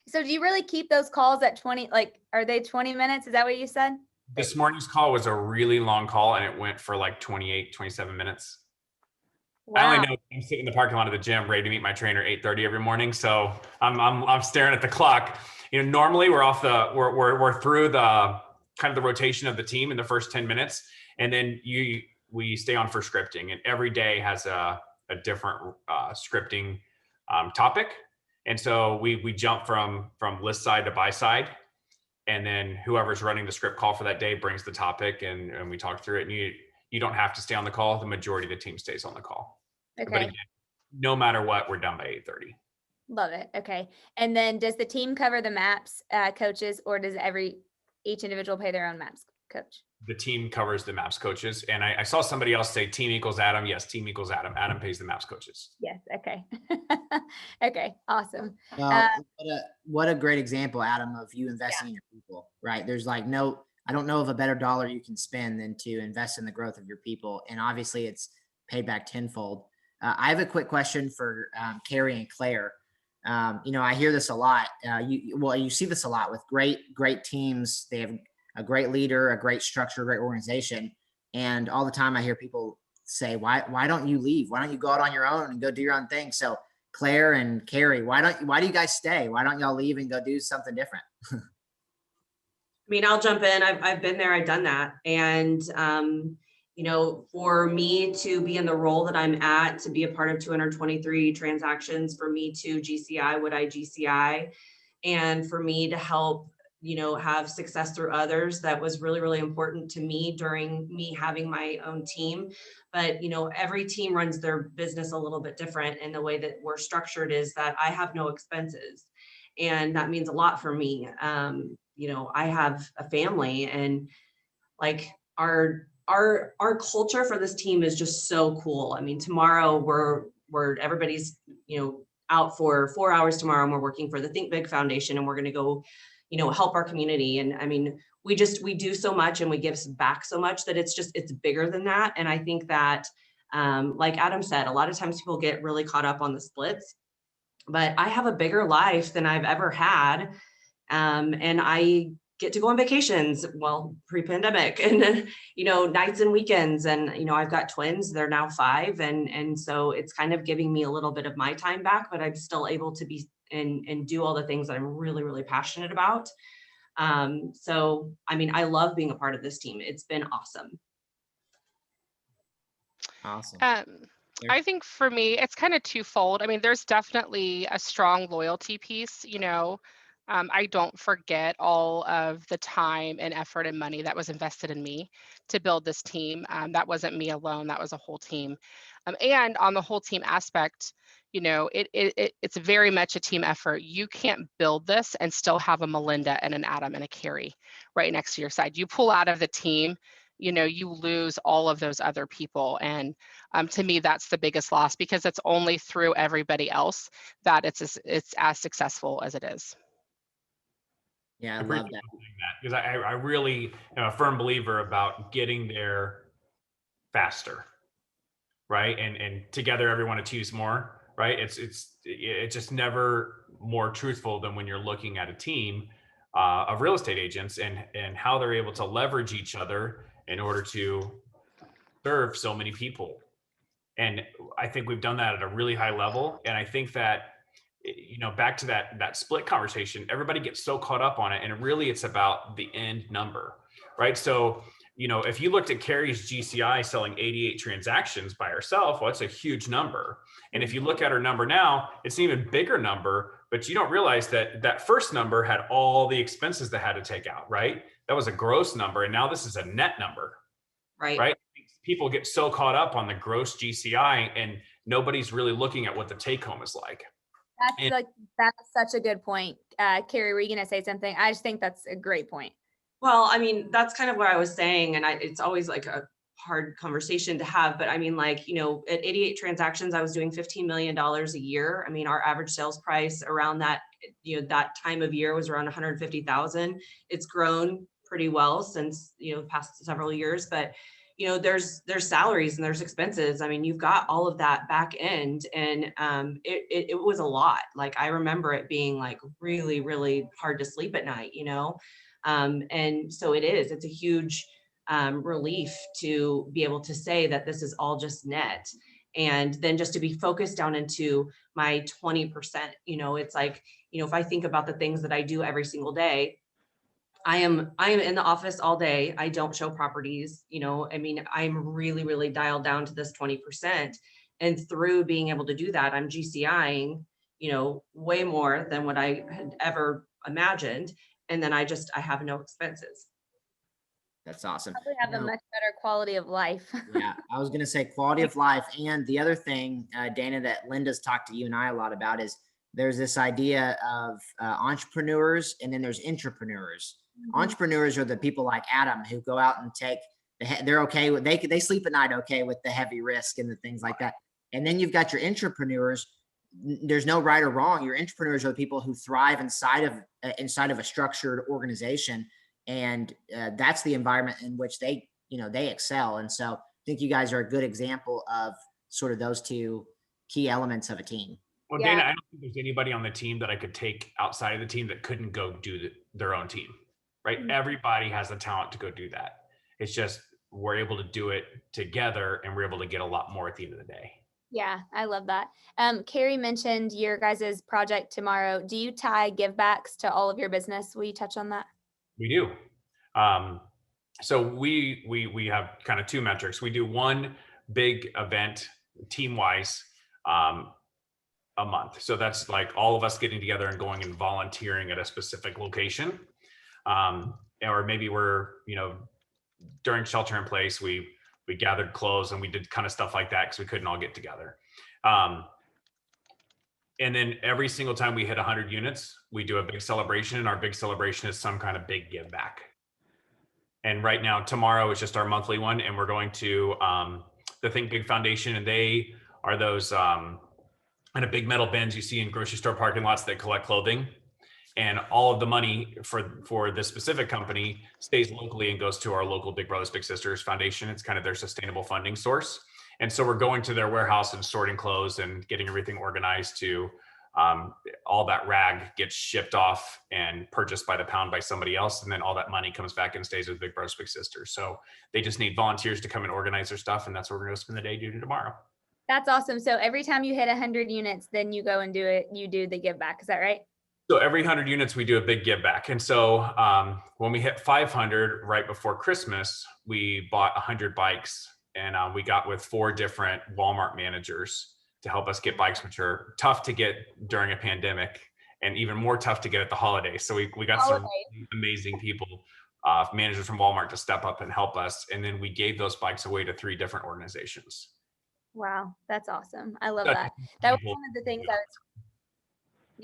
So do you really keep those calls at 20, are they 20 minutes? Is that what you said? This morning's call was a really long call and it went for like 28, 27 minutes. Wow. I only know I'm sitting in the parking lot of the gym ready to meet my trainer 8:30 every morning. So I'm staring at the clock. Normally we're through the kind of the rotation of the team in the first 10 minutes. And then we stay on for scripting, and every day has a different scripting topic. And so we jump from list side to buy side, and then whoever's running the script call for that day brings the topic, and we talk through it. And you don't have to stay on the call. The majority of the team stays on the call. Okay. But again, no matter what, we're done by 8:30. Love it. Okay. And then does the team cover the MAPS coaches, or does each individual pay their own MAPS coach? The team covers the MAPS coaches. And I saw somebody else say team equals Adam. Yes, team equals Adam. Adam pays the MAPS coaches. Yes. Okay. Okay. Awesome. What a great example, Adam, of you investing in your people, right? There's I don't know of a better dollar you can spend than to invest in the growth of your people. And obviously it's paid back tenfold. I have a quick question for Carrie and Claire. I hear this a lot. You see this a lot with great teams. They have a great leader, a great structure, a great organization. And all the time I hear people say, why don't you leave? Why don't you go out on your own and go do your own thing? So Claire and Carrie, why do you guys stay? Why don't y'all leave and go do something different? I mean, I'll jump in. I've been there, I've done that. And, for me to be in the role that I'm at, to be a part of 223 transactions, for me to GCI what I GCI, and for me to help, have success through others, that was really, really important to me during me having my own team. But, every team runs their business a little bit different. And the way that we're structured is that I have no expenses. And that means a lot for me. I have a family, and like our culture for this team is just so cool. I mean, tomorrow we're everybody's, out for 4 hours tomorrow, and we're working for the Think Big Foundation, and we're going to go, help our community. And I mean, we do so much, and we give back so much that it's bigger than that. And I think that, like Adam said, a lot of times people get really caught up on the splits, but I have a bigger life than I've ever had. And I get to go on vacations, well, pre-pandemic, and nights and weekends. And, I've got twins, they're now 5. And so it's kind of giving me a little bit of my time back, but I'm still able to be and do all the things that I'm really, really passionate about. So, I mean, I love being a part of this team. It's been awesome. Awesome. I think for me, it's kind of twofold. I mean, there's definitely a strong loyalty piece, I don't forget all of the time and effort and money that was invested in me to build this team. That wasn't me alone, that was a whole team. And on the whole team aspect, it's very much a team effort. You can't build this and still have a Melinda and an Adam and a Carrie right next to your side. You pull out of the team, you lose all of those other people. And to me, that's the biggest loss, because it's only through everybody else that it's as successful as it is. Yeah, I appreciate love that. you saying that, because I really am a firm believer about getting there faster, right? And together everyone achieves more, right? It's just never more truthful than when you're looking at a team of real estate agents and how they're able to leverage each other in order to serve so many people. And I think we've done that at a really high level. And I think that, back to that split conversation, everybody gets so caught up on it. And really it's about the end number, right? So, if you looked at Carrie's GCI selling 88 transactions by herself, well, that's a huge number. And if you look at her number now, it's an even bigger number, but you don't realize that first number had all the expenses that had to take out, right? That was a gross number. And now this is a net number, right? People get so caught up on the gross GCI, and nobody's really looking at what the take home is like. That's such a good point. Carrie, were you going to say something? I just think that's a great point. Well, I mean, that's kind of what I was saying. And it's always like a hard conversation to have, but I mean, at 88 transactions, I was doing $15 million a year. I mean, our average sales price around that, that time of year was around 150,000. It's grown pretty well since, the past several years, but there's salaries and there's expenses. I mean, you've got all of that back end, and it was a lot. Like, I remember it being like really, really hard to sleep at night, and so it's a huge relief to be able to say that this is all just net, and then just to be focused down into my 20%. It's like, if I think about the things that I do every single day, I am in the office all day. I don't show properties, I mean, I'm really, really dialed down to this 20%. And through being able to do that, I'm GCIing, way more than what I had ever imagined. And then I have no expenses. That's awesome. Probably have a much better quality of life. Yeah, I was going to say quality of life. And the other thing, Dana, that Linda's talked to you and I a lot about is there's this idea of entrepreneurs, and then there's intrapreneurs. Mm-hmm. Entrepreneurs are the people like Adam who go out and they're okay with, they sleep at night okay with the heavy risk and the things like that. And then you've got your intrapreneurs. There's no right or wrong. Your intrapreneurs are the people who thrive inside of a structured organization. And that's the environment in which they excel. And so I think you guys are a good example of sort of those two key elements of a team. Well, Yeah. Dana, I don't think there's anybody on the team that I could take outside of the team that couldn't go do their own team, right? Mhm. Everybody has the talent to go do that. It's just we're able to do it together, and we're able to get a lot more at the end of the day. Yeah, I love that. Carrie mentioned your guys' project tomorrow. Do you tie givebacks to all of your business? Will you touch on that? We do. So we have kind of two metrics. We do one big event team-wise a month. So that's like all of us getting together and going and volunteering at a specific location. Or maybe we're, during shelter in place, we gathered clothes and we did kind of stuff like that because we couldn't all get together. And then every single time we hit 100 units, we do a big celebration, and our big celebration is some kind of big give back. And right now, tomorrow is just our monthly one, and we're going to the Think Big Foundation, and they are those kind of big metal bins you see in grocery store parking lots that collect clothing. And all of the money for this specific company stays locally and goes to our local Big Brothers Big Sisters Foundation. It's kind of their sustainable funding source. And so we're going to their warehouse and sorting clothes and getting everything organized to all that rag gets shipped off and purchased by the pound by somebody else. And then all that money comes back and stays with Big Brothers Big Sisters. So they just need volunteers to come and organize their stuff. And that's what we're going to spend the day doing tomorrow. That's awesome. So every time you hit 100 units, then you go and do it. You do the give back. Is that right? So every 100 units, we do a big give back. And so when we hit 500 right before Christmas, we bought 100 bikes, and we got with 4 different Walmart managers to help us get bikes, which are tough to get during a pandemic and even more tough to get at the holidays. So we got some amazing people, managers from Walmart, to step up and help us. And then we gave those bikes away to 3 different organizations. Wow, that's awesome. I love that. That was one of the things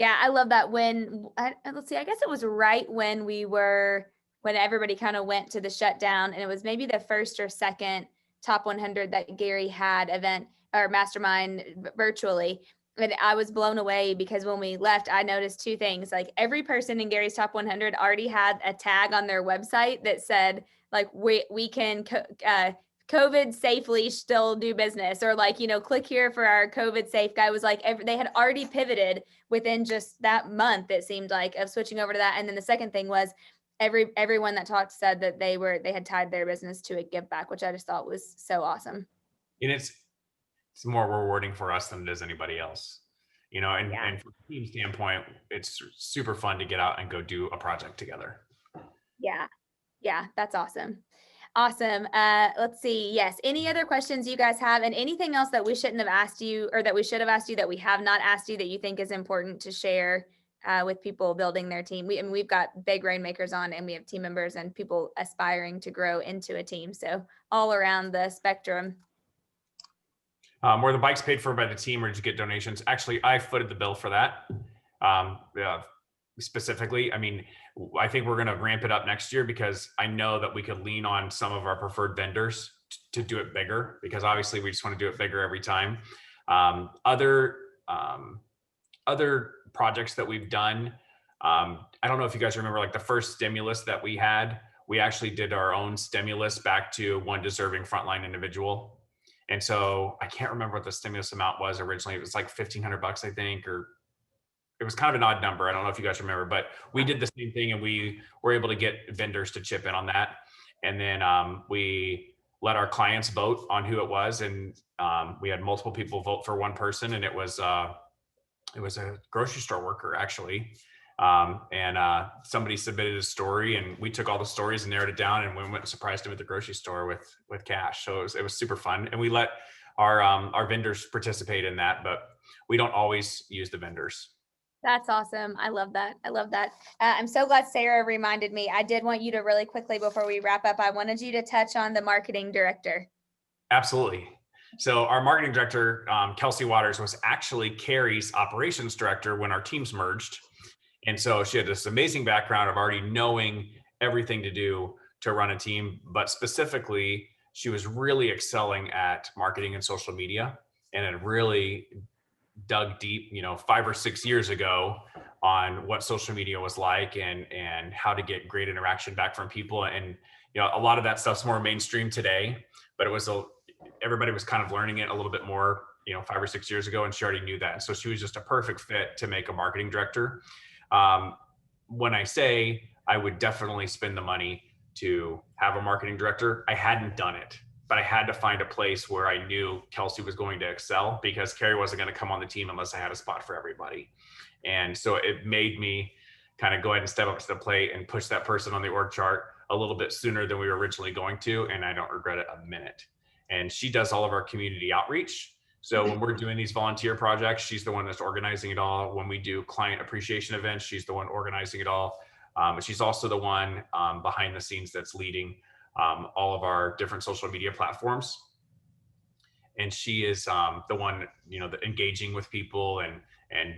I love that let's see, I guess it was right when when everybody kind of went to the shutdown, and it was maybe the first or second top 100 that Gary had event or mastermind virtually. And I was blown away because when we left, I noticed 2 things. Like, every person in Gary's top 100 already had a tag on their website that said, like, we can COVID safely still do business, or like, click here for our COVID safe guy. Was like, they had already pivoted within just that month, it seemed like, of switching over to that. And then the second thing was everyone that talked said that they had tied their business to a give back, which I just thought was so awesome. And it's more rewarding for us than it is anybody else, and from a team standpoint, it's super fun to get out and go do a project together. Yeah, that's awesome. Awesome. Let's see. Yes. Any other questions you guys have, and anything else that we shouldn't have asked you, or that we should have asked you that we have not asked you, that you think is important to share with people building their team? We've got big rainmakers on, and we have team members and people aspiring to grow into a team. So all around the spectrum. Were the bikes paid for by the team, or did you get donations? Actually, I footed the bill for that. Specifically, I think we're going to ramp it up next year, because I know that we could lean on some of our preferred vendors to do it bigger, because obviously we just want to do it bigger every time. Other projects that we've done, I don't know if you guys remember, like the first stimulus that we had, we actually did our own stimulus back to one deserving frontline individual. And so I can't remember what the stimulus amount was originally. It was like $1,500, I think, or it was kind of an odd number. I don't know if you guys remember, but we did the same thing, and we were able to get vendors to chip in on that. And then we let our clients vote on who it was. And we had multiple people vote for one person, and it was a grocery store worker, actually. And somebody submitted a story, and we took all the stories and narrowed it down, and we went and surprised him at the grocery store with cash. So it was super fun. And we let our vendors participate in that, but we don't always use the vendors. That's awesome. I love that. I'm so glad Sarah reminded me. I did want you to really quickly, before we wrap up, I wanted you to touch on the marketing director. Absolutely. So our marketing director, Kelsey Waters, was actually Carrie's operations director when our teams merged. And so she had this amazing background of already knowing everything to do to run a team, but specifically, she was really excelling at marketing and social media, and had really dug deep, 5 or 6 years ago, on what social media was like and how to get great interaction back from people. And, a lot of that stuff's more mainstream today, but everybody was kind of learning it a little bit more, 5 or 6 years ago, and she already knew that. And so she was just a perfect fit to make a marketing director. When I say I would definitely spend the money to have a marketing director, I hadn't done it, but I had to find a place where I knew Kelsey was going to excel, because Carrie wasn't going to come on the team unless I had a spot for everybody. And so it made me kind of go ahead and step up to the plate and push that person on the org chart a little bit sooner than we were originally going to. And I don't regret it a minute. And she does all of our community outreach. So when we're doing these volunteer projects, she's the one that's organizing it all. When we do client appreciation events, she's the one organizing it all. She's also the one behind the scenes that's leading all of our different social media platforms. And she is the one, the engaging with people and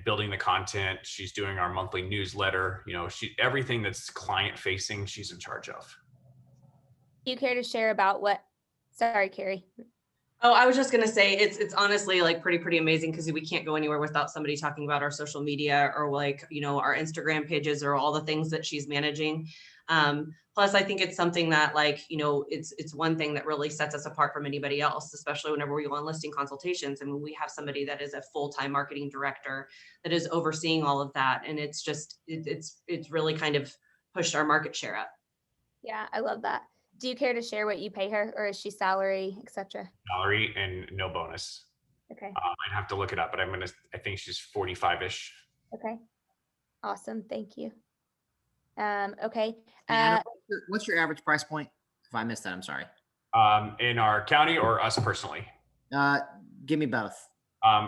building the content. She's doing our monthly newsletter. Everything that's client facing, she's in charge of. Do you care to share about sorry, Carrie. Oh, I was just going to say, it's honestly like pretty amazing, because we can't go anywhere without somebody talking about our social media, or like, our Instagram pages, or all the things that she's managing. Plus, I think it's something that it's one thing that really sets us apart from anybody else, especially whenever we go on listing consultations. And when we have somebody that is a full-time marketing director that is overseeing all of that. And it's just, it's really kind of pushed our market share up. Yeah, I love that. Do you care to share what you pay her, or is she salary, etc.? Salary and no bonus. Okay. I'd have to look it up, but I think she's 45-ish. Okay. Awesome. Thank you. Okay. Adam, what's your average price point? If I missed that, I'm sorry. In our county or us personally? Give me both.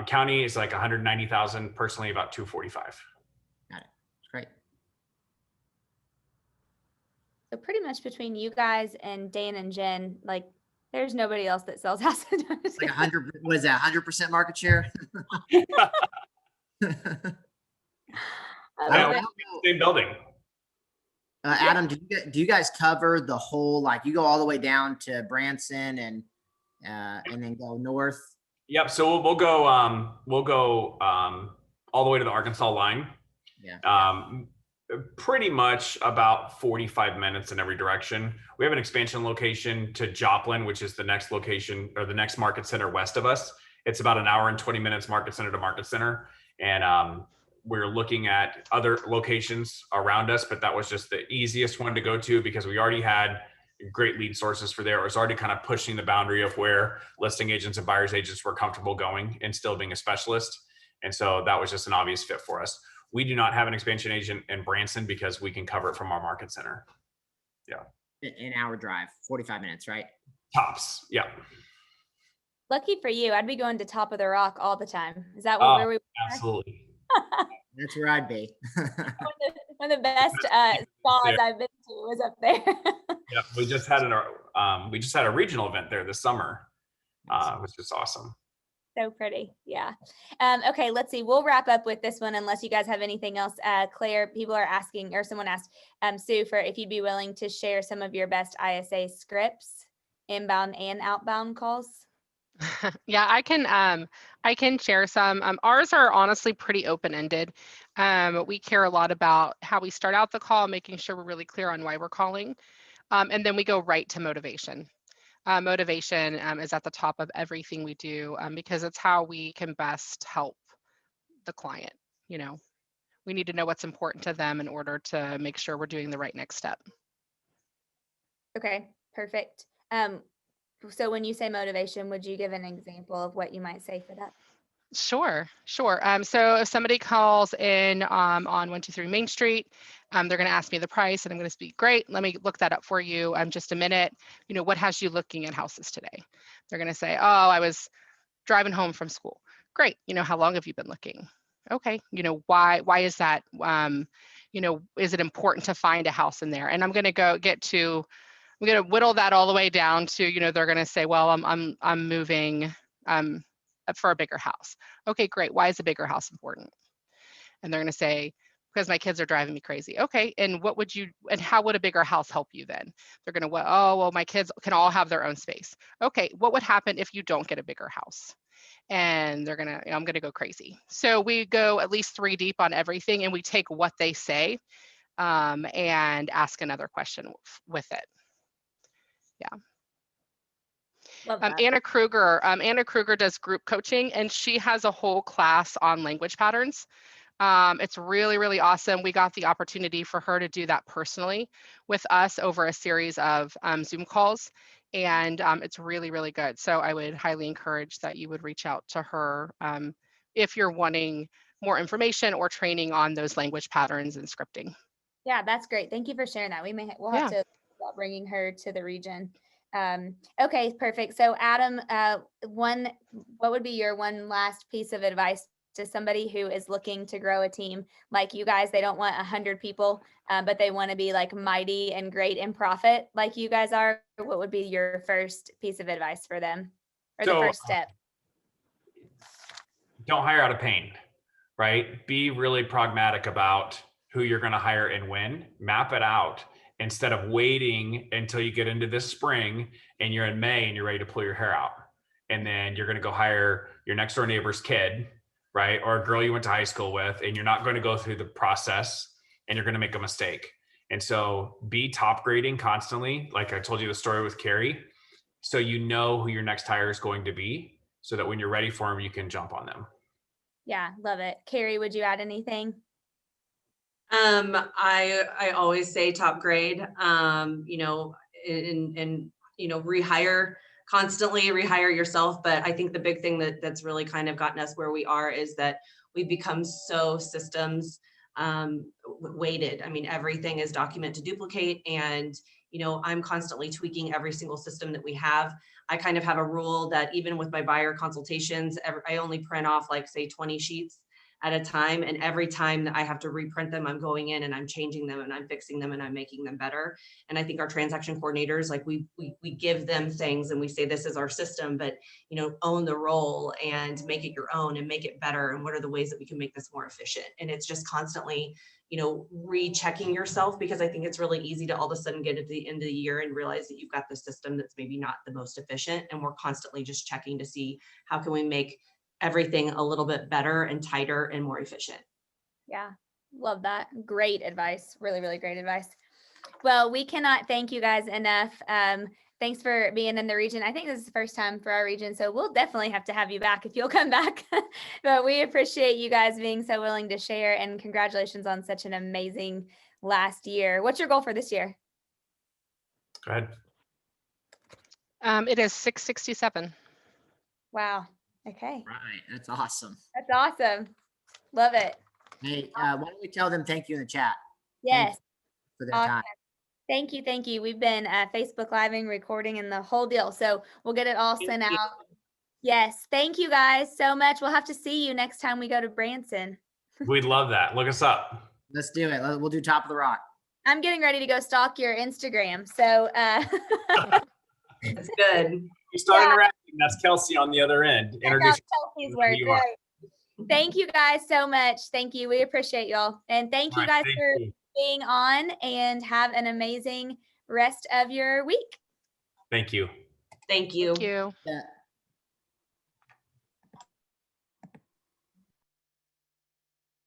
County is like 190,000. Personally, about 245. Got it. That's great. So pretty much between you guys and Dan and Jen, like there's nobody else that sells houses. It's like 100. What is that? 100% market share? Same building. Adam, do you guys cover the whole, like you go all the way down to Branson and then go north? Yep. So we'll go all the way to the Arkansas line. Yeah. Pretty much about 45 minutes in every direction. We have an expansion location to Joplin, which is the next location or the next market center west of us. It's about an hour and 20 minutes market center to market center. And we're looking at other locations around us, but that was just the easiest one to go to because we already had great lead sources for there. It was already kind of pushing the boundary of where listing agents and buyer's agents were comfortable going and still being a specialist. And so that was just an obvious fit for us. We do not have an expansion agent in Branson because we can cover it from our market center. Yeah. An hour drive, 45 minutes, right? Tops. Yeah. Lucky for you. I'd be going to Top of the Rock all the time. Is that where we were? Absolutely. That's where I'd be. One of the best spas I've been to was up there. Yeah, we just had a regional event there this summer, which is awesome. So pretty. Yeah. Okay, let's see. We'll wrap up with this one unless you guys have anything else. Claire, people are asking, or someone asked Sue for if you'd be willing to share some of your best ISA scripts, inbound and outbound calls. Yeah, I can share some. Ours are honestly pretty open-ended. We care a lot about how we start out the call, making sure we're really clear on why we're calling. And then we go right to motivation. Motivation is at the top of everything we do because it's how we can best help the client. You know, we need to know what's important to them in order to make sure we're doing the right next step. Okay, perfect. So when you say motivation, would you give an example of what you might say for that? Sure. So if somebody calls in on 123 Main Street, they're going to ask me the price and I'm going to speak, great, let me look that up for you. Just a minute. You know, what has you looking at houses today? They're going to say, oh, I was driving home from school. Great. You know, how long have you been looking? Okay. You know, why is that? You know, is it important to find a house in there? And I'm going to whittle that all the way down to, you know, they're going to say, well, I'm moving for a bigger house. Okay, great. Why is a bigger house important? And they're going to say, because my kids are driving me crazy. Okay, and how would a bigger house help you then? They're going to, well, my kids can all have their own space. Okay, what would happen if you don't get a bigger house? And they're going to, I'm going to go crazy. So we go at least 3 deep on everything and we take what they say and ask another question with it. Yeah. Love that. Anna Kruger does group coaching, and she has a whole class on language patterns. It's really, really awesome. We got the opportunity for her to do that personally with us over a series of Zoom calls, and it's really, really good. So I would highly encourage that you would reach out to her if you're wanting more information or training on those language patterns and scripting. Yeah, that's great. Thank you for sharing that. We'll have to think about bringing her to the region. Okay, perfect. So Adam, what would be your one last piece of advice to somebody who is looking to grow a team like you guys? They don't want 100 people, but they want to be like mighty and great in profit like you guys are. What would be your first piece of advice for them, or the first step? Don't hire out of pain, right? Be really pragmatic about who you're going to hire and when. Map it out instead of waiting until you get into this spring and you're in May and you're ready to pull your hair out. And then you're going to go hire your next door neighbor's kid, right? Or a girl you went to high school with, and you're not going to go through the process and you're going to make a mistake. And so be top grading constantly. Like I told you the story with Carrie. So you know who your next hire is going to be, so that when you're ready for them, you can jump on them. Yeah, love it. Carrie, would you add anything? I always say top grade, you know, and you know, constantly rehire yourself. But I think the big thing that's really kind of gotten us where we are is that we've become so systems weighted. I mean, everything is document to duplicate, and you know, I'm constantly tweaking every single system that we have. I kind of have a rule that even with my buyer consultations, I only print off like say 20 sheets at a time. And every time that I have to reprint them, I'm going in and I'm changing them and I'm fixing them and I'm making them better. And I think our transaction coordinators, like we give them things and we say, this is our system, but you know, own the role and make it your own and make it better. And what are the ways that we can make this more efficient? And it's just constantly, you know, rechecking yourself, because I think it's really easy to all of a sudden get at the end of the year and realize that you've got the system that's maybe not the most efficient. And we're constantly just checking to see how can we make everything a little bit better and tighter and more efficient. Yeah, love that. Great advice. Really, really great advice. Well, we cannot thank you guys enough. Thanks for being in the region. I think this is the first time for our region, so we'll definitely have to have you back if you'll come back. But we appreciate you guys being so willing to share, and congratulations on such an amazing last year. What's your goal for this year? Go ahead. It is 667. Wow. Okay. Right. That's awesome. That's awesome. Love it. Hey, why don't we tell them thank you in the chat Yes. for their Awesome. time? Thank you. Thank you. We've been Facebook Living, recording, and the whole deal. So we'll get it all sent out. Yes. Thank you guys so much. We'll have to see you next time we go to Branson. We'd love that. Look us up. Let's do it. We'll do Top of the Rock. I'm getting ready to go stalk your Instagram. So That's good. You start interacting. That's Kelsey on the other end. Introduce Chelsea's work. Right. Thank you guys so much. Thank you. We appreciate y'all. And thank you guys for being on, and have an amazing rest of your week. Thank you. Thank you. Thank you. Yeah.